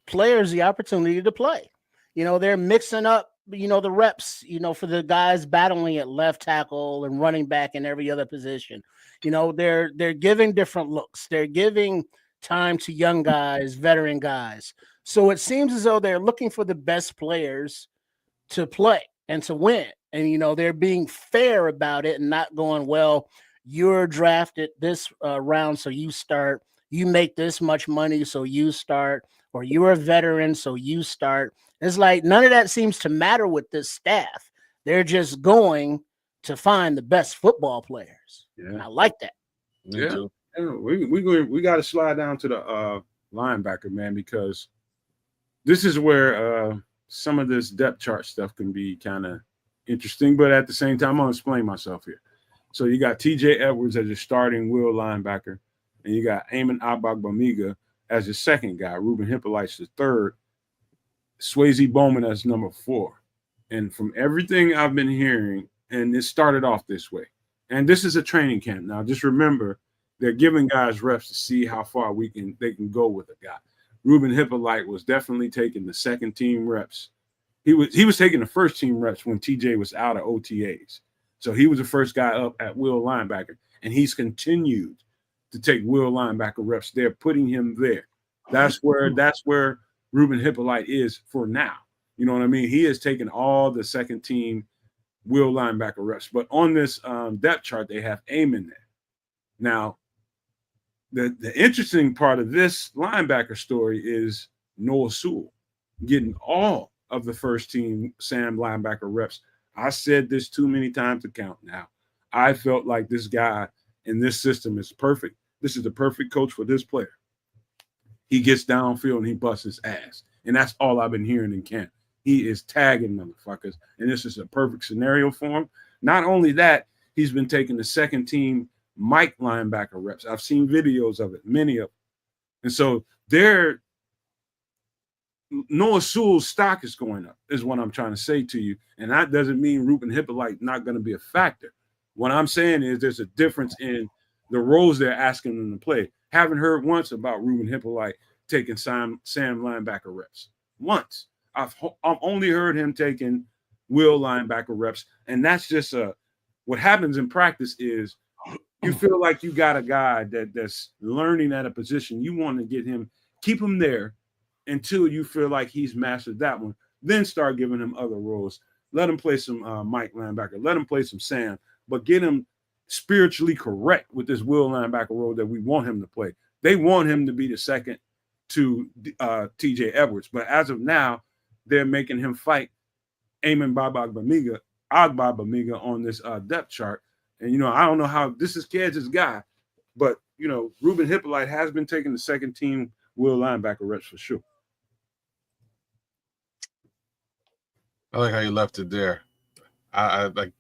players the opportunity to play. They're mixing up, the reps, for the guys battling at left tackle and running back and every other position. They're giving different looks. They're giving time to young guys, veteran guys. So it seems as though they're looking for the best players to play and to win. And, you know, they're being fair about it and not going, well, you're drafted this round, so you start. You make this much money, so you start. Or you're a veteran, so you start. It's like none of that seems to matter with this staff. They're just going to find the best football players. Yeah. And I like that. Me too. Yeah, we got to slide down to the linebacker, man, because this is where some of this depth chart stuff can be kind of interesting. But at the same time, I'm going to explain myself here. So you got T.J. Edwards as your starting will linebacker, and you got Eamon Agbagbamiga as your second guy. Ruben Hippolyte's the third. Swayze Bowman as number 4. And from everything I've been hearing, and it started off this way, and this is a training camp. Now, just remember, they're giving guys reps to see how far they can go with a guy. Ruben Hippolyte was definitely taking the second team reps. He was taking the first team reps when TJ was out of OTAs. So he was the first guy up at will linebacker, and he's continued to take will linebacker reps. They're putting him there. That's where Ruben Hippolyte is for now. You know what I mean? He has taken all the second team will linebacker reps. But on this depth chart, they have Eamon there. Now, the interesting part of this linebacker story is Noah Sewell getting all of the first team Sam linebacker reps. I said this too many times to count now. I felt like this guy in this system is perfect. This is the perfect coach for this player. He gets downfield and he busts his ass. And that's all I've been hearing in camp. He is tagging motherfuckers. And this is a perfect scenario for him. Not only that, he's been taking the second team Mike linebacker reps. I've seen videos of it, many of them. And so Noah Sewell's stock is going up, is what I'm trying to say to you. And that doesn't mean Ruben Hippolyte not going to be a factor. What I'm saying is there's a difference in the roles they're asking them to play. Haven't heard once about Ruben Hippolyte taking Sam linebacker reps. Once. I've only heard him taking will linebacker reps. And that's just what happens in practice is you feel like you got a guy that's learning at a position. You want to get him, keep him there until you feel like he's mastered that one. Then start giving him other roles. Let him play some Mike linebacker. Let him play some Sam. But get him spiritually correct with this will linebacker role that we want him to play. They want him to be the second to T.J. Edwards. But as of now, they're making him fight Eamon Agbagbamiga on this depth chart. And, you know, I don't know how this is Keds' guy, but, you know, Ruben Hippolyte has been taking the second team will linebacker reps for sure. I like how you left it there. I don't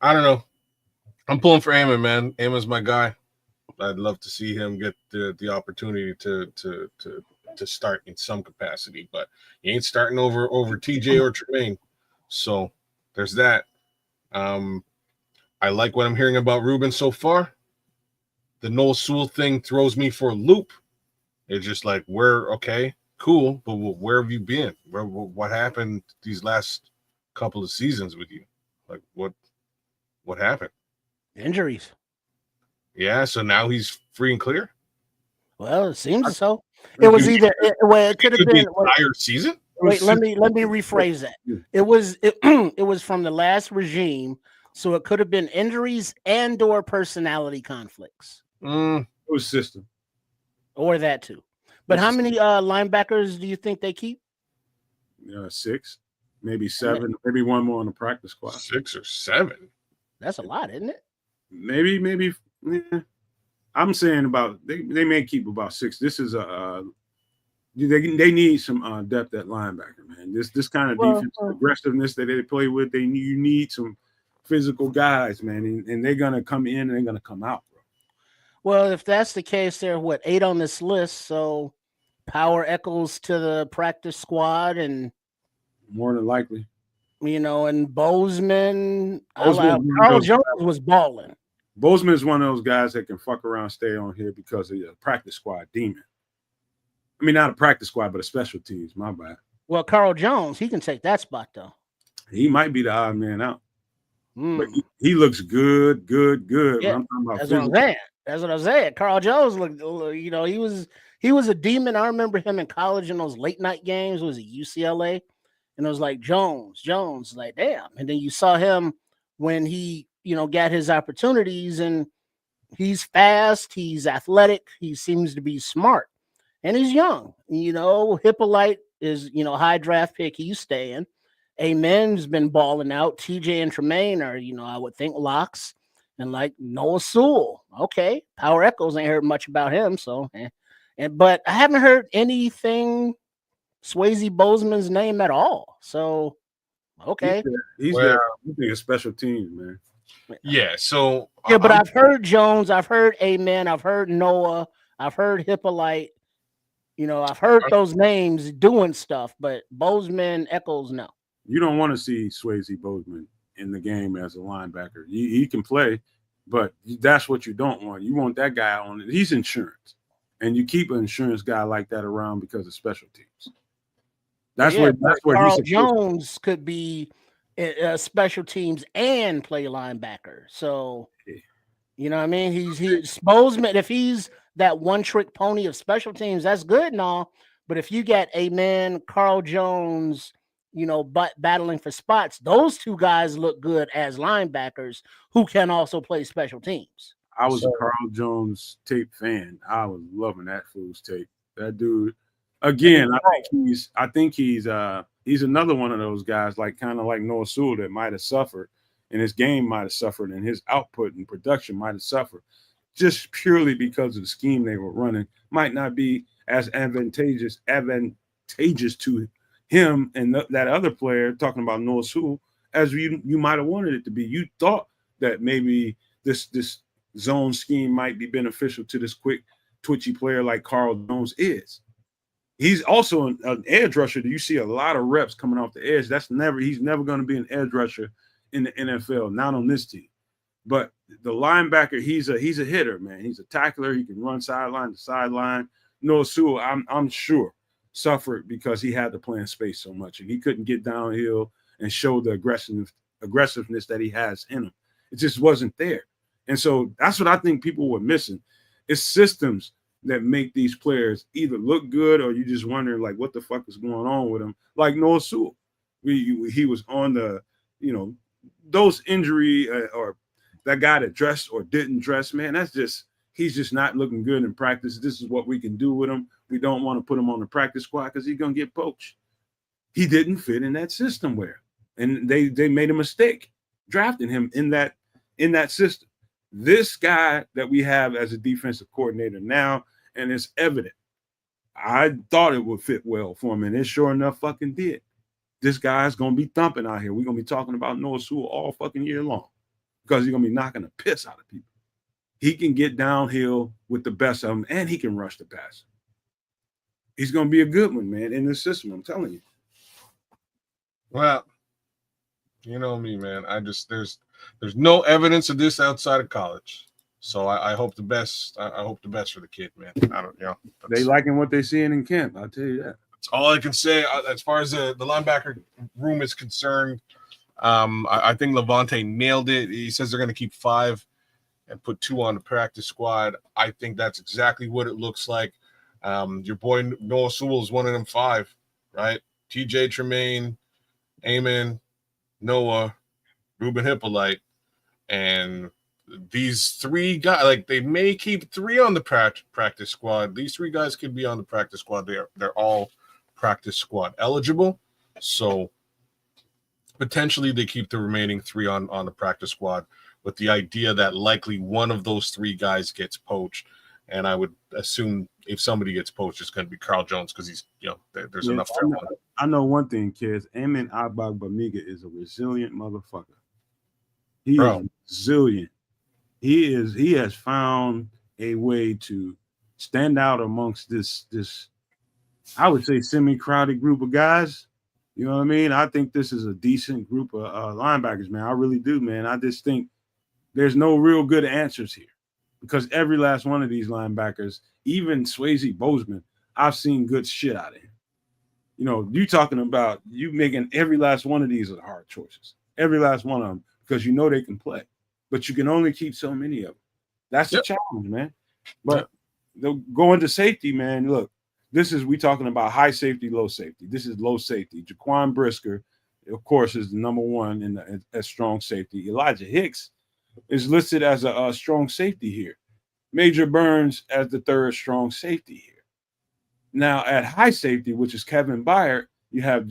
know. I'm pulling for Eamon, man. Eamon's my guy. I'd love to see him get the opportunity to start in some capacity, but he ain't starting over TJ or Tremaine. So there's that. I like what I'm hearing about Ruben so far. The Noah Sewell thing throws me for a loop. It's just like, okay, cool, but where have you been? What happened these last couple of seasons with you? Like, what happened? Injuries. Yeah, so now he's free and clear? Well, it seems so. It was either it could have been the entire season. Wait, let me rephrase that. It was from the last regime, so it could have been injuries and/or personality conflicts. It was system, or that too. But how many linebackers do you think they keep? 6, maybe 7, maybe one more on the practice squad. 6 or 7. That's a lot, isn't it? Maybe. Yeah. I'm saying about they may keep about 6. This is they need some depth at linebacker, man. This kind of defensive aggressiveness that they play with, you need some physical guys, man, and they're gonna come in and they're gonna come out, bro. Well, if that's the case, there are 8 on this list, so power echoes to the practice squad, and more than likely, you know, and Bozeman Carl Jones was balling. Bozeman is one of those guys that can fuck around, stay on here because of a practice squad demon. I mean, not a practice squad, but a special teams. My bad. Well, Carl Jones, he can take that spot though. He might be the odd man out, but he looks good. Yeah, I'm talking about that's what I'm saying. That's what I'm saying. Carl Jones looked, you know, he was a demon. I remember him in college in those late night games. Was it UCLA? and it was like Jones, like damn. And then you saw him when he, got his opportunities, and he's fast, he's athletic, he seems to be smart, and he's young. Hippolyte is, high draft pick. He's staying. Amen's been balling out. TJ and Tremaine are, I would think locks. And like Noah Sewell, okay. Power Echoes ain't heard much about him, so. But I haven't heard anything Swayze Bozeman's name at all. So, okay. He's there. He's there. Special teams, man. Yeah. So yeah, but I've heard Jones, I've heard Amen, I've heard Noah, I've heard Hippolyte. I've heard those names doing stuff, but Bozeman, Echoes, no. You don't want to see Swayze Bozeman in the game as a linebacker. He can play, but that's what you don't want. You want that guy on it. He's insurance, and you keep an insurance guy like that around because of special teams. That's where Carl Jones could be special teams and play linebacker. So, you know what I mean? He's Bozeman. If he's that one trick pony of special teams, that's good and all. But if you get Amen, Carl Jones, battling for spots, those two guys look good as linebackers who can also play special teams. I was a Carl Jones tape fan. I was loving that fool's tape. That dude, again, I think he's another one of those guys, like kind of like Noah Sewell, that might have suffered, and his game might have suffered, and his output and production might have suffered, just purely because of the scheme they were running. Might not be as advantageous to him and that other player, talking about Noah Sewell, as you might have wanted it to be. You thought that maybe this zone scheme might be beneficial to this quick, twitchy player like Carl Jones is. He's also an edge rusher. You see a lot of reps coming off the edge. He's never going to be an edge rusher in the NFL, not on this team. But the linebacker, he's a hitter, man. He's a tackler. He can run sideline to sideline. Noah Sewell, I'm sure, suffered because he had to play in space so much, and he couldn't get downhill and show the aggressiveness that he has in him. It just wasn't there. And so that's what I think people were missing. It's systems that make these players either look good, or you just wondering, like, what the fuck is going on with him? Like Noah Sewell. He was on the, those injury or that guy that dressed or didn't dress, man, he's just not looking good in practice. This is what we can do with him. We don't want to put him on the practice squad because he's going to get poached. He didn't fit in that system and they made a mistake drafting him in that system. This guy that we have as a defensive coordinator now, and it's evident, I thought it would fit well for him, and it sure enough fucking did. This guy's going to be thumping out here. We're going to be talking about Noah Sewell all fucking year long because he's going to be knocking the piss out of people. He can get downhill with the best of them, and he can rush the pass. He's going to be a good one, man, in this system. I'm telling you. Well, you know me, man. There's no evidence of this outside of college, so I hope the best. I hope the best for the kid, man. They liking what they seeing in camp. I'll tell you that. That's all I can say as far as the linebacker room is concerned. I think Levante nailed it. He says they're going to keep 5 and put 2 on the practice squad. I think that's exactly what it looks like. Your boy Noah Sewell is one of them 5, right? TJ Tremaine, Amen, Noah, Ruben Hippolyte, and these 3 guys, like, they may keep 3 on the practice squad. These 3 guys could be on the practice squad. They're all practice squad eligible. So potentially they keep the remaining 3 on the practice squad, with the idea that likely one of those 3 guys gets poached. And I would assume if somebody gets poached, it's going to be Carl Jones, because he's, there's enough. I know one thing, kids. Amen Agbagbamiga is a resilient motherfucker. He is resilient. He has found a way to stand out amongst this I would say semi-crowded group of guys. You know what I mean? I think this is a decent group of linebackers, man. I really do, man. I just think there's no real good answers here, because every last one of these linebackers, even Swayze Bozeman, I've seen good shit out of him. You talking about you making every last one of these are hard choices. Every last one of them, because they can play. But you can only keep so many of them. That's the challenge, man. But going to safety, man, look, we talking about high safety, low safety. This is low safety. Jaquan Brisker, of course, is the number one as strong safety. Elijah Hicks is listed as a strong safety here. Major Burns as the third strong safety here. Now at high safety, which is Kevin Byard, you have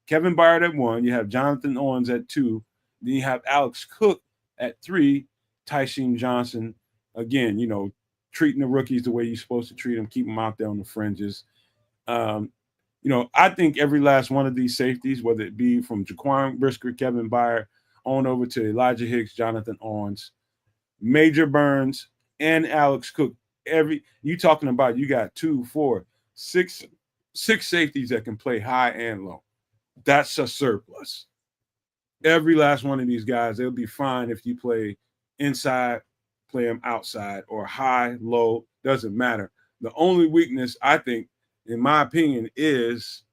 Kevin Byard at 1, you have Jonathan Owens at 2, then you have Alex Cook at 3, Tysheen Johnson, again, treating the rookies the way you're supposed to treat them, keep them out there on the fringes. I think every last one of these safeties, whether it be from Jaquan Brisker, Kevin Byard, on over to Elijah Hicks, Jonathan Owens, Major Burns, and Alex Cook, you talking about you got 2, 4, 6 safeties that can play high and low. That's a surplus. Every last one of these guys, they'll be fine if you play inside, play them outside, or high, low, doesn't matter. The only weakness, I think, in my opinion, is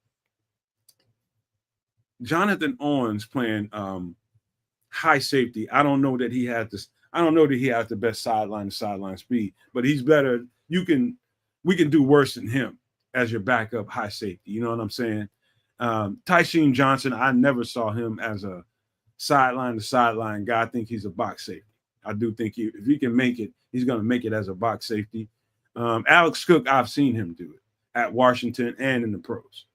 Jonathan Owens playing high safety. I don't know that he has this. I don't know that he has the best sideline to sideline speed, but he's better. We can do worse than him as your backup high safety. You know what I'm saying? Tysheen Johnson, I never saw him as a sideline to sideline guy. I think he's a box safety. I do think if he can make it, he's going to make it as a box safety. Alex Cook, I've seen him do it at Washington and in the pros.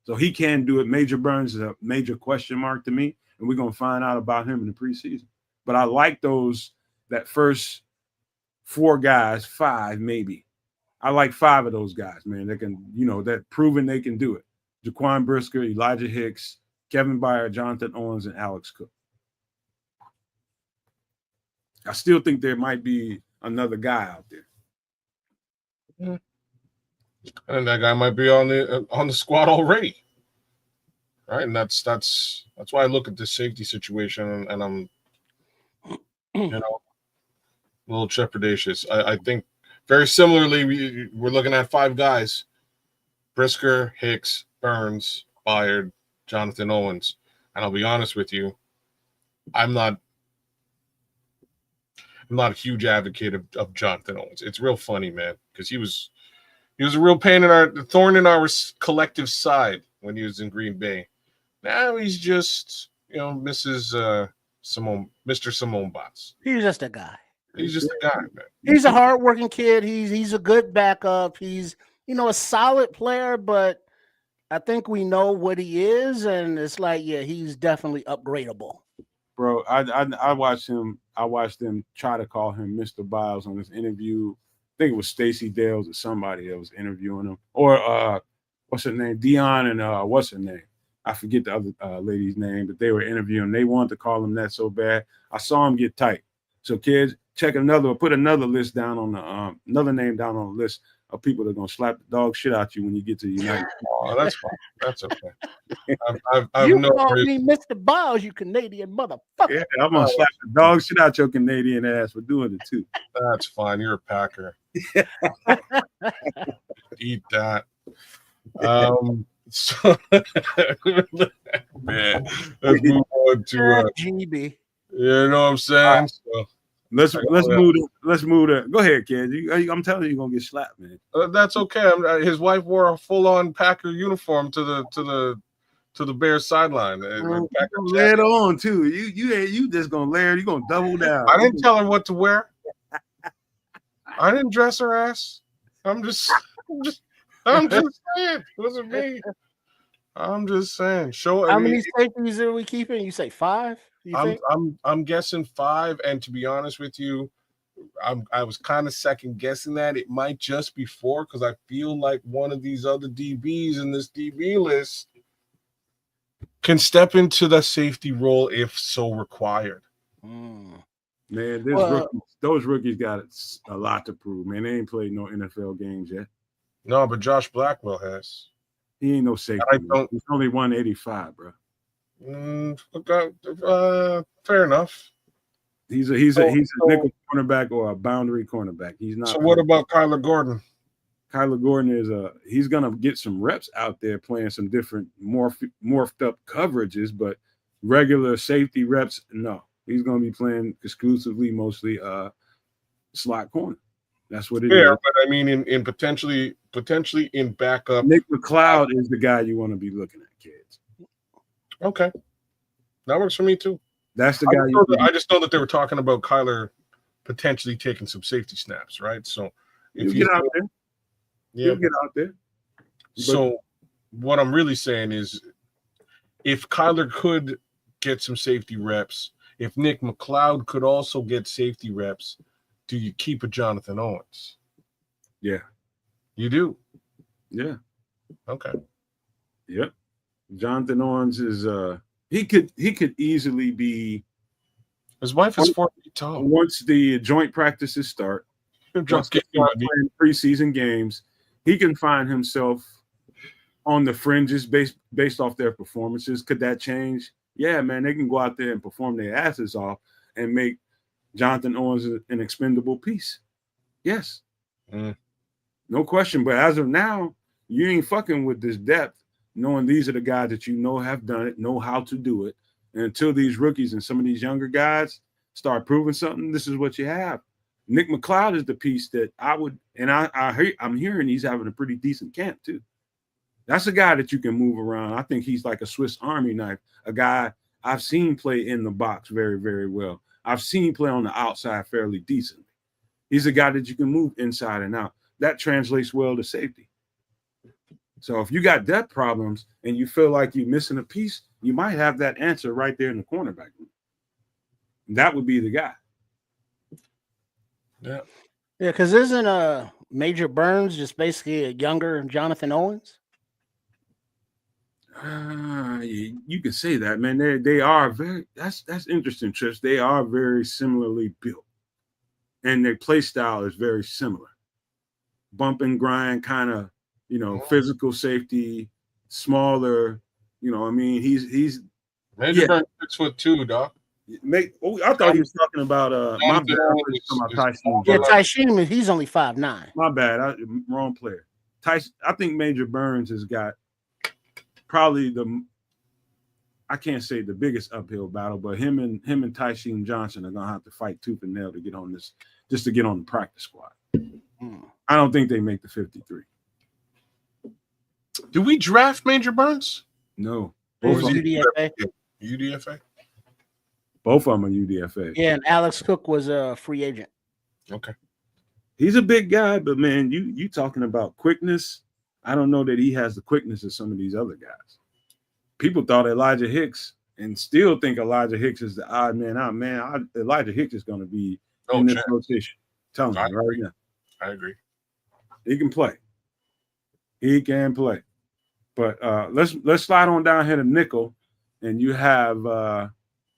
So he can do it. Major Burns is a major question mark to me, and we're going to find out about him in the preseason. But I like that first 4 guys, 5 maybe. I like 5 of those guys, man. They can, that proven they can do it. Jaquan Brisker, Elijah Hicks, Kevin Byard, Jonathan Owens, and Alex Cook. I still think there might be another guy out there. Yeah. And that guy might be on the squad already, right? And that's why I look at this safety situation and I'm, a little trepidatious. I think very similarly, we're looking at 5 guys: Brisker, Hicks, Burns, Byard, Jonathan Owens. And I'll be honest with you, I'm not a huge advocate of Jonathan Owens. It's real funny, man, because he was a real thorn in our collective side when he was in Green Bay. Now he's just, Mr. Simone Bots. He's just a guy. He's just a guy, man. He's a hardworking kid. He's a good backup. He's, a solid player, but I think we know what he is, and it's like, yeah, he's definitely upgradable. Bro, I watched him. I watched them try to call him Mr. Biles on this interview. I think it was Stacey Dales or somebody that was interviewing him, or what's her name, Dion, and what's her name? I forget the other lady's name, but they were interviewing. They wanted to call him that so bad. I saw him get tight. So kids, put another list down on the another name down on the list of people that are gonna slap the dog shit out you when you get to the United. Oh, that's fine. That's okay. You call me Mr. Biles, you Canadian motherfucker. Yeah, I'm gonna slap the dog shit out your Canadian ass for doing it too. That's fine. You're a Packer. Eat that. So man, let's move on to GB. You know what I'm saying? So, let's move to. Go ahead, kid. I'm telling you, you're gonna get slapped, man. That's okay. His wife wore a full-on Packer uniform to the Bears sideline. Later on too. You just gonna layer. You gonna double down. I didn't tell her what to wear. I didn't dress her ass. I'm just saying. It wasn't me. I'm just saying. How many safeties are we keeping? You say 5? I'm guessing 5, and to be honest with you, I was kind of second guessing that it might just be 4 because I feel like one of these other DBs in this DB list can step into the safety role if so required. Man, those rookies got a lot to prove. Man, they ain't played no NFL games yet. No, but Josh Blackwell has. He ain't no safety. He's only 185, bro. Fair enough. He's a nickel cornerback or a boundary cornerback. He's not. So what about Kyler Gordon? Kyler Gordon he's gonna get some reps out there playing some different morphed up coverages, but regular safety reps, no. He's gonna be playing exclusively, mostly slot corner. That's what it Yeah, is. but I mean, in potentially in backup. Nick McLeod is the guy you want to be looking at, kids. Okay, that works for me too. That's the guy. I just know that they were talking about Kyler potentially taking some safety snaps, right? So He'll get out there. Yeah, He'll get out there. So what I'm really saying is, if Kyler could get some safety reps, if Nick McLeod could also get safety reps, do you keep a Jonathan Owens? Yeah. You do? Yeah. Okay. Yep. Jonathan Owens is he could easily be. His wife is 4 feet tall. Once the joint practices start, once they start playing preseason games, he can find himself on the fringes based off their performances. Could that change? Yeah, man, they can go out there and perform their asses off and make Jonathan Owens an expendable piece. Yes. No question. But as of now, you ain't fucking with this depth, knowing these are the guys that you know have done it, know how to do it. And until these rookies and some of these younger guys start proving something, this is what you have. Nick McLeod is the piece that I would, and I'm hearing he's having a pretty decent camp too. That's a guy that you can move around. I think he's like a Swiss Army knife, a guy I've seen play in the box very, very well. I've seen play on the outside fairly decently. He's a guy that you can move inside and out. That translates well to safety. So if you got depth problems and you feel like you're missing a piece, you might have that answer right there in the cornerback room. That would be the guy. Yeah. Yeah, because isn't Major Burns just basically a younger Jonathan Owens? You can say that, man. They are very. That's interesting, Trish. They are very similarly built, and their play style is very similar. Bump and grind, kind of, physical safety, smaller. I mean, he's Major Burns 6'2", Doc. I thought he was talking about my bad. Tyshim, he's only 5'9". My bad. Wrong player. Tyson. I think Major Burns has got probably I can't say the biggest uphill battle, but him and Tyshim Johnson are gonna have to fight tooth and nail to get on this, just to get on the practice squad. I don't think they make the 53. Do we draft Major Burns? No. Both UDFA. UDFA? Both of them are UDFA. Yeah, and Alex Cook was a free agent. Okay. He's a big guy, but man, you talking about quickness. I don't know that he has the quickness of some of these other guys. People thought Elijah Hicks and still think Elijah Hicks is the odd man out. Man, Elijah Hicks is going to be in this rotation. Telling you right now. I agree. He can play. He can play. But let's slide on down here to nickel, and you have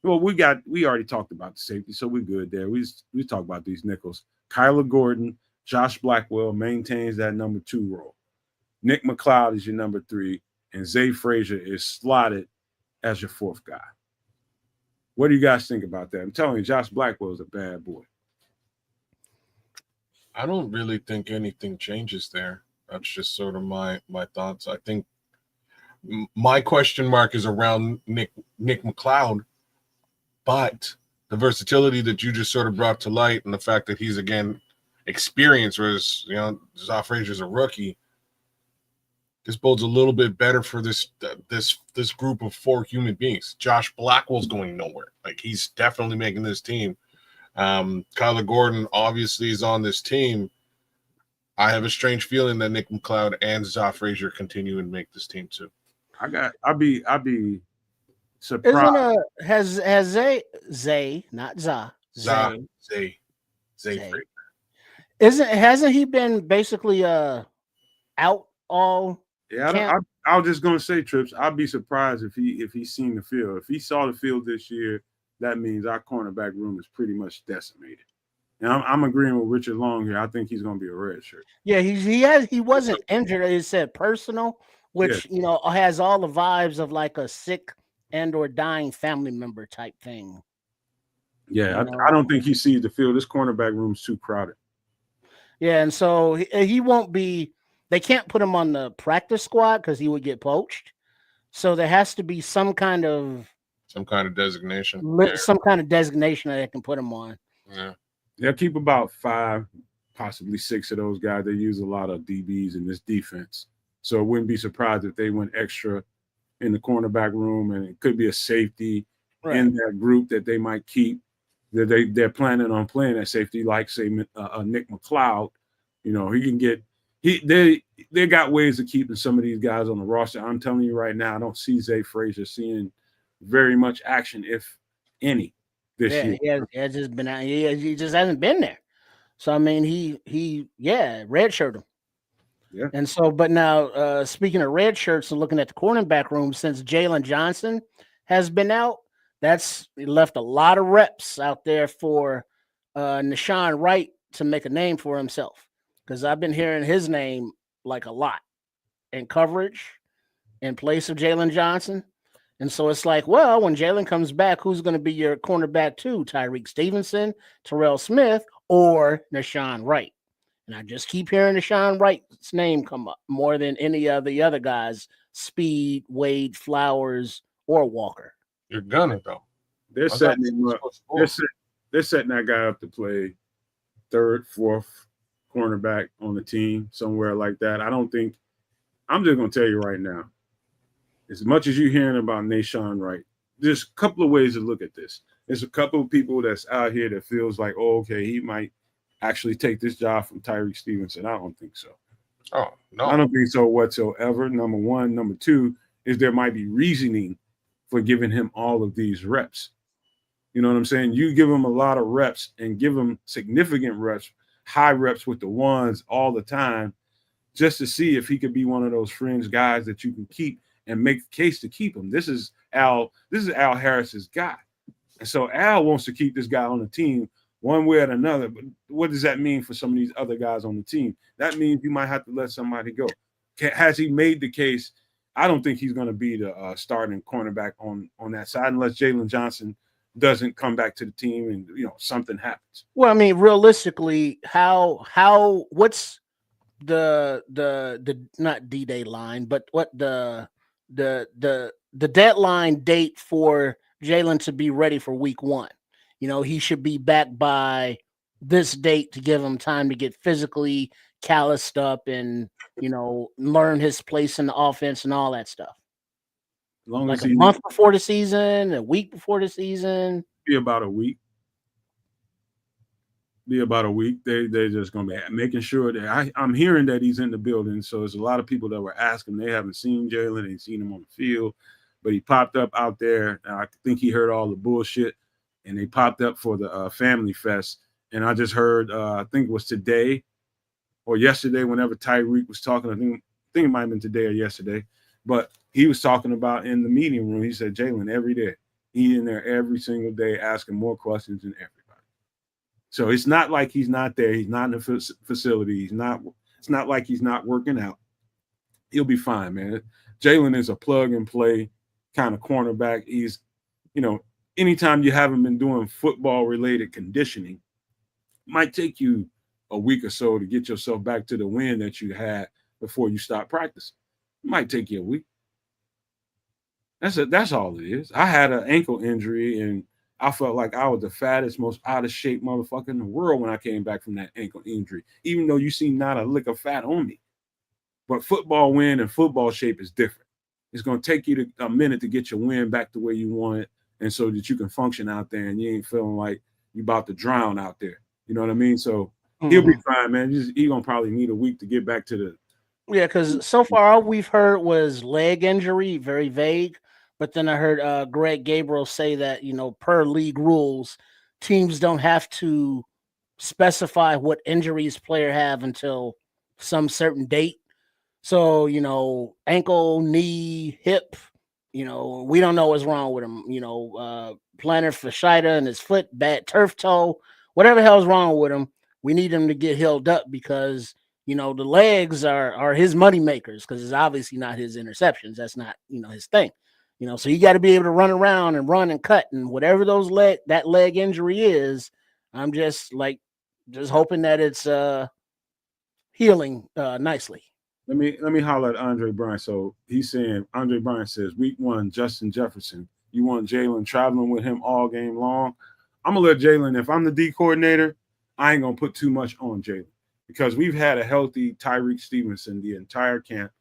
we already talked about the safety, so we're good there. We talk about these nickels. Kyler Gordon, Josh Blackwell maintains that number 2 role. Nick McLeod is your number 3, and Zay Frazier is slotted as your 4th guy. What do you guys think about that? I'm telling you, Josh Blackwell is a bad boy. I don't really think anything changes there. That's just sort of my thoughts. I think my question mark is around Nick McLeod, but the versatility that you just sort of brought to light and the fact that he's, again, experienced, whereas, Zay Frazier's a rookie, this bodes a little bit better for this group of 4 human beings. Josh Blackwell's going nowhere. Like, he's definitely making this team. Kyler Gordon obviously is on this team. I have a strange feeling that Nick McLeod and Zay Frazier continue and make this team too. I'd be surprised. Has Zay, not Zay Frazier. Hasn't he been basically out all? Yeah, I was just gonna say, Trips. I'd be surprised if he's seen the field. If he saw the field this year, that means our cornerback room is pretty much decimated. And I'm agreeing with Richard Long here. I think he's going to be a red shirt. Yeah, he wasn't injured. It said personal, which has all the vibes of like a sick and or dying family member type thing. Yeah, I don't think he sees the field. This cornerback room's too crowded. Yeah, and so he won't be. They can't put him on the practice squad because he would get poached. So there has to be some kind of designation. Some kind of designation that they can put him on. Yeah. They'll keep about 5 possibly 6 of those guys. They use a lot of DBs in this defense. So it wouldn't be surprised if they went extra in the cornerback room, and it could be a safety in that group that they might keep. They're planning on playing at safety, like say Nick McLeod. You know, he can get they got ways of keeping some of these guys on the roster. I'm telling you right now, I don't see Zay Frazier seeing very much action, if any, this year. He has just been out. He just hasn't been there. So I mean, he redshirt him. Yeah. And so, but now speaking of red shirts and looking at the cornerback room, since Jalen Johnson has been out, that's left a lot of reps out there for Nashawn Wright to make a name for himself. Because I've been hearing his name like a lot in coverage in place of Jalen Johnson. And so it's like, well, when Jalen comes back, who's going to be your cornerback too? Tyreek Stevenson, Terrell Smith, or Nashawn Wright? And I just keep hearing Nashawn Wright's name come up more than any of the other guys, Speed, Wade, Flowers, or Walker. You're gonna though. They're setting him up. They're setting that guy up to play third, fourth cornerback on the team, somewhere like that. I'm just going to tell you right now, as much as you're hearing about Nashawn Wright, there's a couple of ways to look at this. There's a couple of people that's out here that feels like, oh, okay, he might actually take this job from Tyreek Stevenson. I don't think so. Oh, no. I don't think so whatsoever, number one. Number two is there might be reasoning for giving him all of these reps. You know what I'm saying? You give him a lot of reps and give him significant reps, high reps with the ones all the time, just to see if he could be one of those fringe guys that you can keep and make the case to keep him. This is Al Harris's guy. And so Al wants to keep this guy on the team one way or another. But what does that mean for some of these other guys on the team? That means you might have to let somebody go. Has he made the case? I don't think he's going to be the starting cornerback on that side unless Jalen Johnson doesn't come back to the team and something happens. Well, I mean, realistically, what's the not D-Day line, but what the deadline date for Jalen to be ready for week 1? He should be back by this date to give him time to get physically calloused up and learn his place in the offense and all that stuff. As long like as a month before the season, a week before the season. Be about a week. They're just going to be making sure that I'm hearing that he's in the building. So there's a lot of people that were asking. They haven't seen Jalen. They've seen him on the field, but he popped up out there. I think he heard all the bullshit, and they popped up for the Family Fest. And I just heard, I think it was today or yesterday, whenever Tyreek was talking. I think it might have been today or yesterday, but he was talking about in the meeting room. He said Jalen every day. He in there every single day asking more questions than everybody. So it's not like he's not there. He's not in the facility. It's not like he's not working out. He'll be fine, man. Jalen is a plug and play kind of cornerback. He's, anytime you haven't been doing football related conditioning, it might take you a week or so to get yourself back to the win that you had before you start practicing. It might take you a week. That's all it is. I had an ankle injury, and I felt like I was the fattest, most out of shape motherfucker in the world when I came back from that ankle injury, even though you see not a lick of fat on me. But football win and football shape is different. It's going to take you a minute to get your win back the way you want it, and so that you can function out there and you ain't feeling like you about to drown out there. You know what I mean? So he'll be fine, man. He's going to probably need a week to get back to the. Yeah, because so far all we've heard was leg injury, very vague. But then I heard Greg Gabriel say that, per league rules, teams don't have to specify what injuries player have until some certain date. So, ankle, knee, hip, we don't know what's wrong with him. Plantar fasciitis in his foot, bad turf toe, whatever the hell's wrong with him. We need him to get healed up because, the legs are his money makers because it's obviously not his interceptions. That's not, his thing. So you got to be able to run around and run and cut, and whatever that leg injury is, I'm just hoping that it's healing nicely. Let me holler at Andre Bryant. So he's saying, Andre Bryant says, week 1, Justin Jefferson. You want Jalen traveling with him all game long? I'm gonna let Jalen. If I'm the D coordinator, I ain't gonna put too much on Jalen. because we've had a healthy Tyreek Stevenson the entire camp.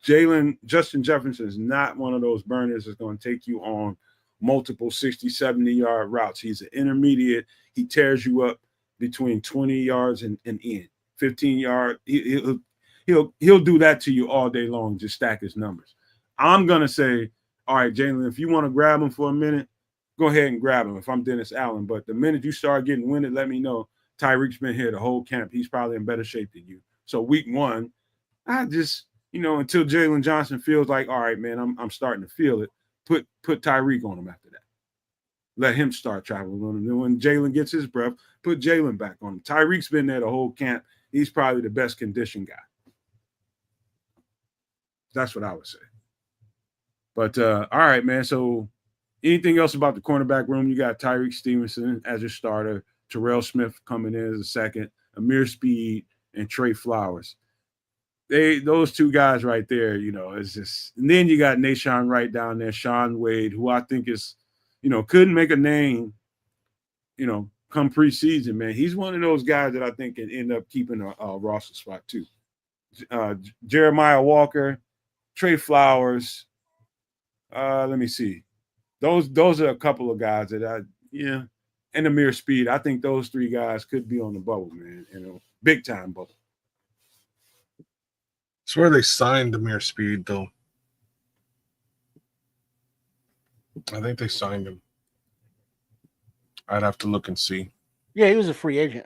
Justin Jefferson is not one of those burners that's going to take you on multiple 60, 70-yard routes. He's an intermediate. He tears you up between 20 yards and in. 15 yard. He'll do that to you all day long, just stack his numbers. I'm going to say, all right, Jalen, if you want to grab him for a minute, go ahead and grab him if I'm Dennis Allen. But the minute you start getting winded, let me know. Tyreek's been here the whole camp. He's probably in better shape than you. So week one, I just, until Jalen Johnson feels like, all right, man, I'm starting to feel it, put Tyreek on him after that. Let him start traveling on him. And when Jalen gets his breath, put Jalen back on him. Tyreek's been there the whole camp. He's probably the best conditioned guy. That's what I would say. But, all right, man, so anything else about the cornerback room? You got Tyreek Stevenson as your starter, Terrell Smith coming in as a second, Amir Speed, and Trey Flowers. Those two guys right there, it's just – and then you got Nashawn Wright down there, Sean Wade, who I think is, couldn't make a name, come preseason, man. He's one of those guys that I think can end up keeping a roster spot too. Jeremiah Walker, Trey Flowers. Let me see. Those are a couple of guys that and Amir Speed. I think those three guys could be on the bubble, man. Big time bubble. It's where they signed Amir Speed, though. I think they signed him. I'd have to look and see. Yeah, he was a free agent.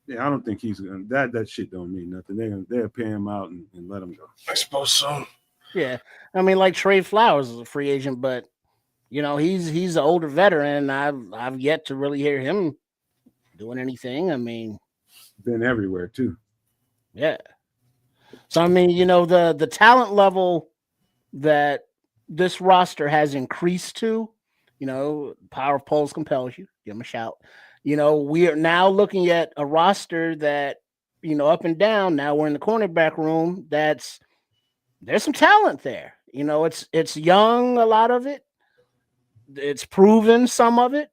Yeah, I don't think he's gonna. That shit don't mean nothing. They'll pay him out and let him go. I suppose so. Yeah, I mean, like Trey Flowers is a free agent, but he's an older veteran. I've yet to really hear him doing anything. I mean, been everywhere too. Yeah. So I mean, the talent level that this roster has increased to, power of polls compels you. Give them a shout. We are now looking at a roster that, up and down. Now we're in the cornerback room. There's some talent there. It's young, a lot of it. It's proven, some of it,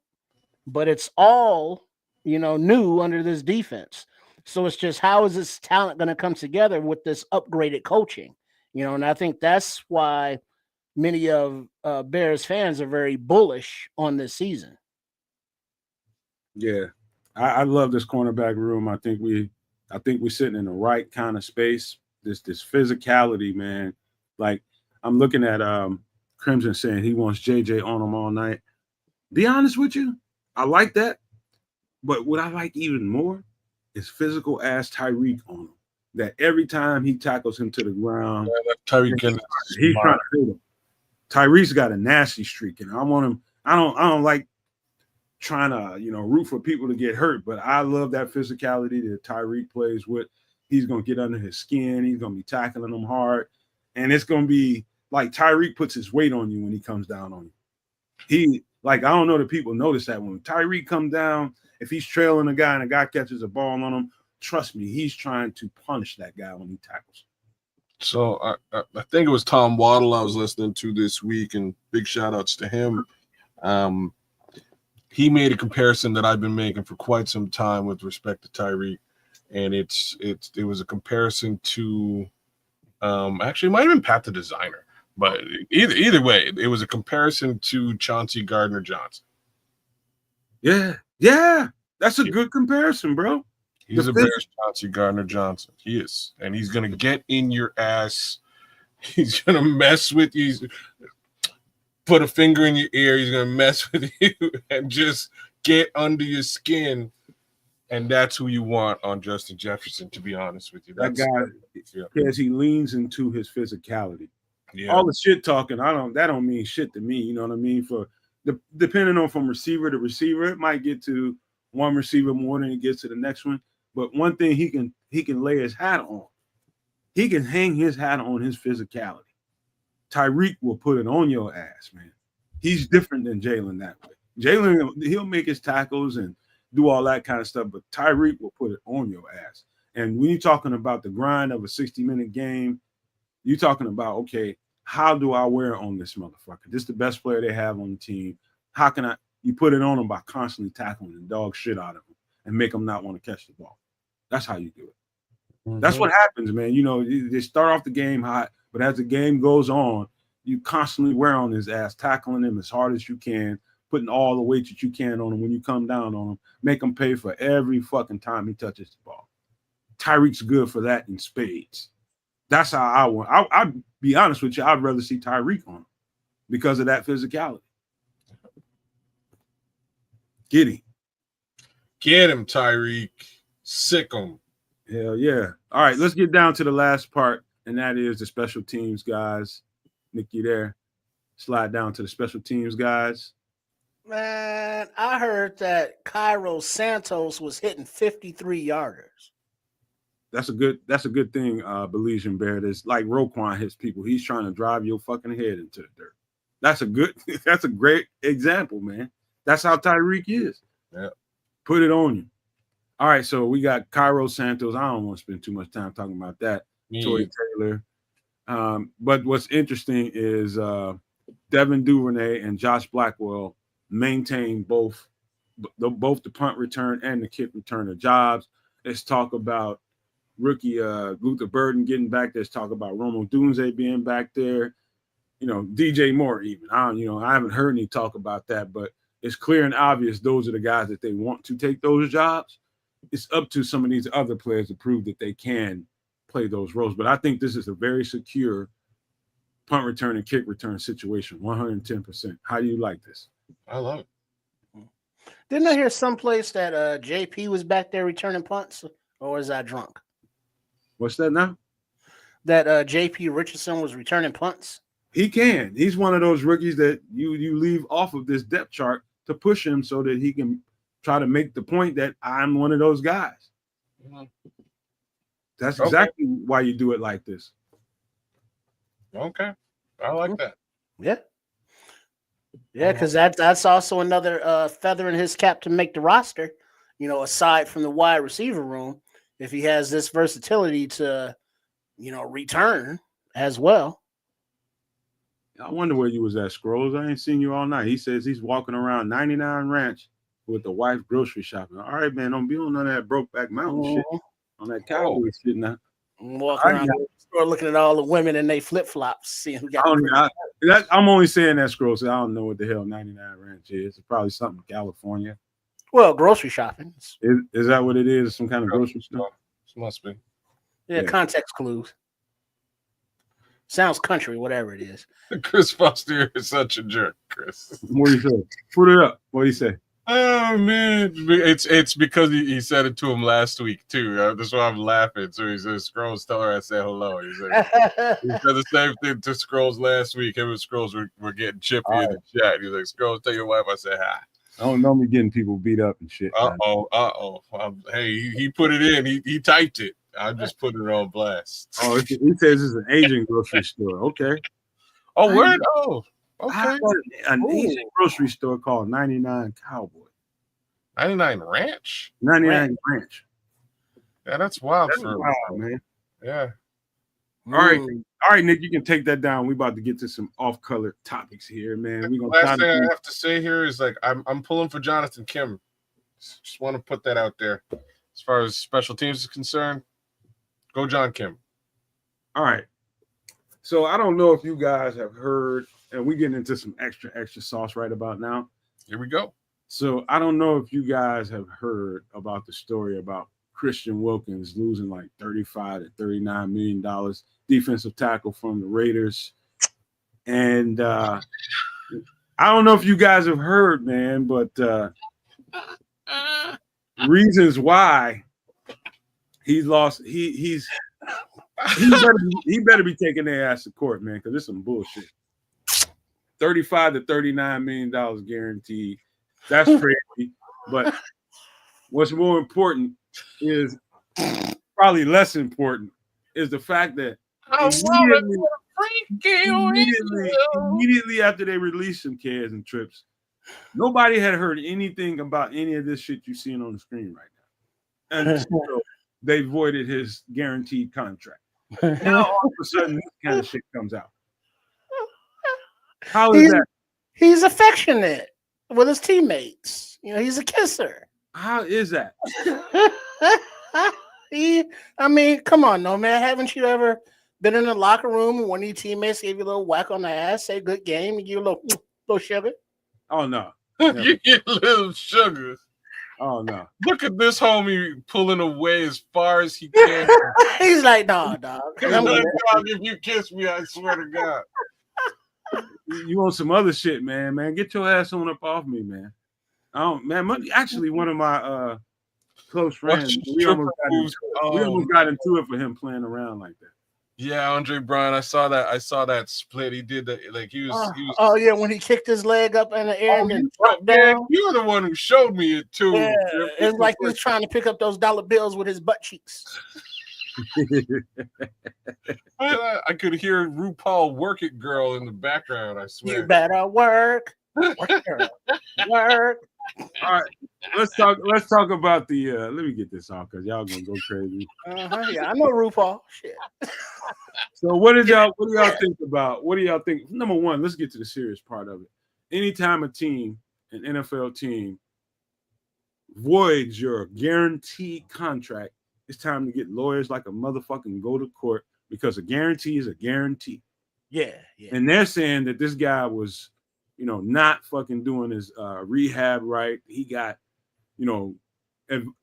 but it's all, new under this defense. So it's just, how is this talent going to come together with this upgraded coaching? And I think that's why many of Bears fans are very bullish on this season. Yeah, I love this cornerback room. I think we're sitting in the right kind of space. This physicality, man. Like, I'm looking at Crimson saying he wants JJ on him all night. Be honest with you, I like that. But what I like even more is physical ass Tyreek on him. That every time he tackles him to the ground, Tyreek he's trying to hit him. Tyreek's got a nasty streak, and I want him. I don't like trying to root for people to get hurt, but I love that physicality that Tyreek plays with. He's gonna get under his skin. He's gonna be tackling them hard, and it's gonna be like Tyreek puts his weight on you when he comes down on you. I don't know that people notice that when Tyreek comes down, if he's trailing a guy and a guy catches a ball on him, trust me, he's trying to punish that guy when he tackles. So I think it was Tom Waddle I was listening to this week, and big shout outs to him. He made a comparison that I've been making for quite some time with respect to Tyreek, and it was a comparison to actually it might have been Pat the Designer, but either way, it was a comparison to Chauncey Gardner-Johnson. Yeah, that's a good comparison, bro. He's a Bears Chauncey Gardner-Johnson. He is, and he's gonna get in your ass. He's gonna mess with you. Put a finger in your ear. He's gonna mess with you and just get under your skin. And that's who you want on Justin Jefferson, to be honest with you. That guy, because he leans into his physicality. Yeah. All the shit talking, that don't mean shit to me. You know what I mean? Depending on from receiver to receiver, it might get to one receiver more than it gets to the next one. But one thing he can lay his hat on. He can hang his hat on his physicality. Tyreek will put it on your ass, man. He's different than Jalen that way. Jalen, he'll make his tackles and do all that kind of stuff, but Tyreek will put it on your ass. And when you're talking about the grind of a 60-minute game, you're talking about, okay, how do I wear on this motherfucker? This is the best player they have on the team. How can you put it on him by constantly tackling the dog shit out of him and make him not want to catch the ball. That's how you do it. That's what happens, man. You know, they start off the game hot, but as the game goes on, you constantly wear on his ass, tackling him as hard as you can, putting all the weight that you can on him when you come down on him, make him pay for every fucking time he touches the ball. Tyreek's good for that in spades. That's how I want. I'd be honest with you. I'd rather see Tyreek on him because of that physicality. Get him. Get him, Tyreek. Sick him. Hell yeah. All right, let's get down to the last part, and that is the special teams guys. Nick, you there? Slide down to the special teams guys. Man, I heard that Cairo Santos was hitting 53 yarders. That's a good thing, Belizean Bear. That's like Roquan hits people. He's trying to drive your fucking head into the dirt. That's a great example, man. That's how Tyreek is. Yeah. Put it on you. All right, so we got Cairo Santos. I don't want to spend too much time talking about that. Tory Taylor. But what's interesting is Devin Duvernay and Josh Blackwell maintain both the punt return and the kick returner jobs. Let's talk about rookie Luther Burden getting back there. Let's talk about Romo Dunze being back there. You know, DJ Moore even. I haven't heard any talk about that, but it's clear and obvious those are the guys that they want to take those jobs. It's up to some of these other players to prove that they can play those roles. But I think this is a very secure punt return and kick return situation, 110%. How do you like this? I love it. Didn't I hear someplace that JP was back there returning punts, or was I drunk? What's that now? That JP Richardson was returning punts? He can. He's one of those rookies that you leave off of this depth chart to push him so that he can try to make the point that I'm one of those guys. That's exactly why you do it like this. Okay. I like that. Yeah. Yeah, because that's also another feather in his cap to make the roster, you know, aside from the wide receiver room, if he has this versatility to, you know, return as well. I wonder where you was at, Scrolls. I ain't seen you all night. He says he's walking around 99 Ranch with the wife grocery shopping. All right, man, don't be on none of that Brokeback Mountain shit, on that cowboy shit now. I'm walking around the store looking at all the women in they flip-flops, seeing who got I'm only saying that, Scrolls. I don't know what the hell 99 Ranch is. It's probably something in California. Well, grocery shopping. Is that what it is? Some kind of grocery store? It must be. Yeah, context clues. Sounds country, whatever it is. Chris Foster is such a jerk, Chris. What do you say? Put it up. What do you say? Oh man, it's because he said it to him last week too. That's why I'm laughing. So he says, "Scrolls, tell her I said hello." He said the same thing to Scrolls last week. Him and Scrolls were getting chippy in the chat. He's like, "Scrolls, tell your wife I said hi." I don't know me getting people beat up and shit. Hey, he put it in. He typed it. I'm just putting it on blast. Oh, he says it's an Asian grocery store. Okay. Oh, word. Oh, okay. An Asian grocery store called 99 Cowboy. 99 Ranch. 99 Ranch. Yeah, that's wild. That's wild, man. Yeah. All right, Nick, you can take that down. We about to get to some off-color topics here, man. The last thing I have to say here is like I'm pulling for Jonathan Kim. Just want to put that out there. As far as special teams is concerned, go John Kim. All right. So I don't know if you guys have heard, and we're getting into some extra sauce right about now. Here we go. So I don't know if you guys have heard about the story about Christian Wilkins losing like $35 to $39 million, defensive tackle from the Raiders. And I don't know if you guys have heard, man, but reasons why he's lost. He better be taking their ass to court, man, because it's some bullshit. $35 to $39 million guaranteed. That's crazy. But what's more important is probably less important is the fact that immediately after they released some cares and trips, nobody had heard anything about any of this shit you're seeing on the screen right now. And so they voided his guaranteed contract. Now all of a sudden this kind of shit comes out. How is that? He's affectionate with his teammates. You know, he's a kisser. How is that? I mean, come on, no man. Haven't you ever been in the locker room and one of your teammates gave you a little whack on the ass, say good game, and give you a little sugar? Oh no. You get little sugar. Oh no. Look at this homie pulling away as far as he can. He's like, nah, dog. He's like, dog, if you kiss me, I swear to God. You want some other shit, man. Man, get your ass on up off me, man. Actually, one of my close friends, we almost got into it for him playing around like that. Yeah, Andre Bryan, I saw that split. He did that, like he was. Oh yeah, when he kicked his leg up in the air and then dropped man, down. you're the one who showed me it too. Yeah, it's like he was trying to pick up those dollar bills with his butt cheeks. I could hear RuPaul "Work It, Girl" in the background. I swear. You better work, girl, work. All right, let's talk about the. Let me get this off because y'all gonna go crazy. Yeah, I know RuPaul. Shit. So what do y'all think about? What do y'all think? Number one, let's get to the serious part of it. Anytime a team, an NFL team, voids your guaranteed contract, it's time to get lawyers like a motherfucking go to court because a guarantee is a guarantee. Yeah. And they're saying that this guy was, not fucking doing his rehab right. He got,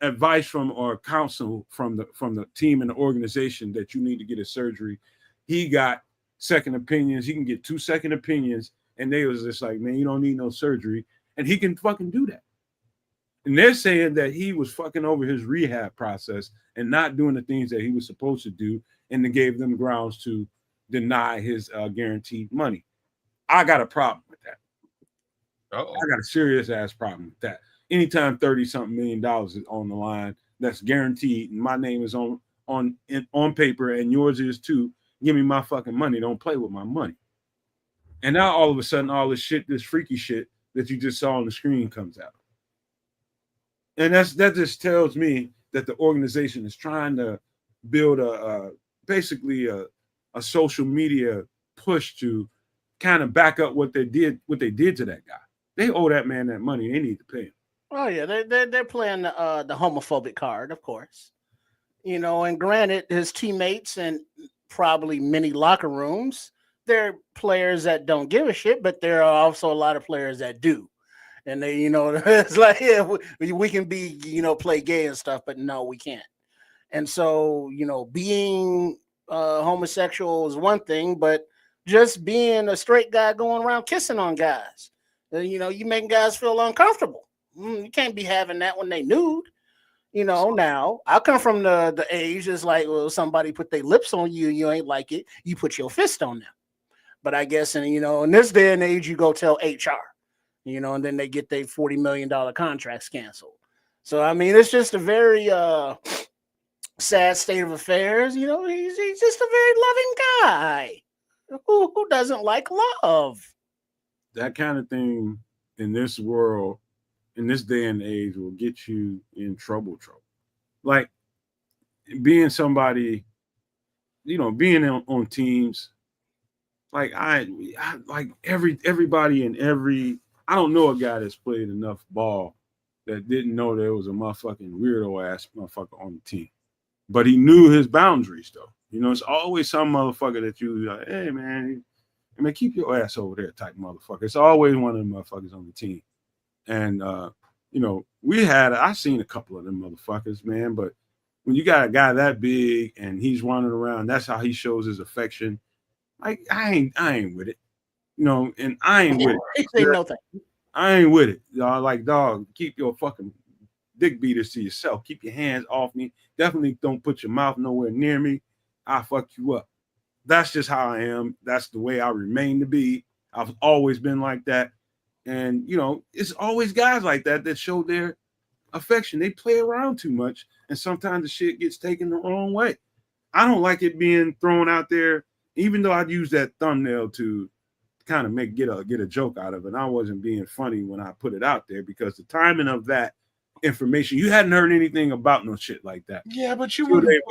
advice from or counsel from the team and the organization that you need to get a surgery. He got second opinions. He can get 2 second opinions, and they was just like, man, you don't need no surgery, and he can fucking do that. And they're saying that he was fucking over his rehab process and not doing the things that he was supposed to do, and they gave them grounds to deny his guaranteed money. I got a problem with that. Uh-oh. I got a serious ass problem with that. Anytime $30-something million is on the line, that's guaranteed, and my name is on paper, and yours is too. Give me my fucking money. Don't play with my money. And now all of a sudden, all this shit, this freaky shit that you just saw on the screen comes out. And that just tells me that the organization is trying to build basically a social media push to kind of back up what they did to that guy. They owe that man that money. They need to pay him. Oh yeah, they're playing the homophobic card, of course. And granted, his teammates and probably many locker rooms, there are players that don't give a shit, but there are also a lot of players that do. And they, it's like, yeah, we can be, play gay and stuff, but no, we can't. And so, being homosexual is one thing, but just being a straight guy going around kissing on guys, you making guys feel uncomfortable. You can't be having that when they nude. Now I come from the age it's like, well, somebody put their lips on you, you ain't like it, you put your fist on them. But I guess in this day and age, you go tell HR, and then they get their $40 million contracts canceled. So I mean, it's just a very sad state of affairs. He's just a very loving guy who doesn't like love. That kind of thing in this world, in this day and age, will get you in trouble. Like being somebody, being on teams. Like I like everybody in every. I don't know a guy that's played enough ball that didn't know there was a motherfucking weirdo ass motherfucker on the team, but he knew his boundaries though. It's always some motherfucker that you like, hey man, keep your ass over there type motherfucker. It's always one of them motherfuckers on the team. And, I seen a couple of them motherfuckers, man. But when you got a guy that big and he's running around, that's how he shows his affection. Like, I ain't with it, and I ain't with it. Say no thank you. I ain't with it. Like, dog, keep your fucking dick beaters to yourself. Keep your hands off me. Definitely don't put your mouth nowhere near me. I'll fuck you up. That's just how I am. That's the way I remain to be. I've always been like that. And, it's always guys like that show their affection. They play around too much, and sometimes the shit gets taken the wrong way. I don't like it being thrown out there, even though I'd use that thumbnail to kind of get a joke out of it. I wasn't being funny when I put it out there because the timing of that information, you hadn't heard anything about no shit like that. Yeah, but you wouldn't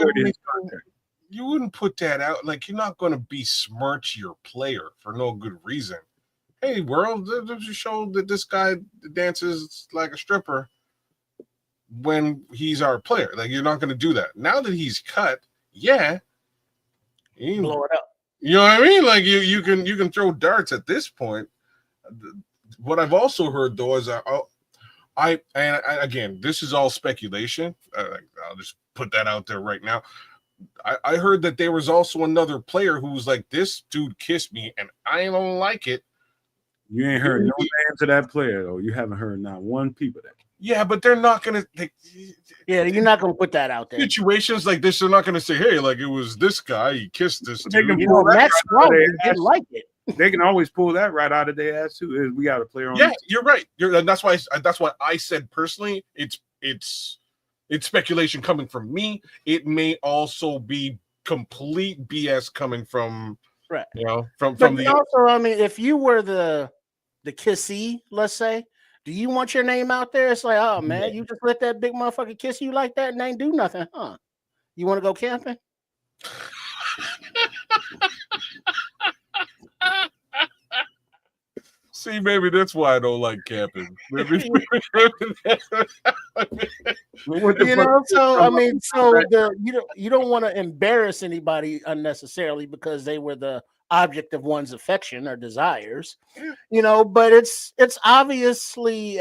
put that out. Like, you're not going to besmirch your player for no good reason. Hey, world, there's a show that this guy dances like a stripper. when he's our player. Like, you're not going to do that. Now that he's cut, yeah, Blow it up. you know what I mean? Like, you can throw darts at this point. What I've also heard though is again, this is all speculation. I'll just put that out there right now. I heard that there was also another player who was like, this dude kissed me and I don't like it. You ain't heard no names of that player though. You haven't heard not one peep of that. Yeah, but they're not gonna. Yeah, you're not gonna put that out there. Situations like this, they're not gonna say, "Hey, like it was this guy, he kissed this They dude." can You pull know, that Max right out of Stroman their didn't ass. like it. They can always pull that right out of their ass too. We got a player on. Yeah, you're right. And that's why I said personally, it's speculation coming from me. It may also be complete BS coming from Right. from But the also, I mean, if you were the kissee, let's say, do you want your name out there? It's like, oh man, you just let that big motherfucker kiss you like that and ain't do nothing, huh? You want to go camping? See, maybe that's why I don't like camping. Maybe You know, so I mean, you don't want to embarrass anybody unnecessarily because they were the object of one's affection or desires, you know. But it's obviously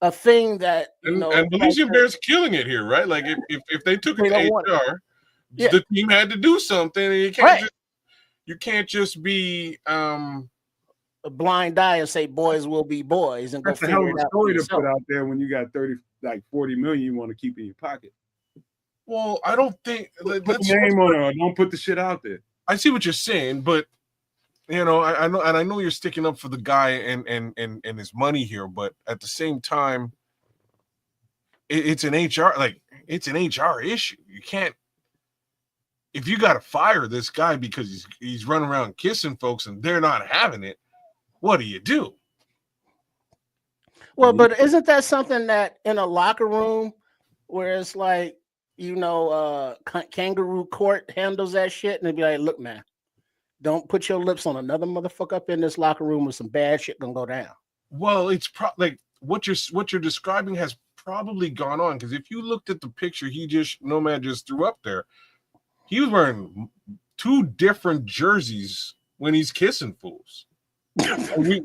a thing that and Belize Bears killing it here, right? Like if they took it to HR, the team had to do something, and you can't just be a blind eye and say boys will be boys and that's go a hell figure of it a out. story to put out there when you got 40 million you want to keep in your pocket. Well, I don't think put the name on it. Don't put the shit out there. I see what you're saying, but I know, and I know you're sticking up for the guy and his money here, but at the same time, it's an HR issue. You can't, if you got to fire this guy because he's running around kissing folks and they're not having it, what do you do? Well, but isn't that something that in a locker room where it's like, kangaroo court handles that shit and they'd be like, look, man, don't put your lips on another motherfucker up in this locker room with some bad shit gonna go down. Well, it's like what you're describing has probably gone on, because if you looked at the picture Nomad just threw up there, he was wearing two different jerseys when he's kissing fools. You know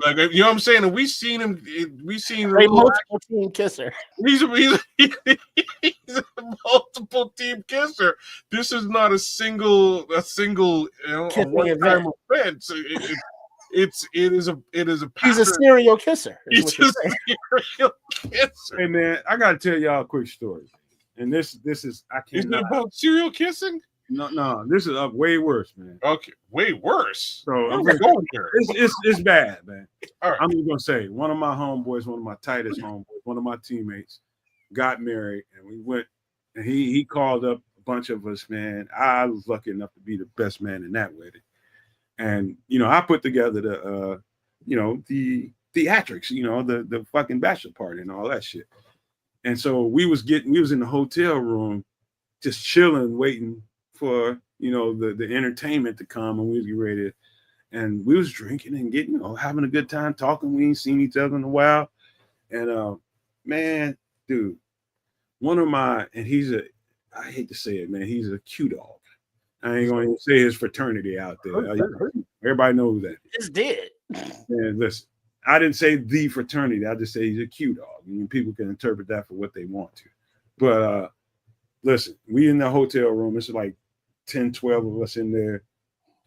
what I'm saying? And we've seen a multiple team kisser. He's a multiple team kisser. This is not a single a one-time event. It is a pattern. He's a serial kisser. He's a serial kisser. Hey man, I gotta tell y'all a quick story. And this is I can't. Isn't it about serial kissing? No, this is up way worse, man. Okay, way worse. So I'm going here. It's bad, man. All right. I'm just gonna say one of my homeboys, one of my tightest homeboys, one of my teammates got married, and we went, and he called up a bunch of us, man. I was lucky enough to be the best man in that wedding. And I put together the theatrics, the fucking bachelor party and all that shit. And so we was in the hotel room just chilling, waiting for the entertainment to come, and we was getting ready and we was drinking and getting having a good time talking. We ain't seen each other in a while, and man, dude, and I hate to say it, man, he's a Q dog. I ain't going to say his fraternity out there. Everybody knows that. It's dead. And listen, I didn't say the fraternity. I just say he's a Q dog. I mean, people can interpret that for what they want to. But listen, we in the hotel room. It's like 10, 12 of us in there.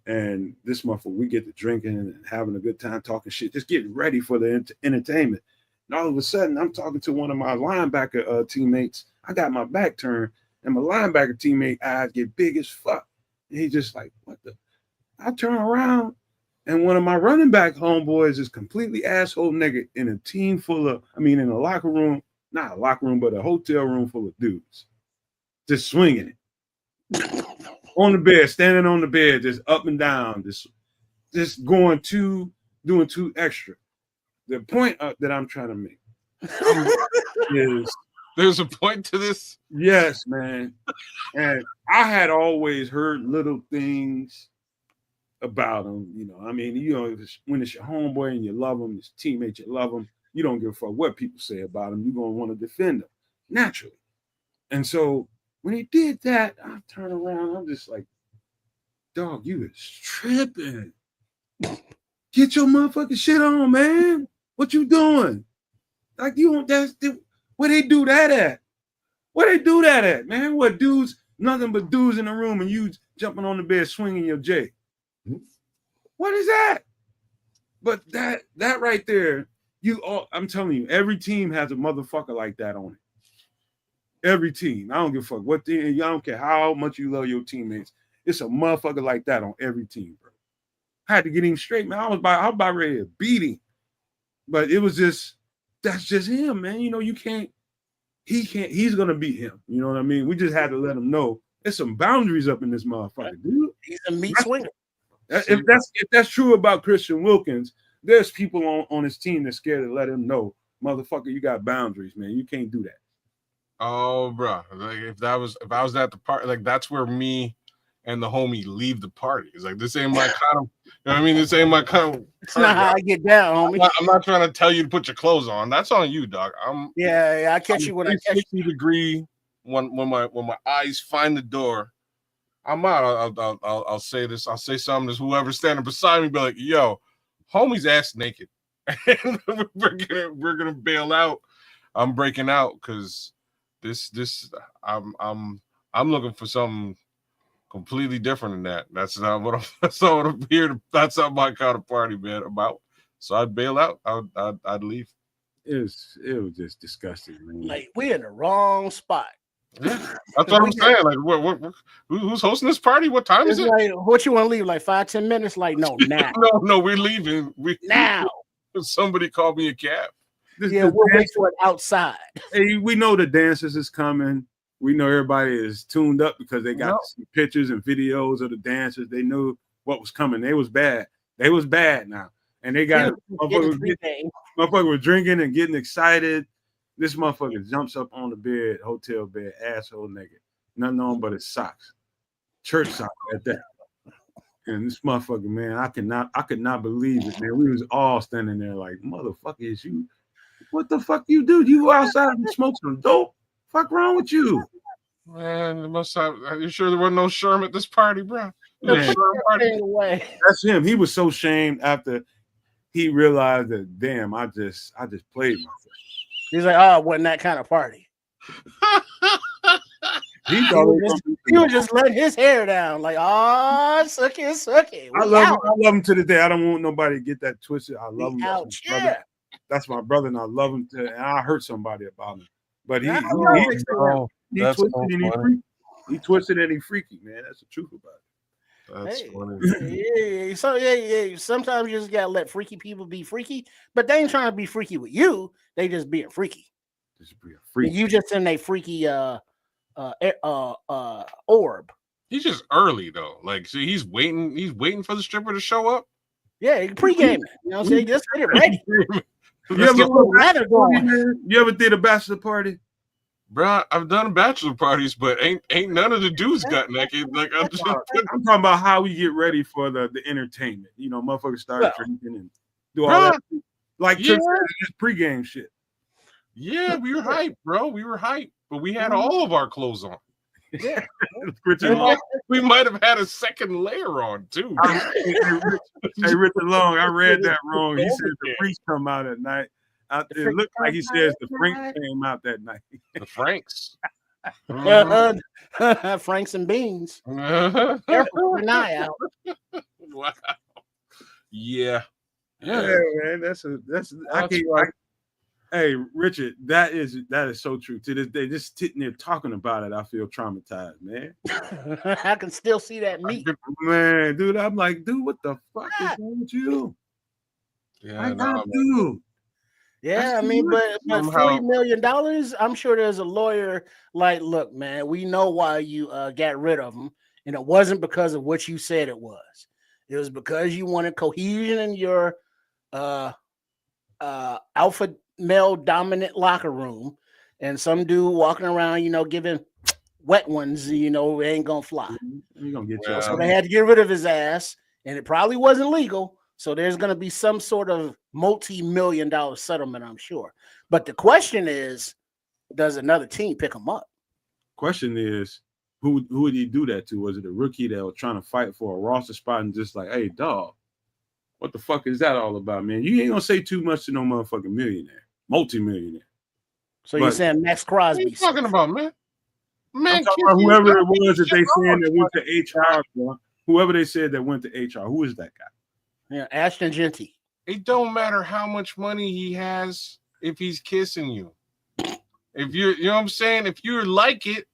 And this motherfucker, we get to drinking and having a good time, talking shit, just getting ready for the entertainment. And all of a sudden, I'm talking to one of my linebacker teammates. I got my back turned, and my linebacker teammate eyes get big as fuck. And he's just like, what the? I turn around, and one of my running back homeboys is completely asshole nigga in in a locker room, not a locker room, but a hotel room full of dudes, just swinging it. On the bed, standing on the bed, just up and down, just doing too extra. The point that I'm trying to make is there's a point to this. Yes, man. And I had always heard little things about him. When it's your homeboy and you love him, his teammate, you love him. you don't give a fuck what people say about him. You're gonna want to defend him naturally. And so when he did that, I turn around. I'm just like, dog, you is tripping. Get your motherfucking shit on, man. What you doing? Like you don't. Where they do that at? Where they do that at, man? What dudes? Nothing but dudes in the room, and you jumping on the bed, swinging your J. What is that? But that right there, I'm telling you, every team has a motherfucker like that on it. Every team. I don't give a fuck what team. I don't care how much you love your teammates. It's a motherfucker like that on every team, bro. I had to get him straight, man. I was about ready to beat him. But it was just, that's just him, man. You know, he's gonna beat him. You know what I mean? We just had to let him know there's some boundaries up in this motherfucker, dude. He's a meat swinger. If that's true about Christian Wilkins, there's people on his team that's scared to let him know, motherfucker, you got boundaries, man. You can't do that. Oh, bro. Like if I was at the party, like that's where me and the homie leave the party. It's like this ain't my kind of, you know what I mean? This ain't my kind of. It's not how I get down, homie. I'm not trying to tell you to put your clothes on. That's on you, dog. I catch you when I catch you. 60-degree. When my eyes find the door, I'm out. I'll say this. I'll say something to whoever's standing beside me. Be like, yo, homie's ass naked. And we're gonna bail out. I'm breaking out because this I'm looking for something completely different than that. That's not what I'm here to. That's not my kind of party, man. About. So I'd bail out. I'd leave. It was just disgusting, man. Like we're in the wrong spot. Yeah, that's what I'm saying. Like, who's hosting this party? What time is it? Like, what you want to leave? Like 5-10 minutes? Like, no, now. no, we're leaving. Now. Somebody called me a cab. We'll wait for it outside. Hey, we know the dancers is coming. We know everybody is tuned up because they got to see pictures and videos of the dancers. They knew what was coming. They was bad. They was bad now. And they got motherfucker was drinking and getting excited. This motherfucker jumps up on the bed, hotel bed, asshole naked. Nothing on but his socks. Church socks at that. And this motherfucker, man, I could not believe it, man. We was all standing there like, motherfucker, is you? What the fuck you do? You go outside and smoke some dope? Fuck wrong with you? Man, are you sure there wasn't no Sherm at this party, bro? Man, that's him. He was so shamed after he realized that, damn, I just played myself. He's like, oh, it wasn't that kind of party. He was just letting his hair down, like, oh, suck it. I love him to this day. I don't want nobody to get that twisted. I love him. That's my brother, and I love him and I hurt somebody about him. But he twisted and he freaky, man. That's the truth about it. That's funny. So sometimes you just gotta let freaky people be freaky, but they ain't trying to be freaky with you. They just being freaky. You just in a freaky orb. He's just early though. Like, see, he's waiting for the stripper to show up. Yeah, pre-gaming. You know what I'm saying? Just get it ready. You ever did a bachelor party? Bro, I've done bachelor parties, but ain't none of the dudes got naked. Like I'm talking about how we get ready for the entertainment. You know, motherfuckers start drinking and do all that. Like just pregame shit. Yeah, we were hyped, bro. We were hyped, but we had all of our clothes on. Yeah, we might have had a second layer on too. Hey, Richard Long, I read that wrong. He said the priest come out at night. It looked like he says the Franks came out that night. The Franks. Franks and beans. Careful, an eye out. Wow. Yeah. Yeah, man. Hey, Richard, that is so true. To this day, just sitting there talking about it, I feel traumatized, man. I can still see that meat. Man, dude, I'm like, dude, what the fuck is wrong with you? Yeah, dude. Yeah, I mean, but $40 million, I'm sure there's a lawyer like, look, man, we know why you got rid of him, and it wasn't because of what you said it was. It was because you wanted cohesion in your alpha male dominant locker room, and some dude walking around, giving wet ones, ain't gonna fly. You're gonna get you. So they had to get rid of his ass, and it probably wasn't legal. So there's going to be some sort of multi-million-dollar settlement, I'm sure. But the question is, does another team pick him up? Question is, who did he do that to? Was it a rookie that was trying to fight for a roster spot and just like, hey, dog, what the fuck is that all about, man? You ain't gonna say too much to no motherfucking millionaire, multi-millionaire. So you're saying Max Crosby? What are you talking about, man? Man, I'm talking about whoever it was that they saying that went to HR. Bro. Whoever they said that went to HR. Who is that guy? Yeah, Ashton Genty. It don't matter how much money he has if he's kissing you. If you know what I'm saying? If you like it,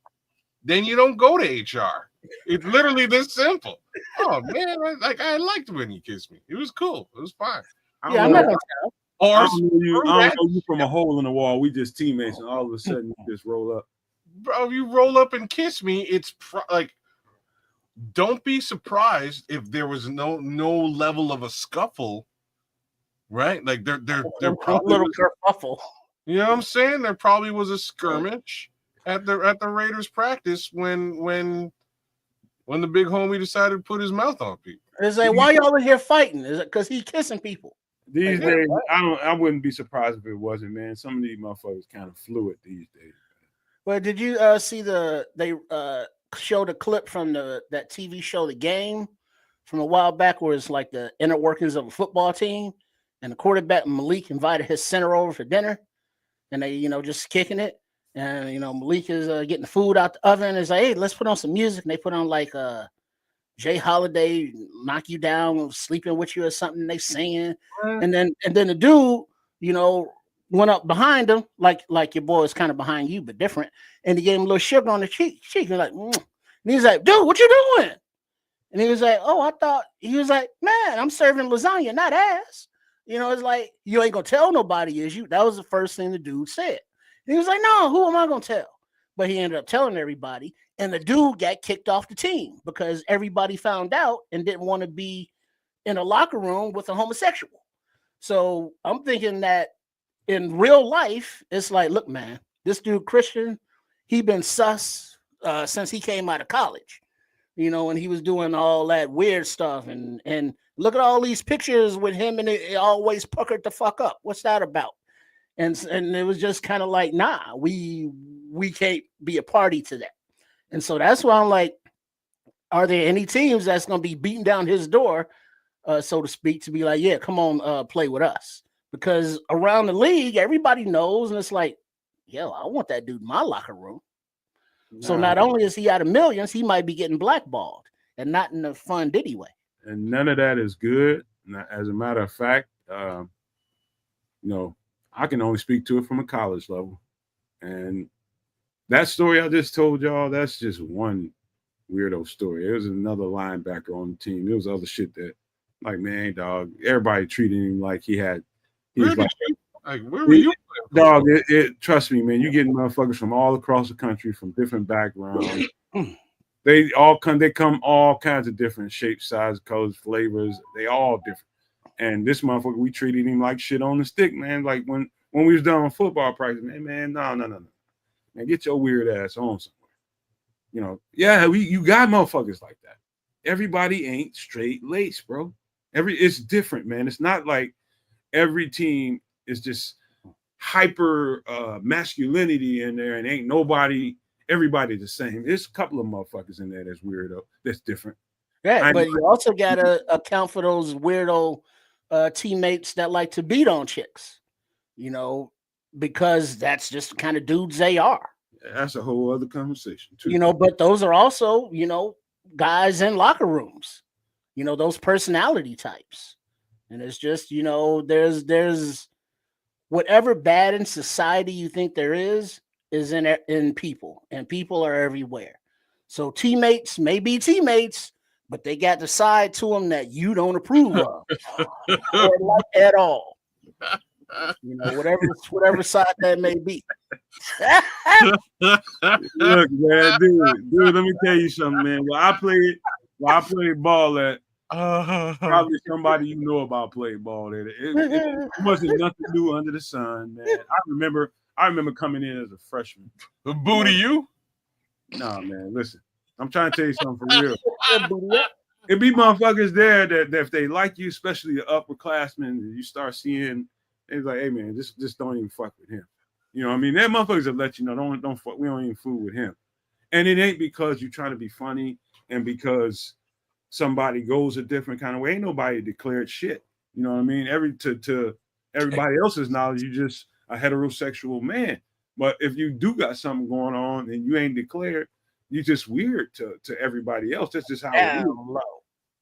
then you don't go to HR. It's literally this simple. Oh man, I liked when he kissed me. It was cool. It was fine. Yeah, I'm not gonna tell. Or I don't know you from a hole in the wall. We just teammates, and all of a sudden you just roll up. Bro, you roll up and kiss me. It's like, don't be surprised if there was no level of a scuffle, right? Like there probably little kerfuffle. You know what I'm saying? There probably was a skirmish at the Raiders practice when the big homie decided to put his mouth on people. It's like, why y'all in here fighting? Is it because he kissing people? These days, I wouldn't be surprised if it wasn't, man. Some of these motherfuckers kind of fluid these days. Well, did you see they showed a clip from that TV show, The Game, from a while back, where it's like the inner workings of a football team, and the quarterback Malik invited his center over for dinner, and they just kicking it, and Malik is getting the food out the oven. It's like, hey, let's put on some music, and they put on like Jay Holiday, Knock You Down, Sleeping With You or something. They singing, and then the dude, went up behind him, like your boy is kind of behind you, but different. And he gave him a little sugar on the cheek. And like, and he's like, dude, what you doing? And he was like, he was like, man, I'm serving lasagna, not ass. It's like, you ain't gonna tell nobody, is you? That was the first thing the dude said. And he was like, no, who am I gonna tell? But he ended up telling everybody, and the dude got kicked off the team because everybody found out and didn't want to be in a locker room with a homosexual. So I'm thinking that in real life, it's like, look, man, this dude Christian, he been sus since he came out of college, and he was doing all that weird stuff. And look at all these pictures with him, and it always puckered the fuck up. What's that about? And it was just kind of like, nah, we can't be a party to that. And so that's why I'm like, are there any teams that's going to be beating down his door, so to speak, to be like, yeah, come on, play with us? Because around the league, everybody knows, and it's like, yo, I want that dude in my locker room. Nah. So not only is he out of millions, he might be getting blackballed, and not in a fun Diddy way. And none of that is good. As a matter of fact, I can only speak to it from a college level. And that story I just told y'all, that's just one weirdo story. There was another linebacker on the team. There was other shit that, like, man, dog, everybody treated him like he had. Where were you? Dog, trust me, man. You getting motherfuckers from all across the country, from different backgrounds. They come all kinds of different shapes, sizes, colors, flavors. They all different. And this motherfucker, we treated him like shit on the stick, man. Like when we was done on football practice, man, no. Man, get your weird ass on somewhere. You got motherfuckers like that. Everybody ain't straight laced, bro. It's different, man. It's not like every team is just hyper masculinity in there, and ain't everybody the same. There's a couple of motherfuckers in there that's weirdo, that's different. Yeah, but you also got to account for those weirdo teammates that like to beat on chicks, because that's just the kind of dudes they are. That's a whole other conversation too. But those are also, guys in locker rooms, those personality types. And it's just, there's whatever bad in society you think there is in people, and people are everywhere. So teammates may be teammates, but they got the side to them that you don't approve of or like at all. Whatever side that may be. Look, man, dude, let me tell you something, man. While I played ball at, probably somebody you know about played ball at. It wasn't nothing new under the sun, man. I remember coming in as a freshman. The booty you? Nah, man, listen. I'm trying to tell you something for real. it be motherfuckers there that if they like you, especially the upperclassmen, you start seeing it's like, hey man, just don't even fuck with him. You know what I mean? That motherfuckers will let you know, don't fuck, we don't even fool with him. And it ain't because you're trying to be funny and because somebody goes a different kind of way. Ain't nobody declared shit. You know what I mean? To everybody else's knowledge, you just a heterosexual man. But if you do got something going on and you ain't declared, you just weird to everybody else. That's just how it is.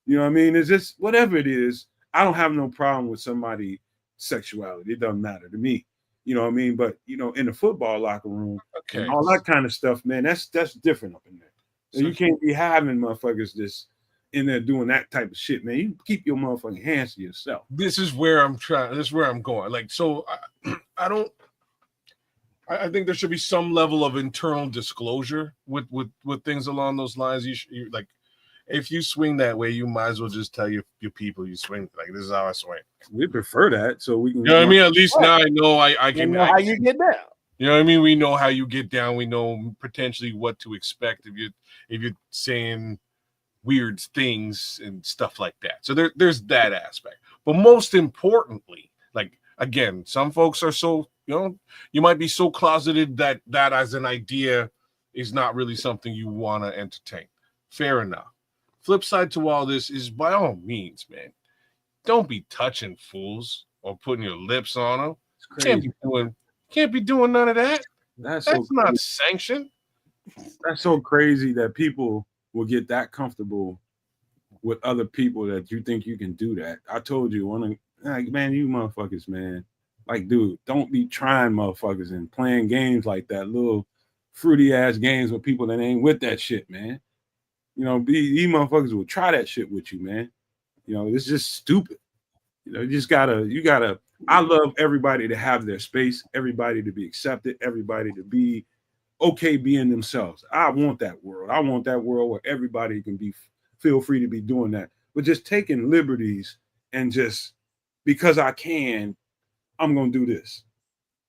You know what I mean? It's just whatever it is. I don't have no problem with somebody's sexuality. It doesn't matter to me. You know what I mean? But in the football locker room and all that kind of stuff, man, that's different up in there. So you can't be having motherfuckers just in there doing that type of shit, man. You keep your motherfucking hands to yourself. This is where I'm going. Like, so I think there should be some level of internal disclosure with things along those lines. You like, if you swing that way, you might as well just tell your people you swing like this is how I swing. We prefer that, so we can. You know what I mean? At least now I know I can know how you get down. You know what I mean? We know how you get down. We know potentially what to expect if you're saying weird things and stuff like that. So there's that aspect. But most importantly, like again, some folks are so you might be so closeted that as an idea is not really something you want to entertain. Fair enough. Flip side to all this is by all means, man, don't be touching fools or putting your lips on them. Can't be doing none of that. That's so not sanctioned. That's so crazy that people will get that comfortable with other people that you think you can do that. I told you, man, you motherfuckers, man. Like, dude, don't be trying motherfuckers and playing games like that, little fruity ass games with people that ain't with that shit, man. These motherfuckers will try that shit with you, man. It's just stupid. You gotta. I love everybody to have their space, everybody to be accepted, everybody to be okay being themselves. I want that world. I want that world where everybody can feel free to be doing that. But just taking liberties and just because I can, I'm gonna do this.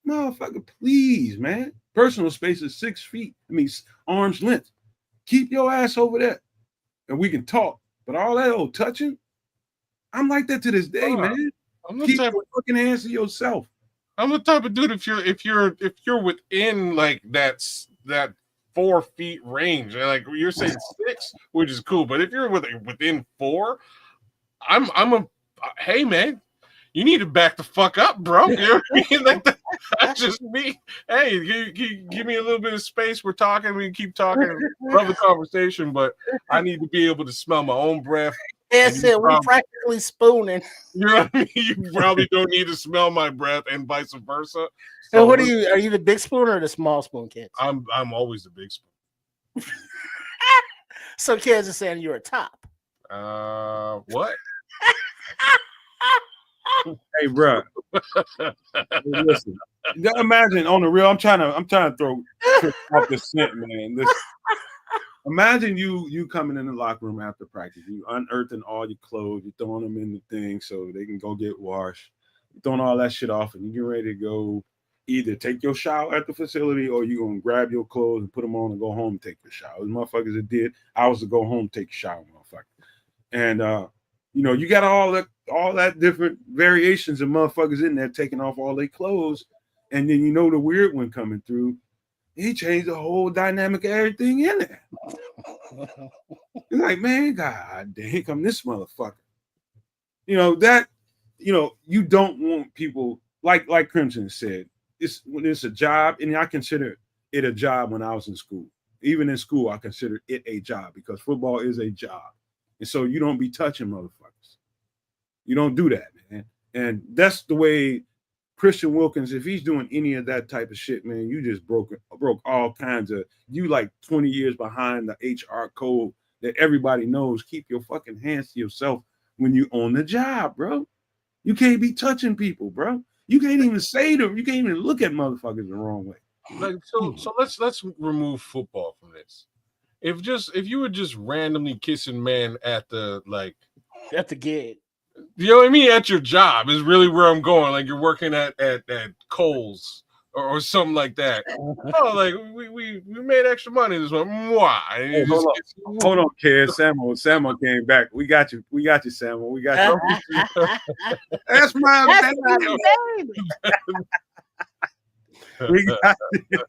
Motherfucker, please, man. Personal space is 6 feet. Arm's length. Keep your ass over there. And we can talk. But all that old touching, I'm like that to this day, man. Keep your fucking hands to yourself. I'm the type of dude if you're within like that 4 feet range, like you're saying 6, which is cool, but if you're within 4, hey man, you need to back the fuck up, bro. You know what I mean? Like that's just me. Hey, give me a little bit of space. We're talking. We can keep talking. Love the conversation, but I need to be able to smell my own breath. Yes, we're practically spooning. You know what I mean? You probably don't need to smell my breath, and vice versa. So what are you? Are you the big spoon or the small spoon, kids? I'm always the big spoon. So kids are saying you're a top. What? Hey, bro. Listen. Imagine on the real. I'm trying to throw off the scent, man. Listen. Imagine you coming in the locker room after practice. You unearthing all your clothes. You're throwing them in the thing so they can go get washed. You're throwing all that shit off, and you get ready to go either take your shower at the facility or you're going to grab your clothes and put them on and go home and take your shower. The motherfuckers that did, I was to go home and take a shower, motherfucker. And, you got all that different variations of motherfuckers in there taking off all their clothes. And then the weird one coming through. He changed the whole dynamic of everything in there. You're like, man, God damn, here come this motherfucker. You don't want people like Crimson said. It's a job, and I consider it a job when I was in school. Even in school, I considered it a job because football is a job. And so you don't be touching motherfuckers. You don't do that, man. And that's the way Christian Wilkins, if he's doing any of that type of shit, man, you just broke all kinds of, you like 20 years behind the HR code that everybody knows. Keep your fucking hands to yourself when you on the job, bro. You can't be touching people, bro. You can't even say them. You can't even look at motherfuckers the wrong way. Like so let's remove football from this. If you were just randomly kissing man at the gig. You know what I mean? At your job is really where I'm going. Like you're working at Kohl's or something like that. Oh, like we made extra money this one. Mwah. And Hey, he just hold on, kid. Samuel came back. We got you, Samuel. We got you. That's my baby. We got you.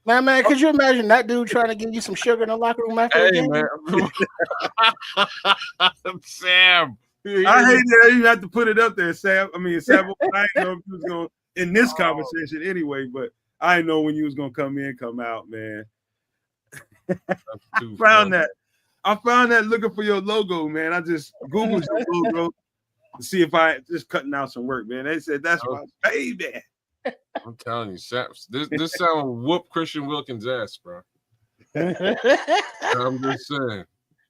Man, could you imagine that dude trying to give you some sugar in the locker room after the Hey, game? man. Sam. I hate that you have to put it up there, Sam. I mean, Samuel, I didn't know if you was going in this conversation anyway, but I didn't know when you was gonna come in, come out, man. I found that looking for your logo, man. I just Googled your logo to see if I just cutting out some work, man. They said that's my baby. I'm telling you, Sam, this sound whoop Christian Wilkins' ass, bro. I'm just saying.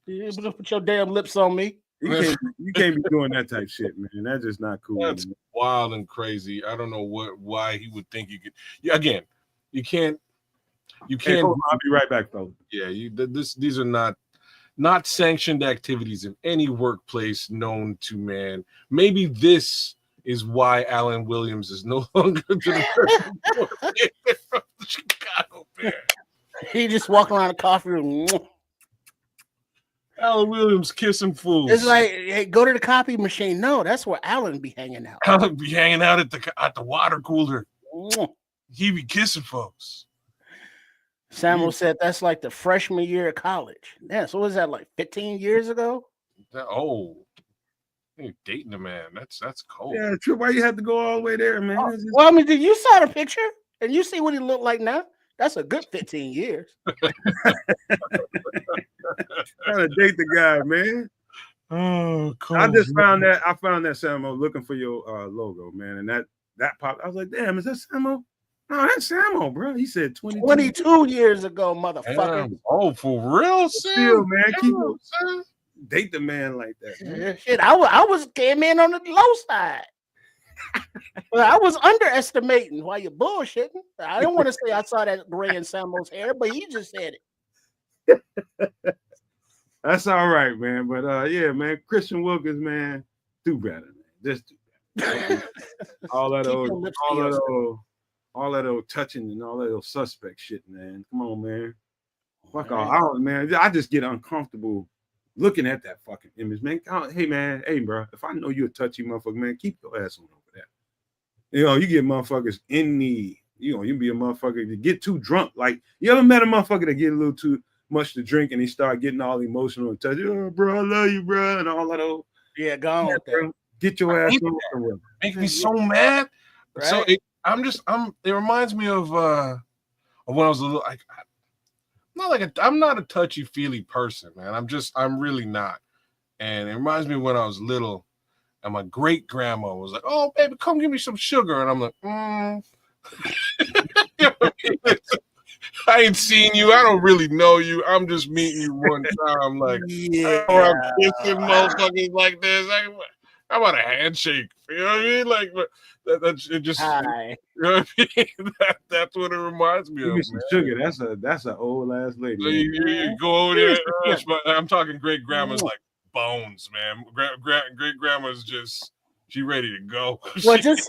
You put your damn lips on me. You can't be doing that type shit, man. That's just not cool. That's wild and crazy. I don't know why he would think you could. Again, you can't. Hey, I'll be right back, though. Yeah, these are not sanctioned activities in any workplace known to man. Maybe this is why Alan Williams is no longer to the Chicago Bears. He just walking around the coffee room. Alan Williams kissing fools. It's like, hey, go to the copy machine. No, that's where Alan be hanging out. Alan be hanging out at the water cooler. He be kissing folks. Samuel said that's like the freshman year of college. Yeah, so was that like 15 years ago? You're dating a man. That's cold. Yeah, true. Why you have to go all the way there, man? Well, I mean, did you saw the picture and you see what he looked like now? That's a good 15 years. Trying to date the guy, man. Oh, cool. I found that Samuel looking for your logo, man, and that popped. I was like, damn, is that Samuel? No, that's Samuel, bro. He said 22 years ago, motherfucker. Damn. Oh, for real, Sam? Still, man, keep date the man like that. Man. Shit, I came in on the low side. Well, I was underestimating while you're bullshitting. I didn't want to say I saw that gray in Samuel's hair, but he just said it. That's all right, man. But yeah, man, Christian Wilkins, man, do better, man. Just do better. all that old touching and all that old suspect shit, man. Come on, man. Fuck all, man. I just get uncomfortable looking at that fucking image, man. Hey, bro, if I know you're a touchy motherfucker, man, keep your ass on over there. You know, you get motherfuckers in need. You know, you be a motherfucker to get too drunk. Like, you ever met a motherfucker that get a little too much to drink and he start getting all emotional and touchy? Oh, bro, I love you, bro, and all that old. Yeah, go on with that. Get your ass on somewhere. Make me so mad. Right? So it reminds me of when I was a little. I'm not a touchy feely person, man. I'm really not. And it reminds me of when I was little, and my great grandma was like, "Oh, baby, come give me some sugar," and I'm like, I ain't seen you. I don't really know you. I'm just meeting you one time. Like, yeah, I'm kissing motherfuckers like this. How about a handshake? You know what I mean? Like, that's it. Just, hi. You know what I mean? That's what it reminds me give of. Me some sugar. That's an old ass lady. So you go over there. I'm talking great grandma's like bones, man. Great grandma's she ready to go. Well, just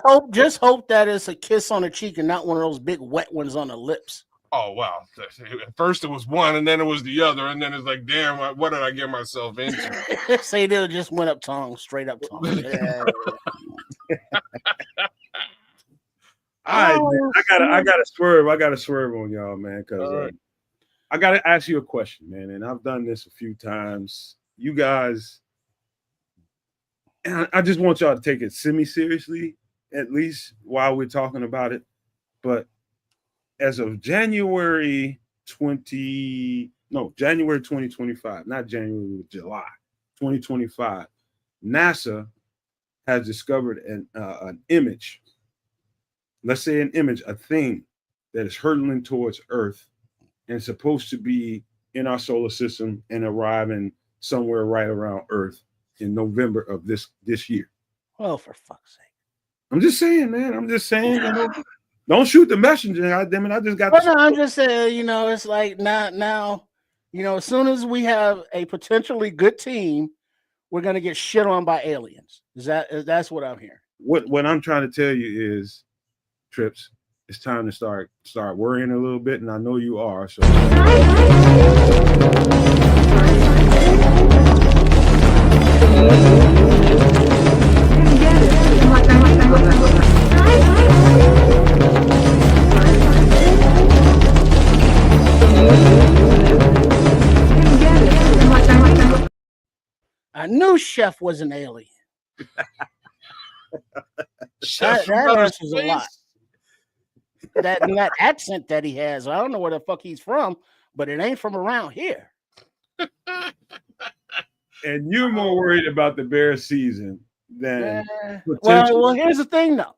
hope that it's a kiss on the cheek and not one of those big wet ones on the lips. Oh wow! At first it was one, and then it was the other, and then it's like, damn, what did I get myself into? Say they just went up tongue, straight up tongue. Yeah. All right, man. I gotta swerve. I gotta swerve on y'all, man, because I gotta ask you a question, man. And I've done this a few times. You guys, and I just want y'all to take it semi-seriously, at least while we're talking about it. But as of January 2025, not January, July 2025, NASA has discovered an image. Let's say an image, a thing that is hurtling towards Earth and supposed to be in our solar system and arriving somewhere right around Earth in November of this year. Oh, for fuck's sake. I'm just saying, man. I'm just saying, don't shoot the messenger. God damn it. I just got I'm just saying, it's like now, as soon as we have a potentially good team, we're gonna get shit on by aliens. That's what I'm hearing. What I'm trying to tell you is, Trips, it's time to start worrying a little bit, and I know you are. So I knew Chef was an alien. Chef from That outer answers a lot. space? That accent that he has, I don't know where the fuck he's from, but it ain't from around here. and you're more worried about the Bears season than Well, here's the thing though.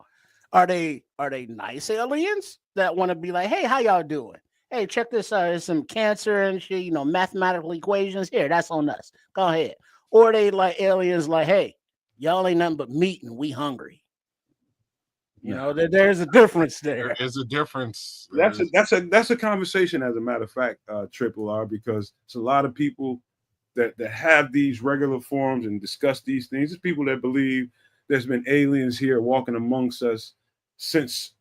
Are they nice aliens that want to be like, hey, how y'all doing? Hey, check this out. There's some cancer and shit, you know, mathematical equations. Here, that's on us. Go ahead. Or are they like aliens like, hey, y'all ain't nothing but meat and we hungry. You know, there's a difference there. There is a difference. That's a conversation, as a matter of fact, Triple R, because it's a lot of people that have these regular forums and discuss these things. It's people that believe there's been aliens here walking amongst us since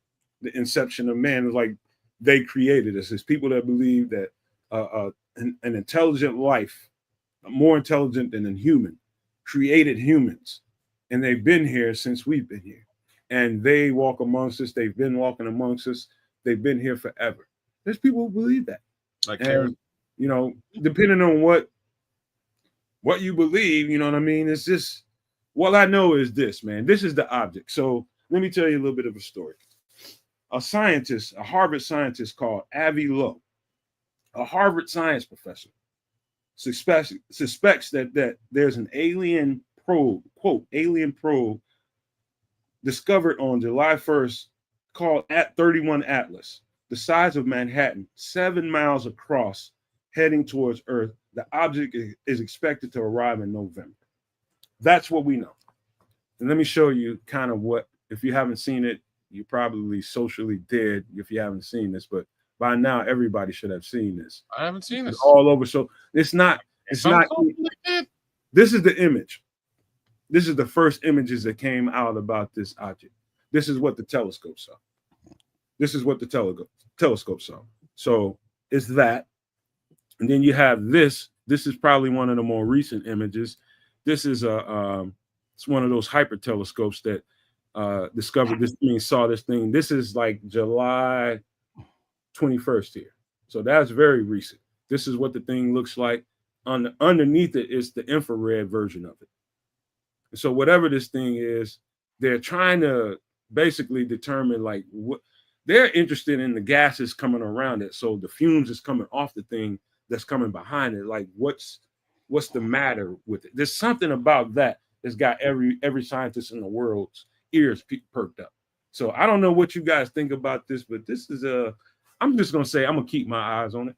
the inception of man. It's like they created us. It's people that believe that an intelligent life, more intelligent than a human, created humans, and they've been here since we've been here. And they walk amongst us. They've been walking amongst us. They've been here forever. There's people who believe that. Like, and, you know, depending on what you believe, you know what I mean? It's just, what I know is this, man. This is the object. So let me tell you a little bit of a story. A scientist, a Harvard scientist called Avi Loeb, a Harvard science professor, suspects that there's an alien probe, quote, alien probe, discovered on July 1st called At 31 Atlas, the size of Manhattan, 7 miles across, heading towards Earth. The object is expected to arrive in November. That's what we know. And let me show you kind of what, if you haven't seen it, you're probably socially dead if you haven't seen this, but by now everybody should have seen this. I haven't seen this. All over. So it's not. This is the image. This is the first images that came out about this object. This is what the telescope saw. This is what the telescope saw. So it's that. And then you have this. This is probably one of the more recent images. This is it's one of those hyper telescopes that discovered this thing, saw this thing. This is like July 21st here. So that's very recent. This is what the thing looks like. Underneath it is the infrared version of it. So whatever this thing is, they're trying to basically determine like what they're interested in, the gases coming around it. So the fumes is coming off the thing that's coming behind it. Like what's the matter with it? There's something about that that's got every scientist in the world's ears perked up. So I don't know what you guys think about this, but this is I'm just gonna say I'm gonna keep my eyes on it.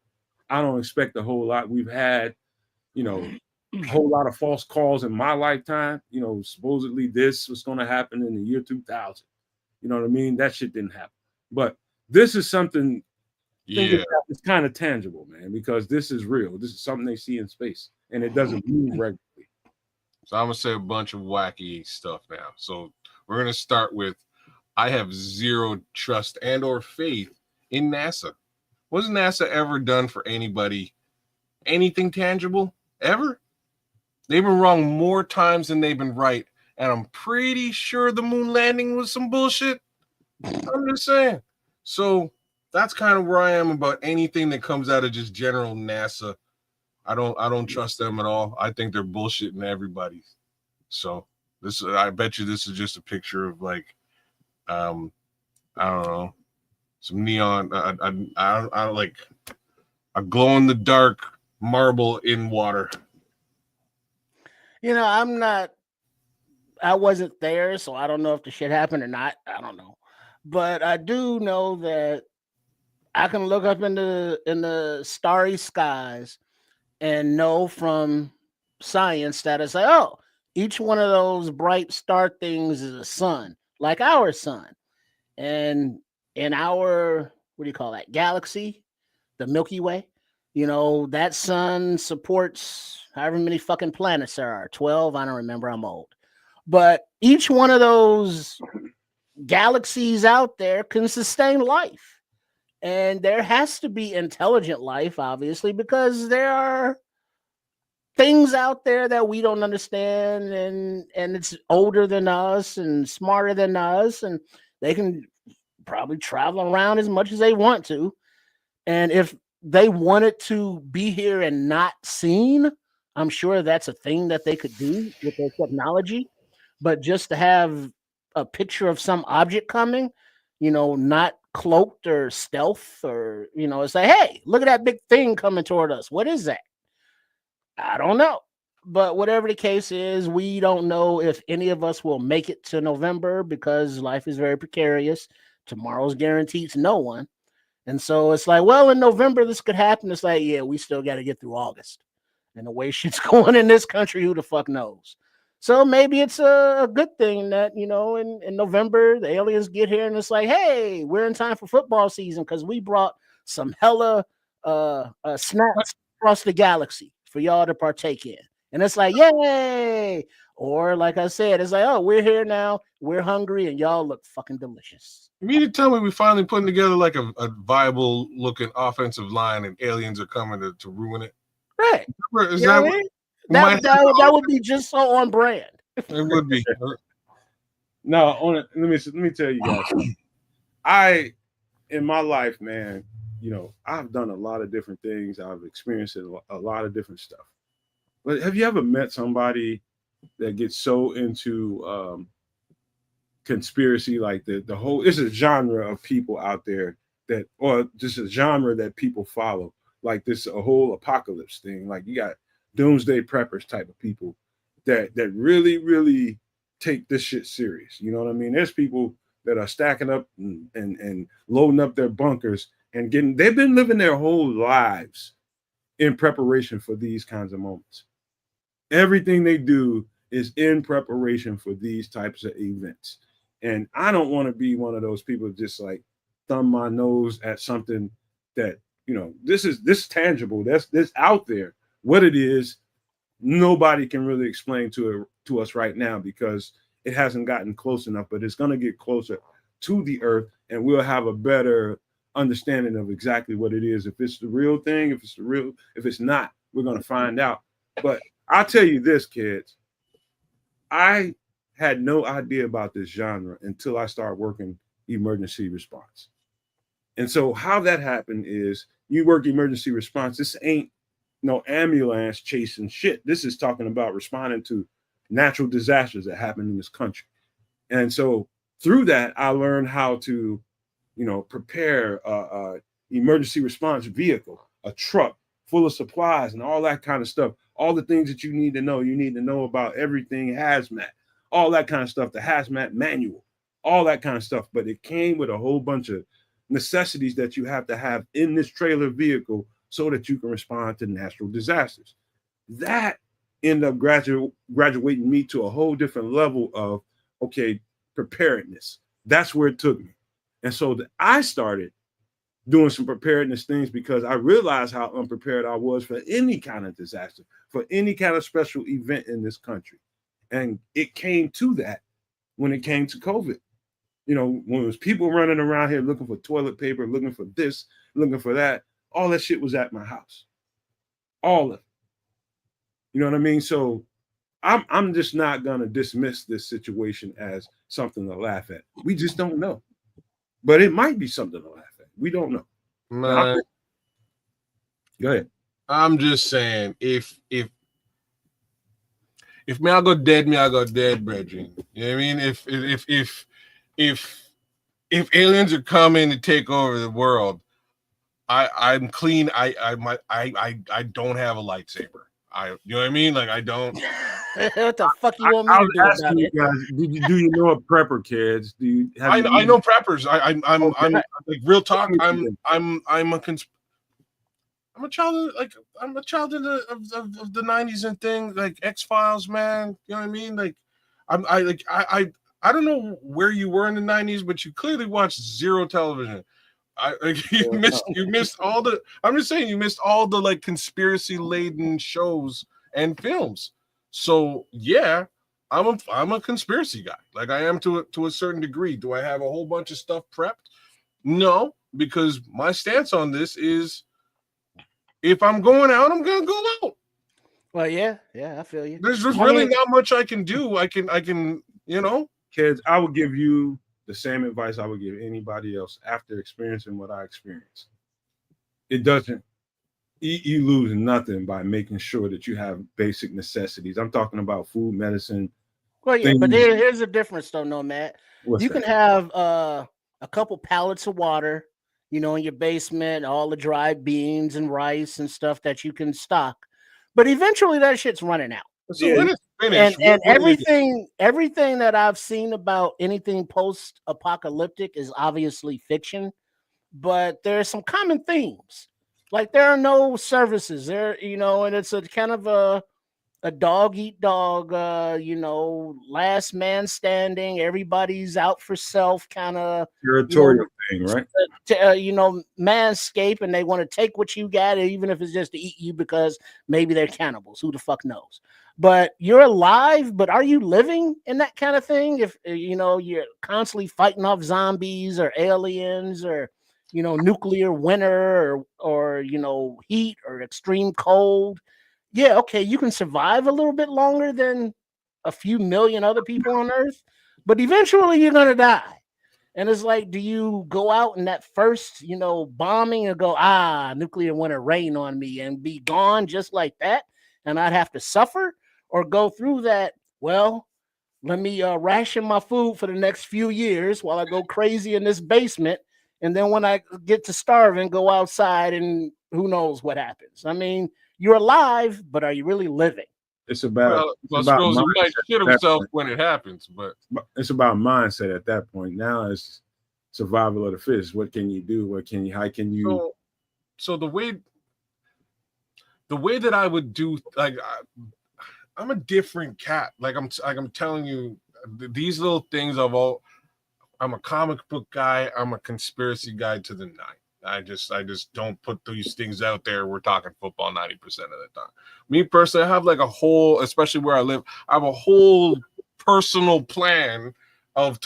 I don't expect a whole lot. We've had, you know, a whole lot of false calls in my lifetime. You know, supposedly this was going to happen in the year 2000. You know what I mean? That shit didn't happen. But this is something. Yeah, it's kind of tangible, man, because this is real. This is something they see in space, and it doesn't move regularly. So I'm gonna say a bunch of wacky stuff now. So we're gonna start with, I have zero trust and or faith in NASA. Wasn't NASA ever done for anybody anything tangible ever? They've been wrong more times than they've been right, and I'm pretty sure the moon landing was some bullshit. I'm just saying. So that's kind of where I am about anything that comes out of just general NASA. I don't trust them at all. I think they're bullshitting everybody. So I bet you this is just a picture of like, I don't know, some neon. I like a glow in the dark marble in water. You know, I wasn't there, so I don't know if the shit happened or not. I don't know. But I do know that I can look up in the starry skies and know from science that it's like, oh, each one of those bright star things is a sun, like our sun. And in our, what do you call that, galaxy, the Milky Way, you know, that sun supports however many fucking planets there are, 12, I don't remember, I'm old. But each one of those galaxies out there can sustain life. And there has to be intelligent life, obviously, because there are things out there that we don't understand, and it's older than us and smarter than us, and they can probably travel around as much as they want to. And if they wanted to be here and not seen, I'm sure that's a thing that they could do with their technology. But just to have a picture of some object coming, not cloaked or stealth, or it's like, hey, look at that big thing coming toward us. What is that? I don't know. But whatever the case is, we don't know if any of us will make it to November because life is very precarious. Tomorrow's guaranteed to no one. And so it's like, well, in November, this could happen. It's like, yeah, we still got to get through August. And the way shit's going in this country, who the fuck knows? So maybe it's a good thing that, in November, the aliens get here and it's like, hey, we're in time for football season because we brought some hella snacks across the galaxy for y'all to partake in. And it's like, yay. Or like I said, it's like, oh, we're here now. We're hungry and y'all look fucking delicious. You mean to tell me we finally putting together like a viable looking offensive line and aliens are coming to ruin it? Right. Is that what I mean? That would be just so on brand. It would be. No, let me tell you guys. In my life, man, I've done a lot of different things. I've experienced a lot of different stuff. But have you ever met somebody that gets so into conspiracy, like the whole? It's a genre of people out there or just a genre that people follow. Like this, a whole apocalypse thing. Like you got doomsday preppers type of people that really, really take this shit serious. You know what I mean? There's people that are stacking up and loading up their bunkers and they've been living their whole lives in preparation for these kinds of moments. Everything they do is in preparation for these types of events. And I don't want to be one of those people just like thumb my nose at something that, this is tangible. That's out there. What it is, nobody can really explain to us right now because it hasn't gotten close enough, but it's going to get closer to the earth and we'll have a better understanding of exactly what it is. If it's the real thing, if it's not, we're going to find out. But I'll tell you this, kids, I had no idea about this genre until I started working emergency response. And so how that happened is you work emergency response. This ain't no ambulance chasing shit. This is talking about responding to natural disasters that happen in this country. And so through that, I learned how to, prepare a emergency response vehicle, a truck full of supplies and all that kind of stuff. All the things that you need to know. You need to know about everything hazmat, all that kind of stuff, the hazmat manual, all that kind of stuff. But it came with a whole bunch of necessities that you have to have in this trailer vehicle so that you can respond to natural disasters. That ended up graduating me to a whole different level of, preparedness. That's where it took me. And so I started doing some preparedness things because I realized how unprepared I was for any kind of disaster, for any kind of special event in this country. And it came to that when it came to COVID. When it was people running around here looking for toilet paper, looking for this, looking for that, all that shit was at my house. All of it. You know what I mean? So I'm just not going to dismiss this situation as something to laugh at. We just don't know. But it might be something to laugh at. We don't know. Man, go ahead. I'm just saying, if me I go dead, brethren. You know what I mean? If aliens are coming to take over the world, I'm clean. I don't have a lightsaber. You know what I mean? Like I don't. What the fuck you want me to do about it? Guys, do you know a prepper, kids? I know preppers. I'm like real talk. I'm a child of the 90s and things like X-Files, man. You know what I mean? Like I don't know where you were in the 90s, but you clearly watched zero television. You missed all the. I'm just saying you missed all the like conspiracy laden shows and films. So yeah, I'm a conspiracy guy. Like I am to a certain degree. Do I have a whole bunch of stuff prepped? No, because my stance on this is if I'm going out, I'm gonna go out. Well, yeah, I feel you. There's I really mean, not much I can do. I can, you know. Kids, I would give you the same advice I would give anybody else after experiencing what I experienced. It doesn't, you lose nothing by making sure that you have basic necessities. I'm talking about food, medicine. well, yeah, but here's the difference, though, Nomad. What's You that? can have a couple pallets of water, in your basement, all the dried beans and rice and stuff that you can stock, but eventually that shit's running out. So Yeah, when it's finished, And everything that I've seen about anything post-apocalyptic is obviously fiction, but there are some common themes. Like there are no services there, and it's a kind of a dog eat dog, last man standing. Everybody's out for self, kind of territorial thing, right? manscape, and they want to take what you got, even if it's just to eat you because maybe they're cannibals. Who the fuck knows? But you're alive, but are you living in that kind of thing? If you're constantly fighting off zombies or aliens or nuclear winter or heat or extreme cold. Yeah, okay, you can survive a little bit longer than a few million other people on Earth, but eventually you're gonna die. And it's like, do you go out in that first, bombing and go, nuclear winter rain on me and be gone just like that, and I'd have to suffer, or go through that? Well, let me ration my food for the next few years while I go crazy in this basement, and then when I get to starving, go outside and who knows what happens. I mean, you're alive, but are you really living? It's about Scrolls might shit mindset himself when it happens, but it's about mindset at that point. Now it's survival of the fittest. What can you do? How can you? So the way that I would do, like, I'm a different cat. Like I'm telling you, these little things I'm a comic book guy. I'm a conspiracy guy to the nine. I just don't put these things out there. We're talking football 90% of the time. Me personally, I have like a whole, especially where I live, I have a whole personal plan of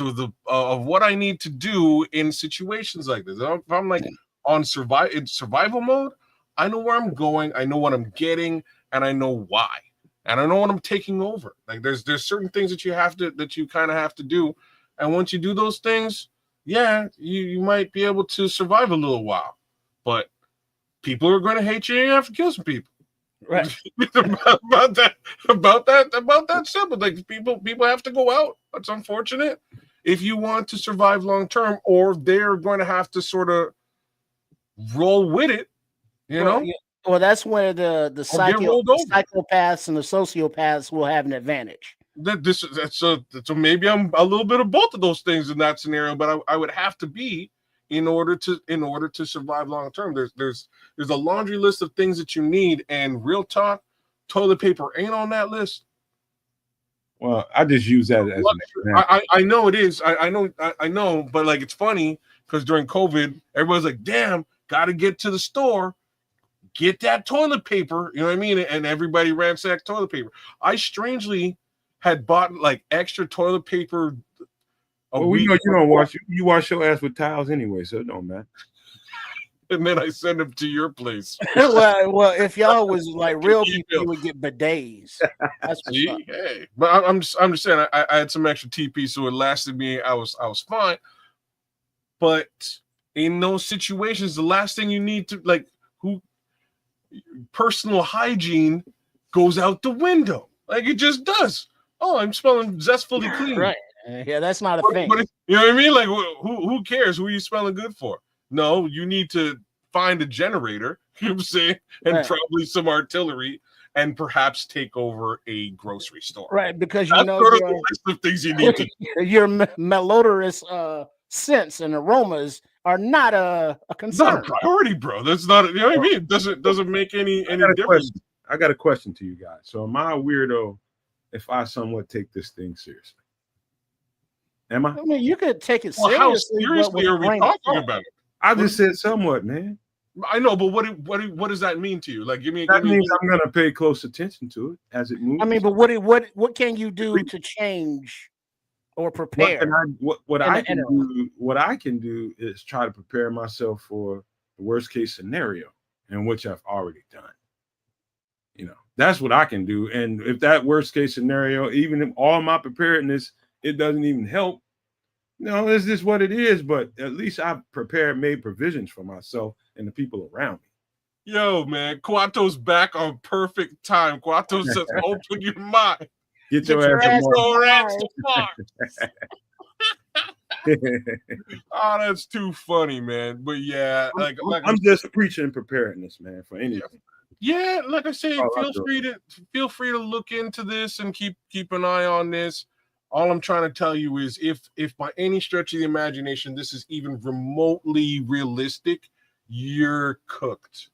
what I need to do in situations like this. If I'm like in survival mode, I know where I'm going, I know what I'm getting, and I know why. And I know what I'm taking over. Like there's certain things that you kind of have to do. And once you do those things, yeah, you might be able to survive a little while, but people are going to hate you and you have to kill some people. Right. about that simple. Like people have to go out. It's unfortunate if you want to survive long term, or they're going to have to sort of roll with it, you know? Yeah. Well, that's where the psychopaths and the sociopaths will have an advantage. So maybe I'm a little bit of both of those things in that scenario, but I would have to be in order to survive long term. There's a laundry list of things that you need, and real talk, toilet paper ain't on that list. Well, I just use that as an example. I know it is. I know, but like it's funny because during COVID, everybody's like, "Damn, got to get to the store, get that toilet paper." You know what I mean? And everybody ransacked toilet paper. I strangely had bought like extra toilet paper. We know you don't wash. You wash your ass with towels anyway, so it don't matter. And then I send them to your place. well, if y'all was like real people, you would get bidets. That's what's up. Hey, but I'm just saying I had some extra TP, so it lasted me. I was fine. But in those situations, the last thing you need to personal hygiene goes out the window. Like it just does. Oh, I'm smelling zestfully clean. Right. Yeah, that's not a thing. But you know what I mean? Like, who cares? Who are you smelling good for? No, you need to find a generator, you know what I'm saying? And probably some artillery, and perhaps take over a grocery store. Right, because that's sort of the list of things you need to do. Your malodorous scents and aromas are not a concern. Not a priority, bro. That's not, you know what I mean? It doesn't make any difference. I got a question to you guys. So am I a weirdo if I somewhat take this thing seriously? Am I? I mean, you could take it seriously. How seriously are we talking about it? I just said somewhat, man. I know, but what does that mean to you? Like, give me. That means I'm gonna pay close attention to it as it moves. I mean, but what can you do to change or prepare? What I can do is try to prepare myself for the worst case scenario, in which I've already done. You know, that's what I can do. And if that worst case scenario, even if all my preparedness, it doesn't even help, it's just what it is. But at least I've made provisions for myself and the people around me. Yo, man, Quato's back on perfect time. Quato says, open your mind. Get your ass to Mars. Oh, that's too funny, man. But yeah, I'm just preaching preparedness, man, for anything. Yeah, like I say, feel free to look into this and keep an eye on this. All I'm trying to tell you is if by any stretch of the imagination this is even remotely realistic, you're cooked.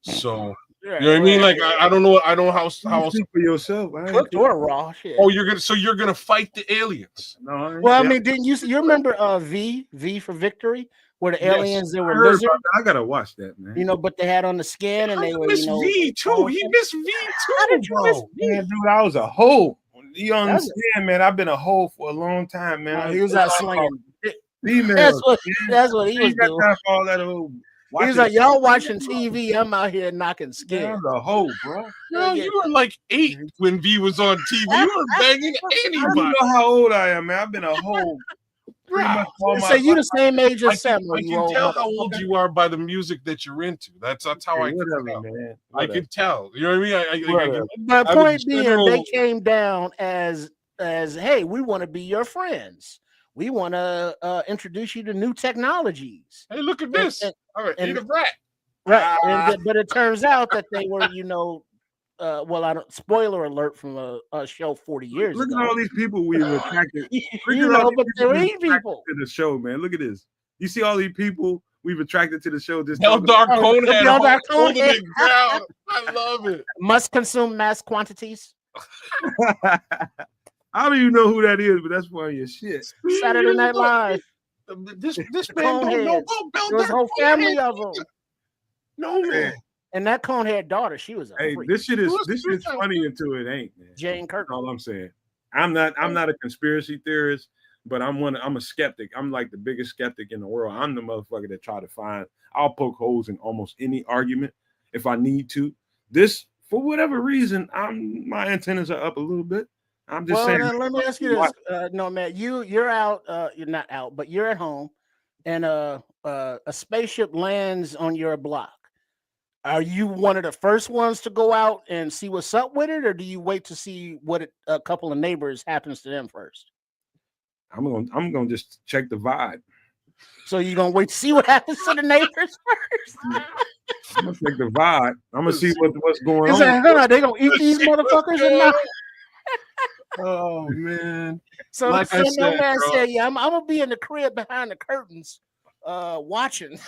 So you know what I mean? Like I don't know how speak for yourself, cooked or raw shit. Oh, you're gonna fight the aliens. No, well, I mean, didn't you remember V for Victory, where the aliens they were lizards? I gotta watch that, man. You know, but they had on the skin and they were V too. He missed V too, bro. Man, dude, I was a hoe. You understand, man? I've been a hoe for a long time, man. He was out slinging females. That's what he was doing. All that old. He was like, y'all watching TV, I'm out here knocking skin. I'm the hoe, bro. No, you were like 8 when V was on TV. You were banging anybody. I don't know how old I am, man. I've been a hoe. So you the same age as Sam. I can tell how old you are by the music that you're into. That's how I can tell. Man. I can tell. You know what I mean? But point being, they came down as hey, we want to be your friends. We want to introduce you to new technologies. Hey, look at this. All right, eat a rat. Right. But it turns out that they were, well, I don't. Spoiler alert from a show 40 years Look ago. at all these people we've attracted. But they're people to the show, man. Look at this. You see all these people we've attracted to the show. This Dark Conehead. Conehead. I love it. Must consume mass quantities. I don't even know who that is, but that's funny as shit. Saturday Night Live. This man don't know about There was a whole family of them. No, man. And that Conehead daughter, she was a freak. This shit is funny until it ain't, man. Jane Kirk. All I'm saying. I'm not a conspiracy theorist, but I'm a skeptic. I'm like the biggest skeptic in the world. I'm the motherfucker that try to find. I'll poke holes in almost any argument if I need to. This, for whatever reason, my antennas are up a little bit. I'm just saying. Let me ask you this. No, man, you're out. You're not out, but you're at home, and a spaceship lands on your block. Are you one of the first ones to go out and see what's up with it, or do you wait to see what a couple of neighbors happens to them first? I'm gonna just check the vibe. So you're gonna wait to see what happens to the neighbors first? I'm gonna check the vibe. I'm gonna see what's going on. They gonna eat these motherfuckers or not? Oh man! So like I said, I'm gonna be in the crib behind the curtains, watching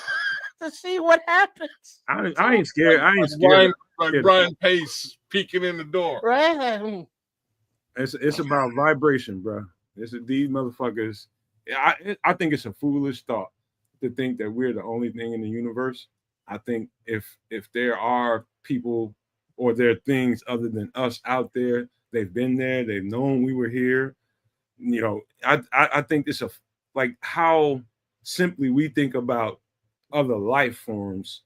to see what happens. I ain't scared. I ain't scared. Like Brian Pace peeking in the door. Right. It's about vibration, bro. These motherfuckers. I think it's a foolish thought to think that we're the only thing in the universe. I think if there are people or there are things other than us out there, they've been there, they've known we were here. I think it's like how simply we think about other life forms.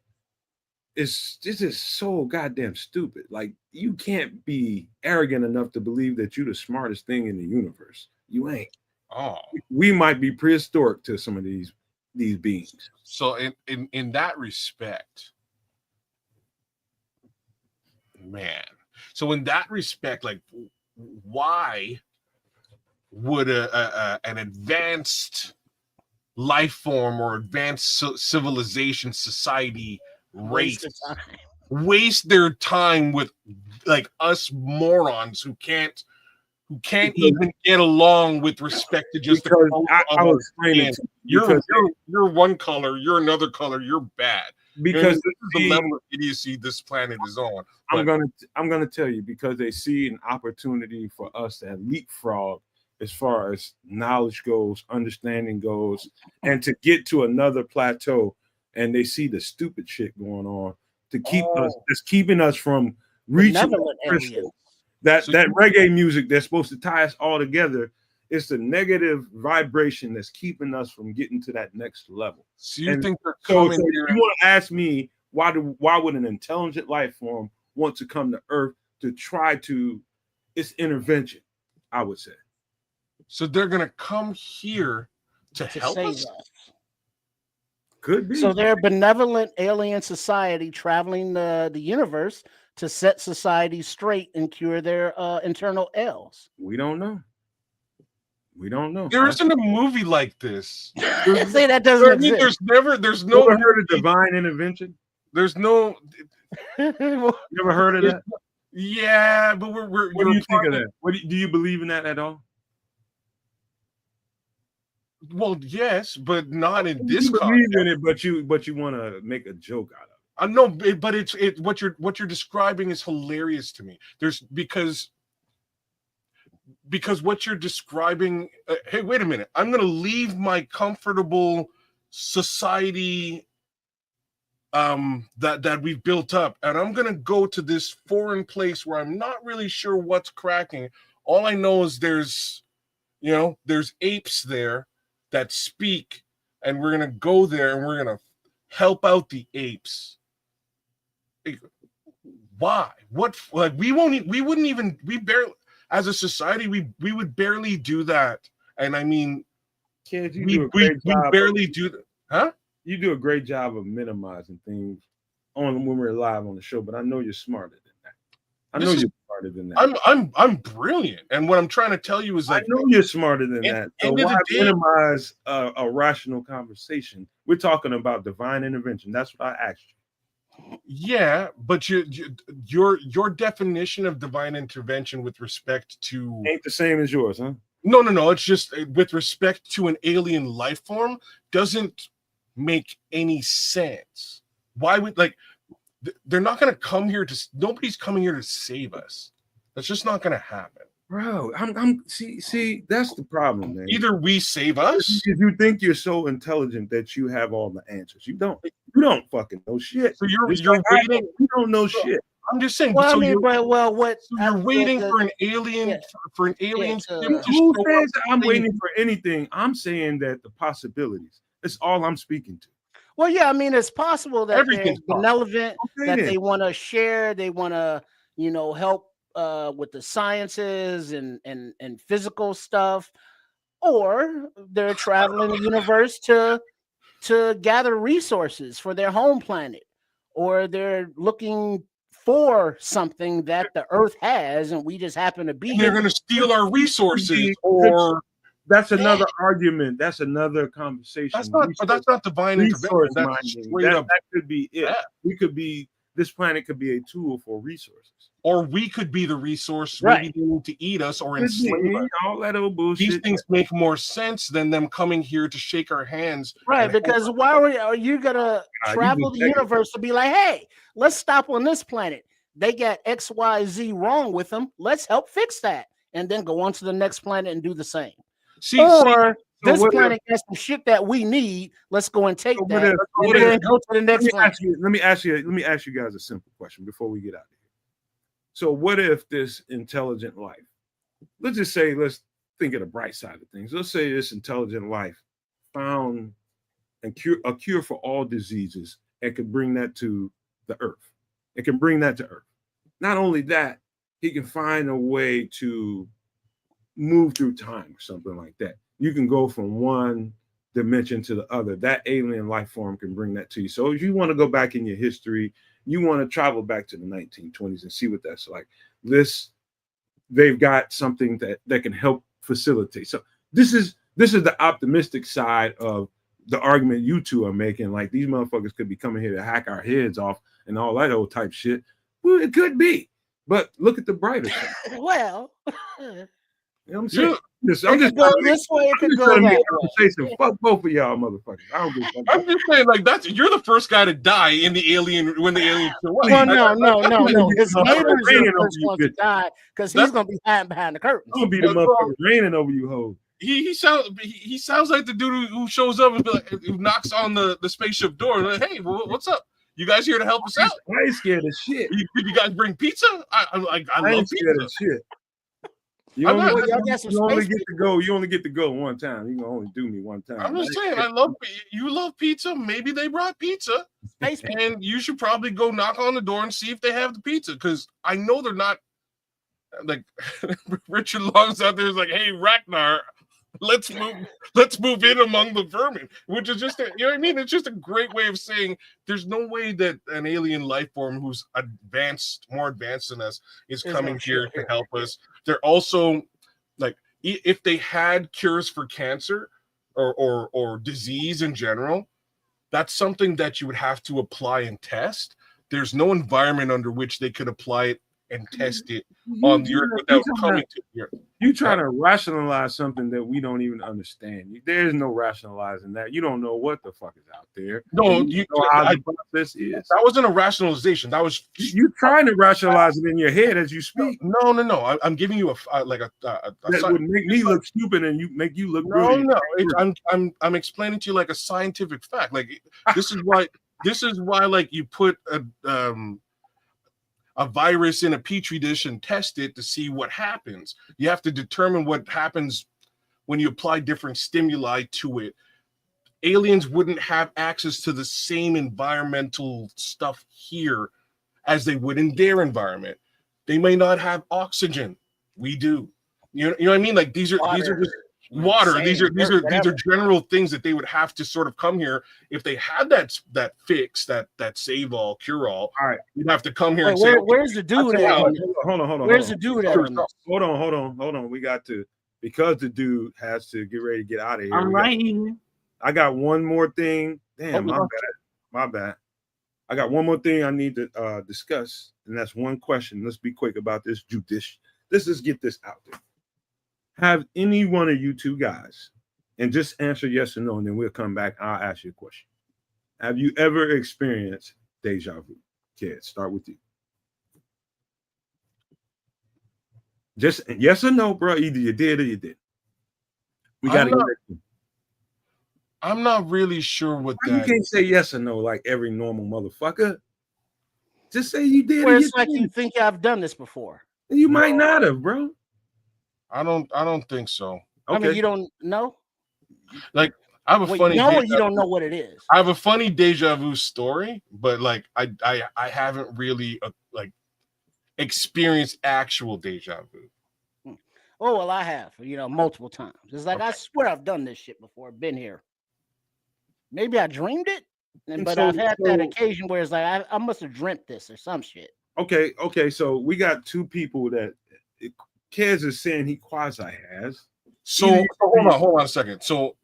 This is so goddamn stupid. Like, you can't be arrogant enough to believe that you're the smartest thing in the universe. You ain't. Oh, we might be prehistoric to some of these beings. So in that respect, man. So in that respect, like, why would an advanced life form or advanced civilization, society, race waste their time with like us morons who can't even get along with respect to just the color I was explaining you're one color, you're another color, you're bad. Because this is the level of idiocy this planet is on. I'm gonna tell you, because they see an opportunity for us to have leapfrog as far as knowledge goes, understanding goes, and to get to another plateau and they see the stupid shit going on to keep us, that's keeping us from reaching Benevolent crystal. aliens. That reggae music that's supposed to tie us all together, it's the negative vibration that's keeping us from getting to that next level. So you And think they're so coming you here? want to ask me why would an intelligent life form want to come to Earth to try to its intervention? I would say. So they're gonna come here to help save us? us. Could be. So they're a benevolent alien society traveling the universe to set society straight and cure their internal ills. We don't know. We don't know. There isn't a movie like this. Say that doesn't exist. There's no. You ever heard of divine intervention? There's no. You ever heard of that? Yeah, but we're What do you think of that? Do you believe in that at all? Well, yes, but not in this You believe context. in it, but you want to make a joke out of it. I know, but it's what you're describing is hilarious to me. There's because what you're describing. Hey, wait a minute! I'm going to leave my comfortable society that we've built up, and I'm going to go to this foreign place where I'm not really sure what's cracking. All I know is there's apes there that speak, and we're going to go there and we're going to help out the apes. Why? What? Like we barely, as a society, we would barely do that. And I mean, Kids, we barely do that. Huh? You do a great job of minimizing things when we're live on the show, but I know you're smarter than that. I know you're smarter than that. I'm brilliant, and what I'm trying to tell you is like I know you're smarter than that. So end of why the day- minimize a rational conversation? We're talking about divine intervention. That's what I asked you. Yeah, but your definition of divine intervention with respect to Ain't the same as yours, huh? No. It's just with respect to an alien life form doesn't make any sense. Why would they're not going to come here nobody's coming here to save us. That's just not going to happen. Bro, see, that's the problem, man. Either we save us. You think you're so intelligent that you have all the answers. You don't. You don't fucking know shit. So you're like waiting. You don't know shit. I'm just saying. Well, So I mean, you're you're waiting for an alien for an alien ship to Who show says up. I'm waiting for anything? I'm saying that the possibilities. That's all I'm speaking to. Well, yeah, I mean, it's possible that Everything's they're benevolent, Okay, that then. they want to share, they want to, help with the sciences and physical stuff, or they're traveling the universe to gather resources for their home planet, or they're looking for something that the Earth has, and we just happen to be. And they're going to steal our resources, Or that's another argument. That's another conversation. That's not divine resource intervention. That's minding. straight up. That could be it. Yeah. This planet could be a tool for resources. Or we could be the resource. Right. Maybe they need to eat us or enslave us. All that old bullshit. These things make more sense than them coming here to shake our hands. Right, because why are you gonna travel the universe to be like, hey, let's stop on this planet? They got XYZ wrong with them. Let's help fix that, and then go on to the next planet and do the same. This planet has some shit that we need. Let's go and take that. And then go to the next planet. Let me ask you guys a simple question before we get out of here. So what if this intelligent life, let's think of the bright side of things. Let's say this intelligent life found a cure for all diseases and could bring that to the Earth. It can bring that to Earth. Not only that, he can find a way to move through time or something like that. You can go from one dimension to the other. That alien life form can bring that to you. So if you want to go back in your history, you want to travel back to the 1920s and see what that's like. They've got something that can help facilitate. So this is the optimistic side of the argument you two are making. Like these motherfuckers could be coming here to hack our heads off and all that old type shit. Well, it could be, but look at the brighter side. Well, You know what I'm saying? it could go this way, it could go that way. Fuck both of y'all motherfuckers. I don't give a fuck. I'm just saying, you're the first guy to die in the alien when the aliens show up. Well, no. His neighbors are the first ones to die because he's gonna be hiding behind the curtains. I'm gonna be the motherfucker raining over you, hoes. he sounds like the dude who shows up and be like, who knocks on the spaceship door and like, hey, what's up? You guys here to help us out? I ain't scared of shit. Did you guys bring pizza? I love ain't scared pizza. of shit. You I'm only, not- y'all got some you only space get to go. You only get to go one time. You can only do me one time. I'm just saying, you love pizza. Maybe they brought pizza, space. and you should probably go knock on the door and see if they have the pizza, because I know they're not. Like Richard Long's out there is like, hey, Ragnar, let's move in among the vermin, which is just you know what I mean? It's just a great way of saying there's no way that an alien life form who's more advanced than us is coming here to help us. They're also like, if they had cures for cancer or disease in general, that's something that you would have to apply and test. There's no environment under which they could apply it and test it on the earth without coming to the earth. You trying to rationalize something that we don't even understand. There's no rationalizing that. You don't know what the fuck is out there. No, you know how the process is. That wasn't a rationalization. That was you trying to rationalize it in your head as you speak. No. I'm giving you a that would make me look stupid and make you look brilliant. No. I'm explaining to you like a scientific fact. Like this is why like you put a virus in a petri dish and test it to see what happens. You have to determine what happens when you apply different stimuli to it. Aliens wouldn't have access to the same environmental stuff here as they would in their environment. They may not have oxygen. We do. You know what I mean? Like these are just water. These are general things that they would have to sort of come here if they had that fix, that save all, cure all. All right, you'd have to come here. Where's the dude at? Hold on. Where's the dude at? Hold on. We got to, because the dude has to get ready to get out of here. I'm right here. I got one more thing. Damn, my bad. I got one more thing I need to discuss, and that's one question. Let's be quick about this. Let's just get this out there. Have any one of you two guys, and just answer yes or no, and then we'll come back. I'll ask you a question. Have you ever experienced deja vu? Kids, start with you. Just yes or no, bro. Either you did or you didn't. We got to get. I'm not really sure what that. You can't say yes or no like every normal motherfucker. Just say you did. Where it's like you think I've done this before. You might not have, bro. I don't think so. Okay. I mean, you don't know. Like I have a funny. No, you don't know what it is. I have a funny deja vu story, but like I haven't really like experienced actual deja vu. Oh well, I have. Multiple times. It's like I swear I've done this shit before. Been here. Maybe I dreamed it, but I've had that occasion where it's like I must have dreamt this or some shit. Okay. So we got two people that Kez is saying he quasi has. So hold on a second. So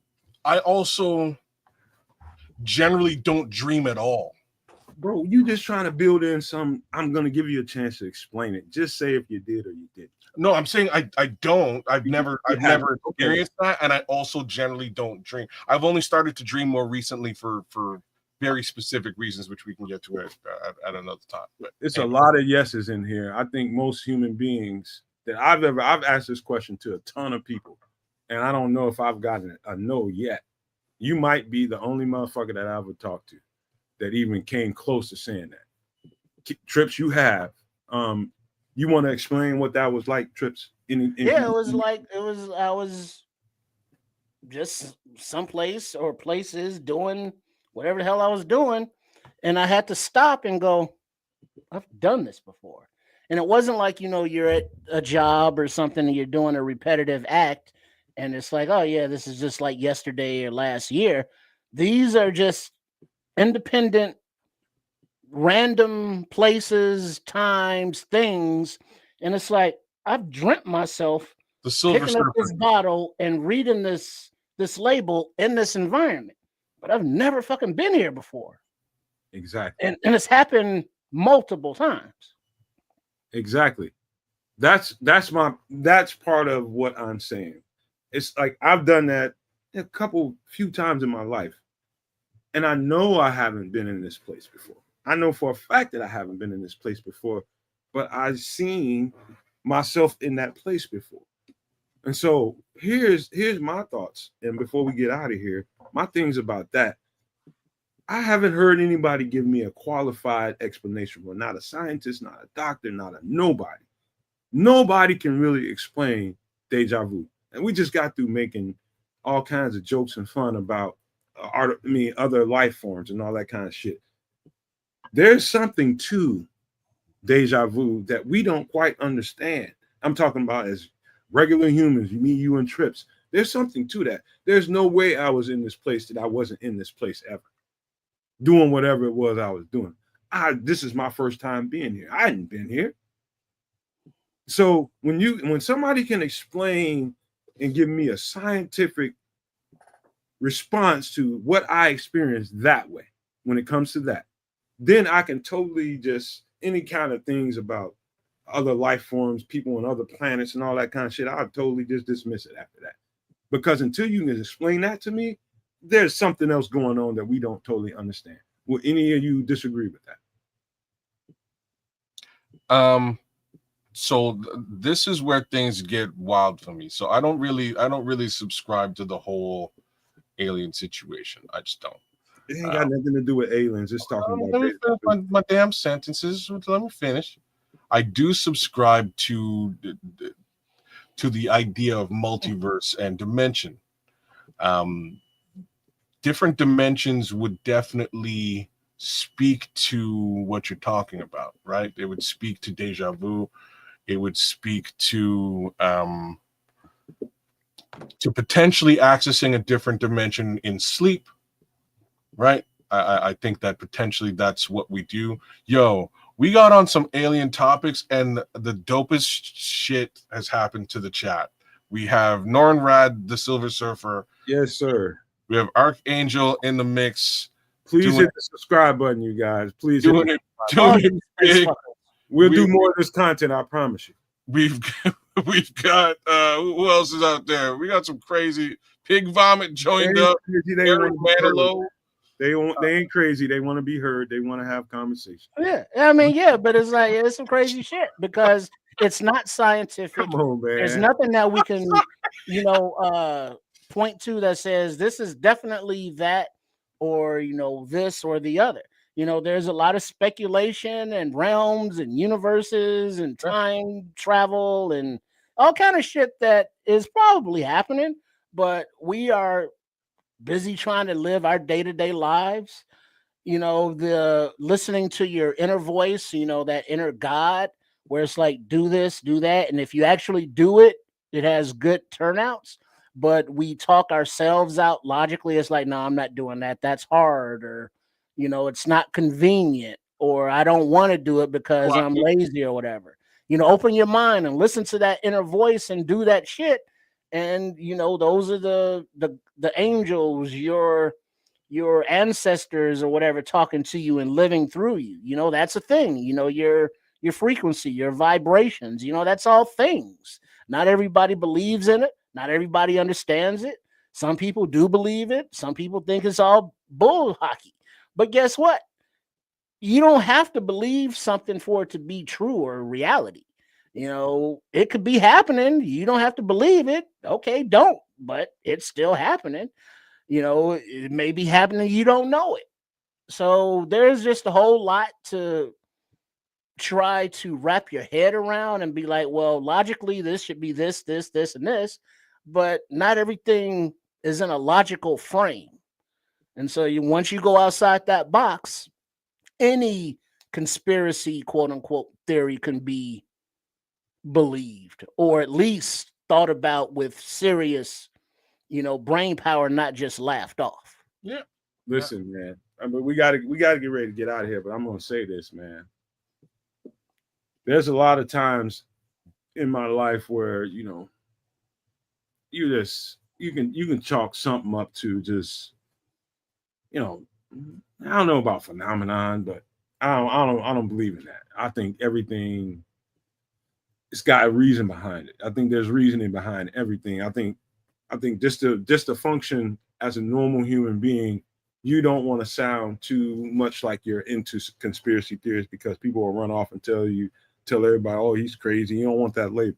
I also generally don't dream at all. Bro, you just trying to build in some. I'm gonna give you a chance to explain it. Just say if you did or you didn't. No, I'm saying I don't. I've never experienced that, and I also generally don't dream. I've only started to dream more recently for very specific reasons, which we can get to at another time. But it's a lot of yeses in here. I think most human beings that I've asked this question to a ton of people, and I don't know if I've gotten a no yet. You might be the only motherfucker that I ever talked to that even came close to saying that. Trips, you have. You want to explain what that was like, Trips? Yeah, I was just someplace or places doing whatever the hell I was doing, and I had to stop and go, I've done this before. And it wasn't like, you're at a job or something and you're doing a repetitive act and it's like, oh yeah, this is just like yesterday or last year. These are just independent, random places, times, things. And it's like, I've dreamt myself picking up this bottle and reading this label in this environment, but I've never fucking been here before. Exactly. And it's happened multiple times. Exactly. That's part of what I'm saying. It's like I've done that a few times in my life. And I know I haven't been in this place before. I know for a fact that I haven't been in this place before, but I've seen myself in that place before. And so here's my thoughts. And before we get out of here, my things about that. I haven't heard anybody give me a qualified explanation. Well, not a scientist, not a doctor, not a nobody. Nobody can really explain deja vu. And we just got through making all kinds of jokes and fun about other life forms and all that kind of shit. There's something to deja vu that we don't quite understand. I'm talking about as regular humans, me, you, and Trips. There's something to that. There's no way I was in this place that I wasn't in this place ever, doing whatever it was I was doing. This is my first time being here. I hadn't been here. So when somebody can explain and give me a scientific response to what I experienced that way, when it comes to that, then I can totally just any kind of things about other life forms, people on other planets and all that kind of shit, I'll totally just dismiss it after that. Because until you can explain that to me, there's something else going on that we don't totally understand. Will any of you disagree with that? So this is where things get wild for me. So I don't really subscribe to the whole alien situation. I just don't. It ain't got nothing to do with aliens. It's talking about. Let me finish my damn sentences. Let me finish. I do subscribe to the idea of multiverse and dimension. Different dimensions would definitely speak to what you're talking about, right? It would speak to deja vu. It would speak to potentially accessing a different dimension in sleep, right? I think that potentially that's what we do. Yo, we got on some alien topics, and the dopest shit has happened to the chat. We have Nornrad, the Silver Surfer. Yes, sir. We have Archangel in the mix. Please hit the subscribe button, you guys. Please doing it big. We'll do more of this content, I promise you. We've got who else is out there? We got some crazy Pig Vomit joined up. They ain't crazy. They want to be heard. They want to have conversation. Yeah, I mean, yeah, but it's like it's some crazy shit because it's not scientific. Come on, man. There's nothing that we can, point to that says this is definitely that, or this or the other. There's a lot of speculation and realms and universes and time travel and all kind of shit that is probably happening, but we are busy trying to live our day-to-day lives. The listening to your inner voice, that inner God, where it's like, do this, do that. And if you actually do it, it has good turnouts. But we talk ourselves out logically. It's like, no, I'm not doing that. That's hard. Or, it's not convenient. Or I don't want to do it because I'm lazy or whatever. Open your mind and listen to that inner voice and do that shit. And, those are the angels, your ancestors or whatever talking to you and living through you. That's a thing. Your frequency, your vibrations, that's all things. Not everybody believes in it. Not everybody understands it. Some people do believe it. Some people think it's all bull hockey. But guess what? You don't have to believe something for it to be true or reality. It could be happening. You don't have to believe it. Okay, don't. But it's still happening. It may be happening. You don't know it. So there's just a whole lot to try to wrap your head around and be like, well, logically, this should be this, this, this, and this. But not everything is in a logical frame. And so once you go outside that box, any conspiracy, quote unquote, theory can be believed or at least thought about with serious, brain power, not just laughed off. Yeah. Listen, man. I mean, we gotta get ready to get out of here, but I'm gonna say this, man. There's a lot of times in my life where, you can chalk something up to just, I don't know about phenomenon, but I don't believe in that. I think everything, it's got a reason behind it. I think there's reasoning behind everything. I think just to function as a normal human being, you don't want to sound too much like you're into conspiracy theories because people will run off and tell everybody, oh, he's crazy. You don't want that label.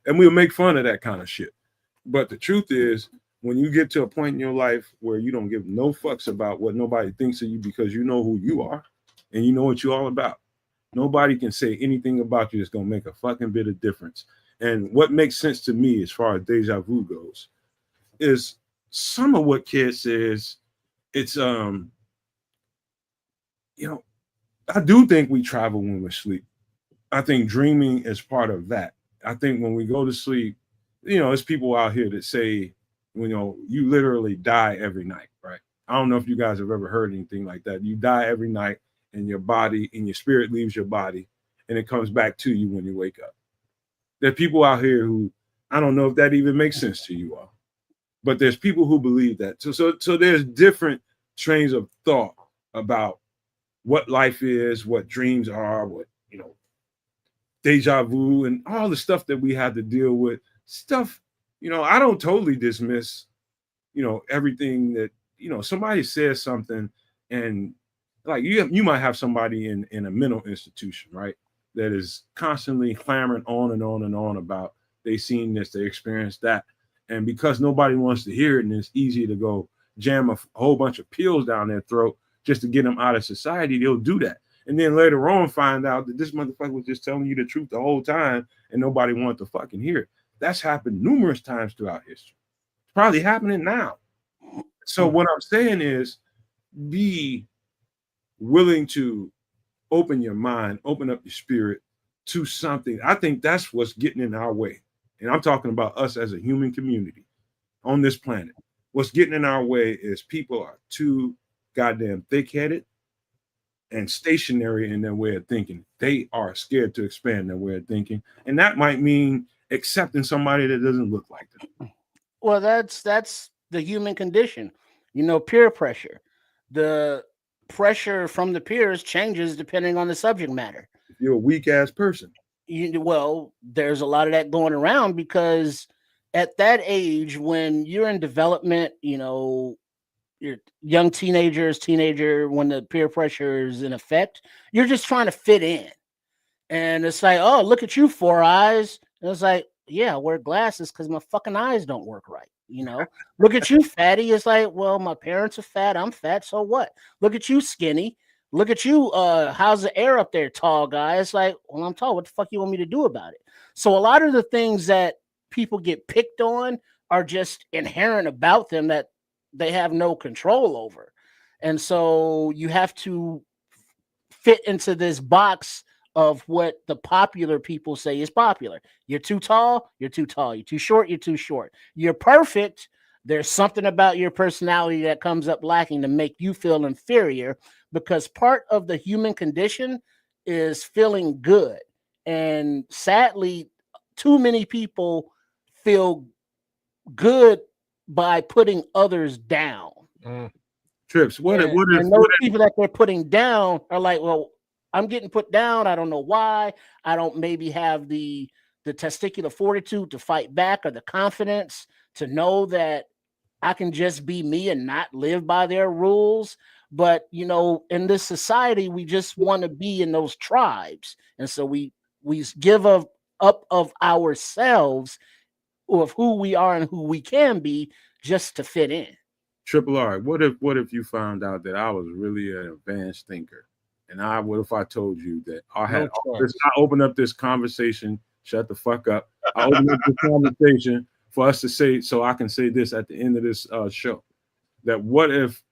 And we'll make fun of that kind of shit. But the truth is, when you get to a point in your life where you don't give no fucks about what nobody thinks of you because you know who you are and you know what you're all about, nobody can say anything about you that's going to make a fucking bit of difference. And what makes sense to me as far as deja vu goes is some of what Kid says. It's you know, I do think we travel when we're asleep. I think dreaming is part of that. I think when we go to sleep, there's people out here that say, you literally die every night, right? I don't know if you guys have ever heard anything like that. You die every night and your body and your spirit leaves your body and it comes back to you when you wake up. There are people out here who, I don't know if that even makes sense to you all, but there's people who believe that. So there's different trains of thought about what life is, what dreams are, what, deja vu and all the stuff that we had to deal with. Stuff, I don't totally dismiss, everything that, somebody says something and like you might have somebody in a mental institution, right? That is constantly clamoring on and on and on about they seen this, they experienced that. And because nobody wants to hear it and it's easy to go jam a whole bunch of pills down their throat just to get them out of society, they'll do that. And then later on find out that this motherfucker was just telling you the truth the whole time and nobody wanted to fucking hear it. That's happened numerous times throughout history. It's probably happening now. So what I'm saying is be willing to open your mind, open up your spirit to something. I think that's what's getting in our way. And I'm talking about us as a human community on this planet. What's getting in our way is people are too goddamn thick-headed and stationary in their way of thinking. They are scared to expand their way of thinking. And that might mean accepting somebody that doesn't look like them. Well, that's the human condition. Peer pressure. The pressure from the peers changes depending on the subject matter. If you're a weak ass person. Well, there's a lot of that going around because at that age, when you're in development, you're young teenager, when the peer pressure is in effect, you're just trying to fit in. And it's like, oh, look at you, 4 eyes. And it's like, yeah, I wear glasses because my fucking eyes don't work right. Look at you, fatty. It's like, well, my parents are fat. I'm fat. So what? Look at you, skinny. Look at you. How's the air up there, tall guy? It's like, well, I'm tall. What the fuck you want me to do about it? So a lot of the things that people get picked on are just inherent about them that they have no control over. And so you have to fit into this box of what the popular people say is popular. You're too tall, you're too tall. You're too short, you're too short. You're perfect. There's something about your personality that comes up lacking to make you feel inferior, because part of the human condition is feeling good. And sadly, too many people feel good by putting others down. Trips. What if those people that they're putting down are like, well, I'm getting put down. I don't know why. I don't maybe have the testicular fortitude to fight back or the confidence to know that I can just be me and not live by their rules. But, in this society, we just want to be in those tribes. And so we give up of ourselves, of who we are and who we can be, just to fit in. Triple R, what if you found out that I was really an advanced thinker? And what if I told you that I opened up this conversation, shut the fuck up. I opened up this conversation for us to say, so I can say this at the end of this show, that what if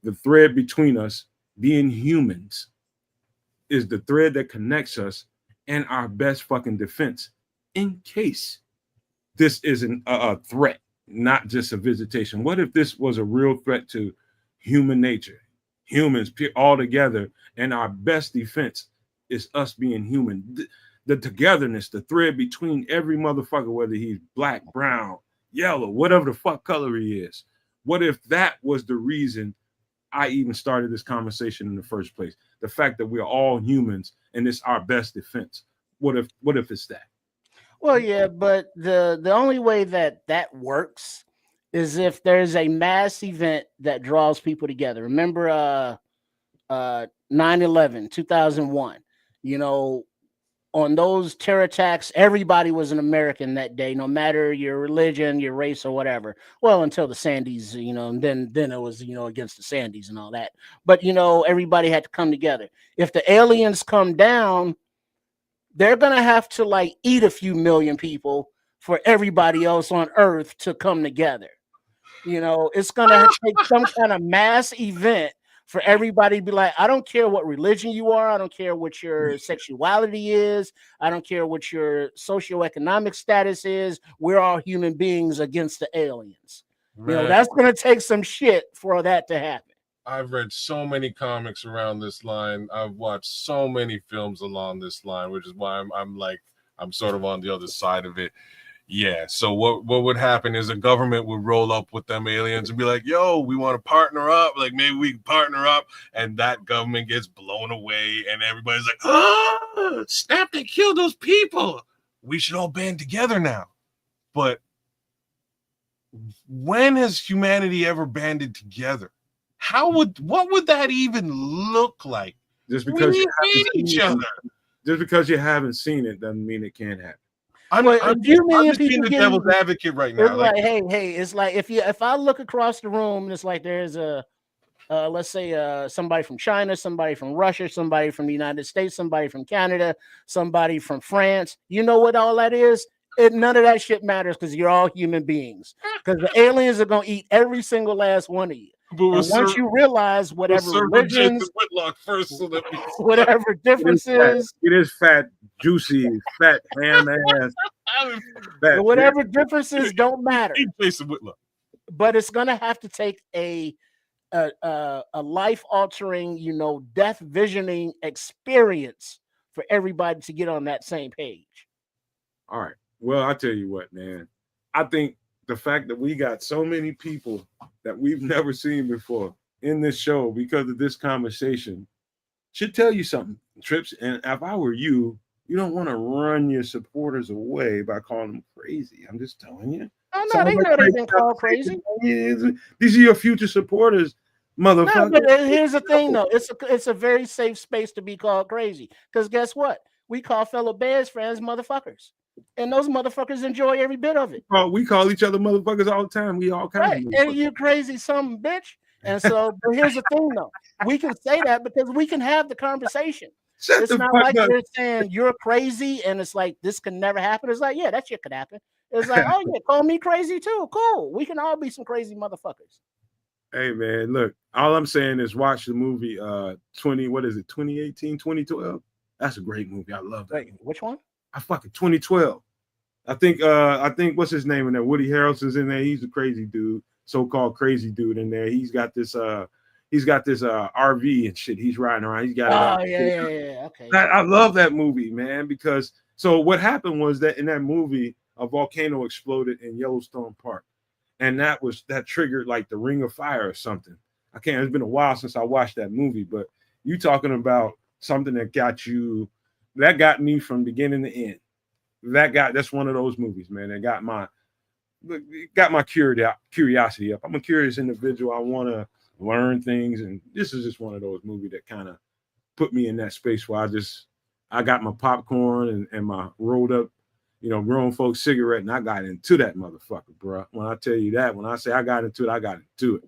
the thread between us being humans is the thread that connects us and our best fucking defense in case this isn't a threat, not just a visitation? What if this was a real threat to human nature, humans all together, and our best defense is us being human? The togetherness, the thread between every motherfucker, whether he's black, brown, yellow, whatever the fuck color he is. What if that was the reason I even started this conversation in the first place? The fact that we're all humans and it's our best defense. What if it's that? Well, yeah, but the only way that works is if there's a mass event that draws people together. Remember 9/11, 2001, on those terror attacks, everybody was an American that day, no matter your religion, your race, or whatever. Well, until the Sandys, and then it was, against the Sandys and all that. But everybody had to come together. If the aliens come down, they're gonna have to like eat a few million people for everybody else on Earth to come together. It's gonna take some kind of mass event for everybody to be like, I don't care what religion you are, I don't care what your sexuality is, I don't care what your socioeconomic status is. We're all human beings against the aliens. Man, That's gonna take some shit for that to happen. I've read so many comics around this line. I've watched so many films along this line, which is why I'm sort of on the other side of it. Yeah. So what would happen is a government would roll up with them aliens and be like, yo, we want to partner up. Like maybe we can partner up. And that government gets blown away. And everybody's like, oh, snap, they killed those people. We should all band together now. But when has humanity ever banded together? What would that even look like? Just because we hate each other. Just because you haven't seen it doesn't mean it can't happen. I'm just being the devil's advocate right now. Like, hey, it's like if I look across the room and it's like there's let's say somebody from China, somebody from Russia, somebody from the United States, somebody from Canada, somebody from France. You know what all that is? None of that shit matters because you're all human beings. Because the aliens are gonna eat every single last one of you. And once you realize whatever religions, Whitlock first, so that whatever differences, it is fat, juicy, fat ham ass. Whatever differences don't matter. Jason Whitlock. But it's gonna have to take a life altering, death visioning experience for everybody to get on that same page. All right. Well, I tell you what, man. I think the fact that we got so many people that we've never seen before in this show because of this conversation should tell you something, Trips. And if I were you, you don't want to run your supporters away by calling them crazy. I'm just telling you. Oh no, they know they've been called crazy. These are your future supporters, motherfucker. No, but here's the thing, though. It's a very safe space to be called crazy. Because guess what? We call fellow Bears fans motherfuckers. And those motherfuckers enjoy every bit of it. Oh, we call each other motherfuckers all the time. We all kind of and you crazy some bitch. And so, but here's the thing, though. We can say that because we can have the conversation. It's not like they're saying you're crazy and it's like this can never happen. It's like, yeah, that shit could happen. It's like, oh yeah, call me crazy too. Cool. We can all be some crazy motherfuckers. Hey man, look, all I'm saying is watch the movie 2018, 2012. That's a great movie. I love that. Wait, which one? I fucking 2012. I think what's his name in there? Woody Harrelson's in there. He's a crazy dude, so-called crazy dude in there. He's got this RV and shit. He's riding around. He's got yeah. Okay. I love that movie, man, because so what happened was that in that movie, a volcano exploded in Yellowstone Park. And that triggered like the Ring of Fire or something. It's been a while since I watched that movie, but you talking about something that got me from beginning to end. That's one of those movies, man. That got my curiosity up. I'm a curious individual. I want to learn things, and this is just one of those movies that kind of put me in that space where I got my popcorn and my rolled up, grown folks cigarette, and I got into that motherfucker, bro. When I tell you that, when I say I got into it, I got into it.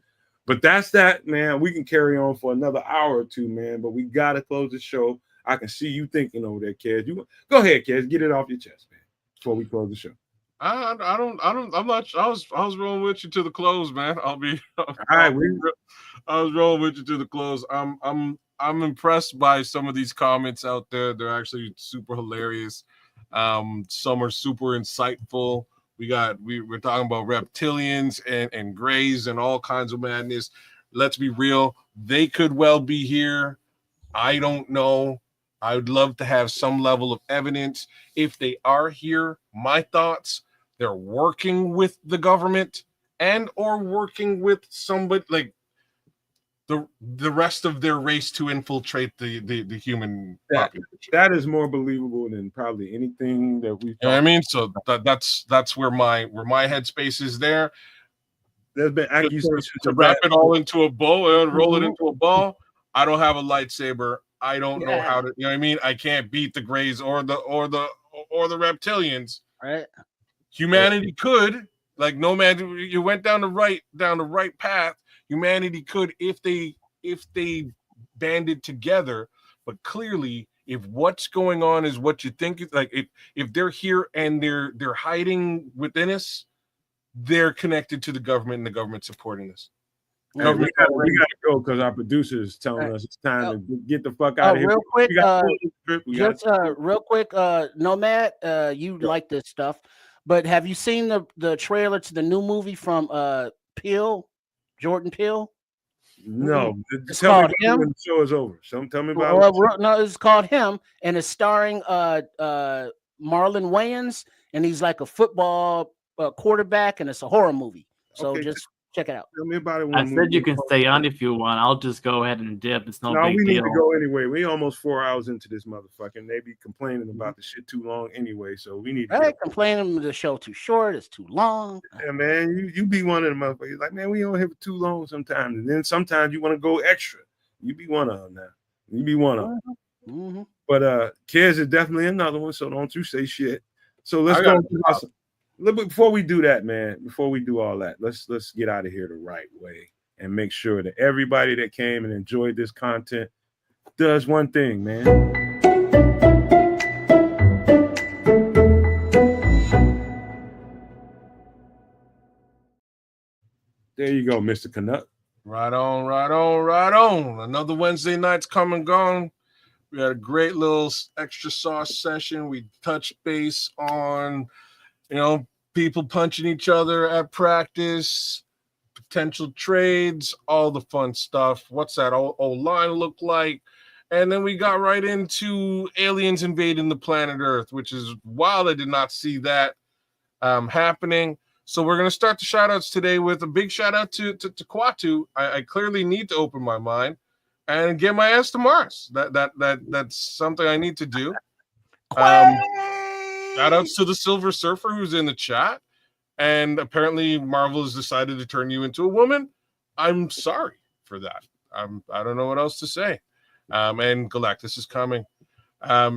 But that's that, man. We can carry on for another hour or two, man, but we got to close the show. I can see you thinking over there, Kez. Go ahead, Kez. Get it off your chest, man, before we close the show. I'm not. I was rolling with you to the close, man. I was rolling with you to the close. I'm impressed by some of these comments out there. They're actually super hilarious. Some are super insightful. We're talking about reptilians and grays and all kinds of madness. Let's be real. They could well be here. I don't know. I would love to have some level of evidence. If they are here, my thoughts, they're working with the government and or working with somebody like the rest of their race to infiltrate the human population. That is more believable than probably anything that we've. You know what I mean? So that's where my headspace is there. There's been accusations to wrap it all into a bow and roll it into a ball. I don't have a lightsaber. I don't know how to, you know what I mean? I can't beat the Greys or the reptilians. Right. Humanity could, like Nomad, you went down the right path. Humanity could if they banded together, but clearly if what's going on is what you think, like if they're here and they're hiding within us, they're connected to the government and the government supporting us. Hey, we gotta go because our producer is telling us it's time to get the fuck out of here. Real quick, real quick, Nomad, you like this stuff, but have you seen the trailer to the new movie from Jordan Peele? No, it's tell me called Him. when the show is over. Tell me about it. No, it's called Him, and it's starring Marlon Wayans, and he's like a football quarterback, and it's a horror movie. So just check it out. Tell me about it. I said you can stay on if you want. I'll just go ahead and dip. It's no big we deal. need to go anyway. We almost 4 hours into this motherfucker, and they be complaining about the shit too long anyway. So we need to complaining the show too short, it's too long. Yeah, man, you be one of the motherfuckers like, man, we don't have it too long sometimes, and then sometimes you want to go extra. You be one of them now. You be one of them. Mm-hmm. But Kids is definitely another one, so don't you say shit. So let's go. Before we do that, man, before we do all that, let's get out of here the right way and make sure that everybody that came and enjoyed this content does one thing, man. There you go, Mr. Canuck. Right on. Another Wednesday night's come and gone. We had a great little extra sauce session. We touched base on, people punching each other at practice, potential trades, all the fun stuff. What's that old line look like? And then we got right into aliens invading the planet Earth, which is wild. I did not see that happening. So we're going to start the shout-outs today with a big shout-out to Kwatu. I clearly need to open my mind and get my ass to Mars. That's something I need to do. Shout-outs to the Silver Surfer who's in the chat. And apparently Marvel has decided to turn you into a woman. I'm sorry for that. I don't know what else to say. And Galactus is coming.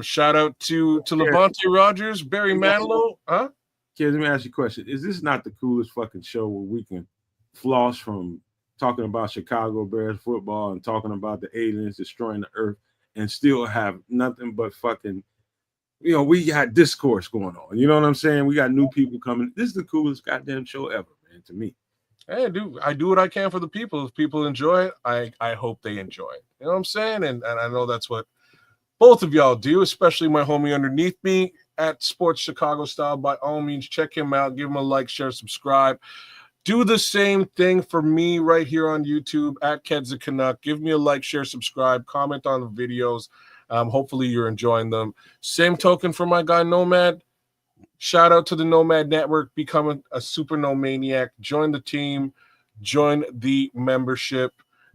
Shout-out to Levante Rogers, Barry Manilow. Huh? Kids, let me ask you a question. Is this not the coolest fucking show where we can floss from talking about Chicago Bears football and talking about the aliens destroying the earth and still have nothing but fucking, we got discourse going on. You know what I'm saying? We got new people coming. This is the coolest goddamn show ever, man, to me. Hey, I do what I can for the people. If people enjoy it, I hope they enjoy it. You know what I'm saying? And I know that's what both of y'all do, especially my homie underneath me at Sports Chicago Style. By all means, check him out. Give him a like, share, subscribe. Do the same thing for me right here on YouTube at Keds the Canuck. Give me a like, share, subscribe, comment on the videos. Hopefully you're enjoying them. Same token for my guy Nomad. Shout out to the Nomad Network. Become a super nomaniac. Join the team. Join the membership.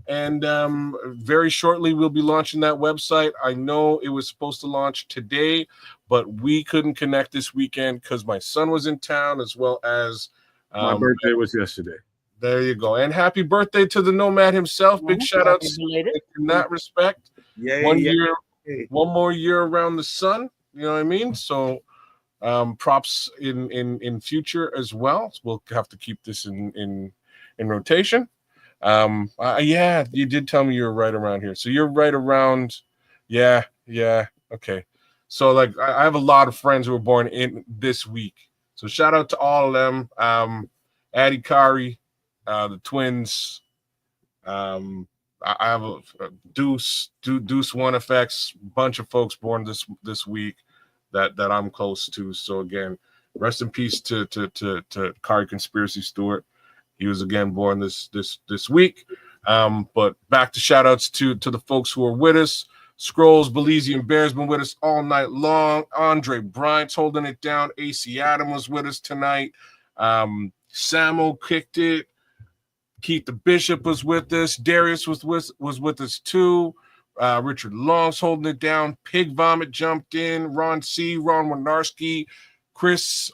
And very shortly, we'll be launching that website. I know it was supposed to launch today, but we couldn't connect this weekend because my son was in town, as well as my birthday was yesterday. There you go. And happy birthday to the Nomad himself. Big shout outs in that respect. One more year around the sun. You know what I mean? So props in future as well. So we'll have to keep this in rotation. Yeah, you did tell me you were right around here. So you're right around. Yeah. Okay. So like I have a lot of friends who were born in this week. So shout out to all of them. Addie Kari, the twins. I have a Deuce One Effects, bunch of folks born this week that I'm close to. So again, rest in peace to Kari Conspiracy Stewart. He was again born this week. But back to shout outs to the folks who are with us. Scrolls, Belizean Bears been with us all night long. Andre Bryant's holding it down. AC Adam was with us tonight. Samo kicked it. Keith the Bishop was with us. Darius was with us too. Richard Long's holding it down. Pig Vomit jumped in. Ron Winarski, Chris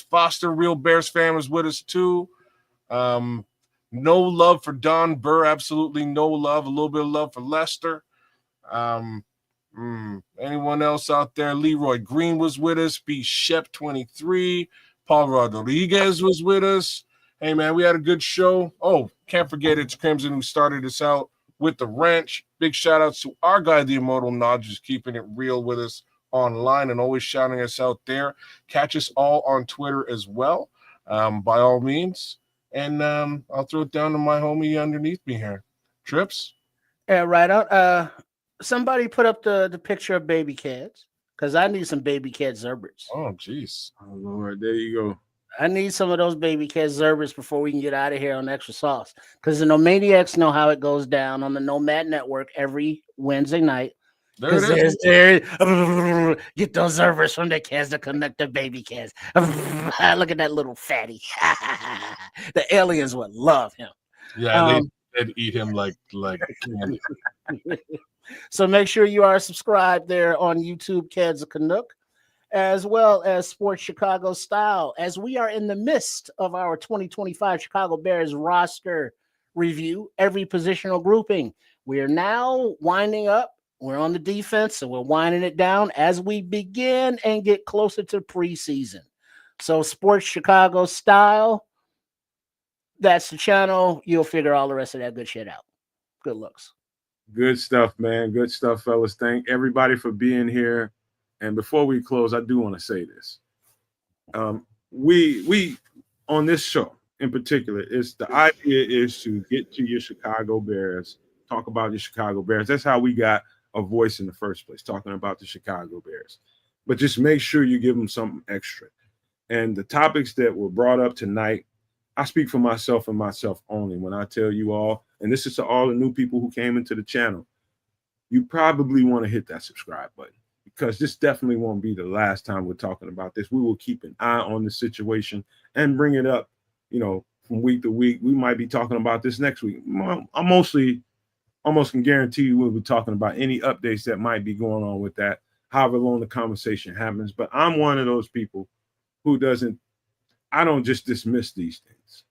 Foster, Real Bears fan, was with us too. No love for Don Burr. Absolutely no love. A little bit of love for Lester. Anyone else out there? Leroy Green was with us. B. Shep 23. Paul Rodriguez was with us. Hey, man, we had a good show. Oh, can't forget it's Crimson who started us out with the wrench. Big shout outs to our guy, the Immortal Nod, just keeping it real with us online and always shouting us out there. Catch us all on Twitter as well, by all means. And I'll throw it down to my homie underneath me here. Trips? Yeah, right out. Somebody put up the picture of baby cats because I need some baby cat Zerberts. Oh, jeez. Oh, Lord, there you go. I need some of those baby cat Zerberts before we can get out of here on Extra Sauce. Because the No Maniacs know how it goes down on the Nomad Network every Wednesday night. There it is. Get those Zerberts from the cats to connect the baby cats. Look at that little fatty. The aliens would love him. Yeah, they'd eat him like candy. So make sure you are subscribed there on YouTube, Cats of Canuck, as well as Sports Chicago Style, as we are in the midst of our 2025 Chicago Bears roster review, every positional grouping. We are now winding up. We're on the defense, so we're winding it down as we begin and get closer to preseason. So Sports Chicago Style, that's the channel. You'll figure all the rest of that good shit out. Good looks. Good stuff, man. Good stuff, fellas. Thank everybody for being here. And before we close, I do want to say this. We on this show in particular, the idea is to get to your Chicago Bears, talk about your Chicago Bears. That's how we got a voice in the first place, talking about the Chicago Bears. But just make sure you give them something extra. And the topics that were brought up tonight, I speak for myself and myself only when I tell you all, and this is to all the new people who came into the channel, you probably want to hit that subscribe button because this definitely won't be the last time we're talking about this. We will keep an eye on the situation and bring it up, from week to week. We might be talking about this next week. I almost can guarantee you we'll be talking about any updates that might be going on with that, however long the conversation happens. But I'm one of those people who I don't just dismiss these things,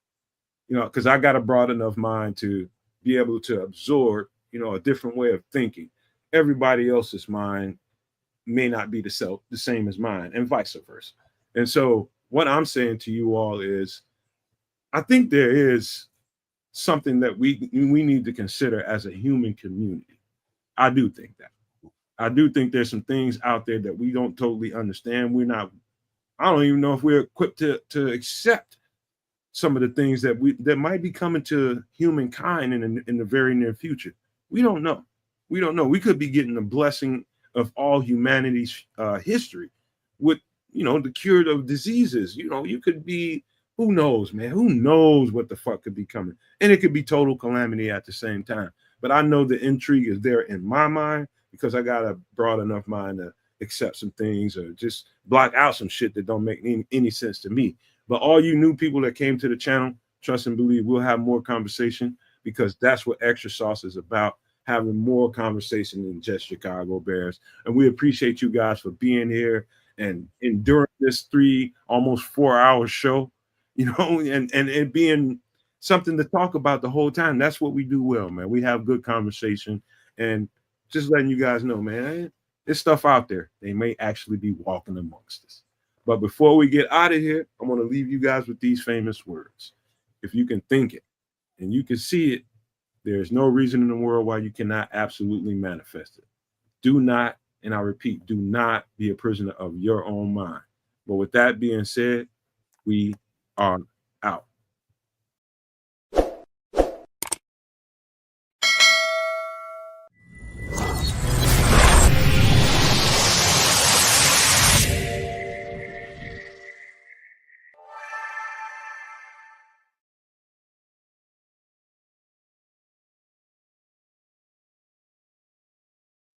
because I got a broad enough mind to be able to absorb, a different way of thinking. Everybody else's mind may not be the same as mine and vice versa. And so what I'm saying to you all is, I think there is something that we need to consider as a human community. I do think that. I do think there's some things out there that we don't totally understand. I don't even know if we're equipped to accept some of the things that might be coming to humankind in the very near future. We don't know. We could be getting the blessing of all humanity's history with, the cure of diseases. You could be, who knows, man? Who knows what the fuck could be coming? And it could be total calamity at the same time. But I know the intrigue is there in my mind because I got a broad enough mind to accept some things or just block out some shit that don't make any sense to me. But all you new people that came to the channel, trust and believe we'll have more conversation because that's what Extra Sauce is about, having more conversation than just Chicago Bears. And we appreciate you guys for being here and enduring this almost 4 hour show, and it being something to talk about the whole time. That's what we do well, man. We have good conversation and just letting you guys know, man, there's stuff out there. They may actually be walking amongst us. But before we get out of here, I want to leave you guys with these famous words. If you can think it and you can see it, there's no reason in the world why you cannot absolutely manifest it. Do not, and I repeat, do not be a prisoner of your own mind. But with that being said, we are out.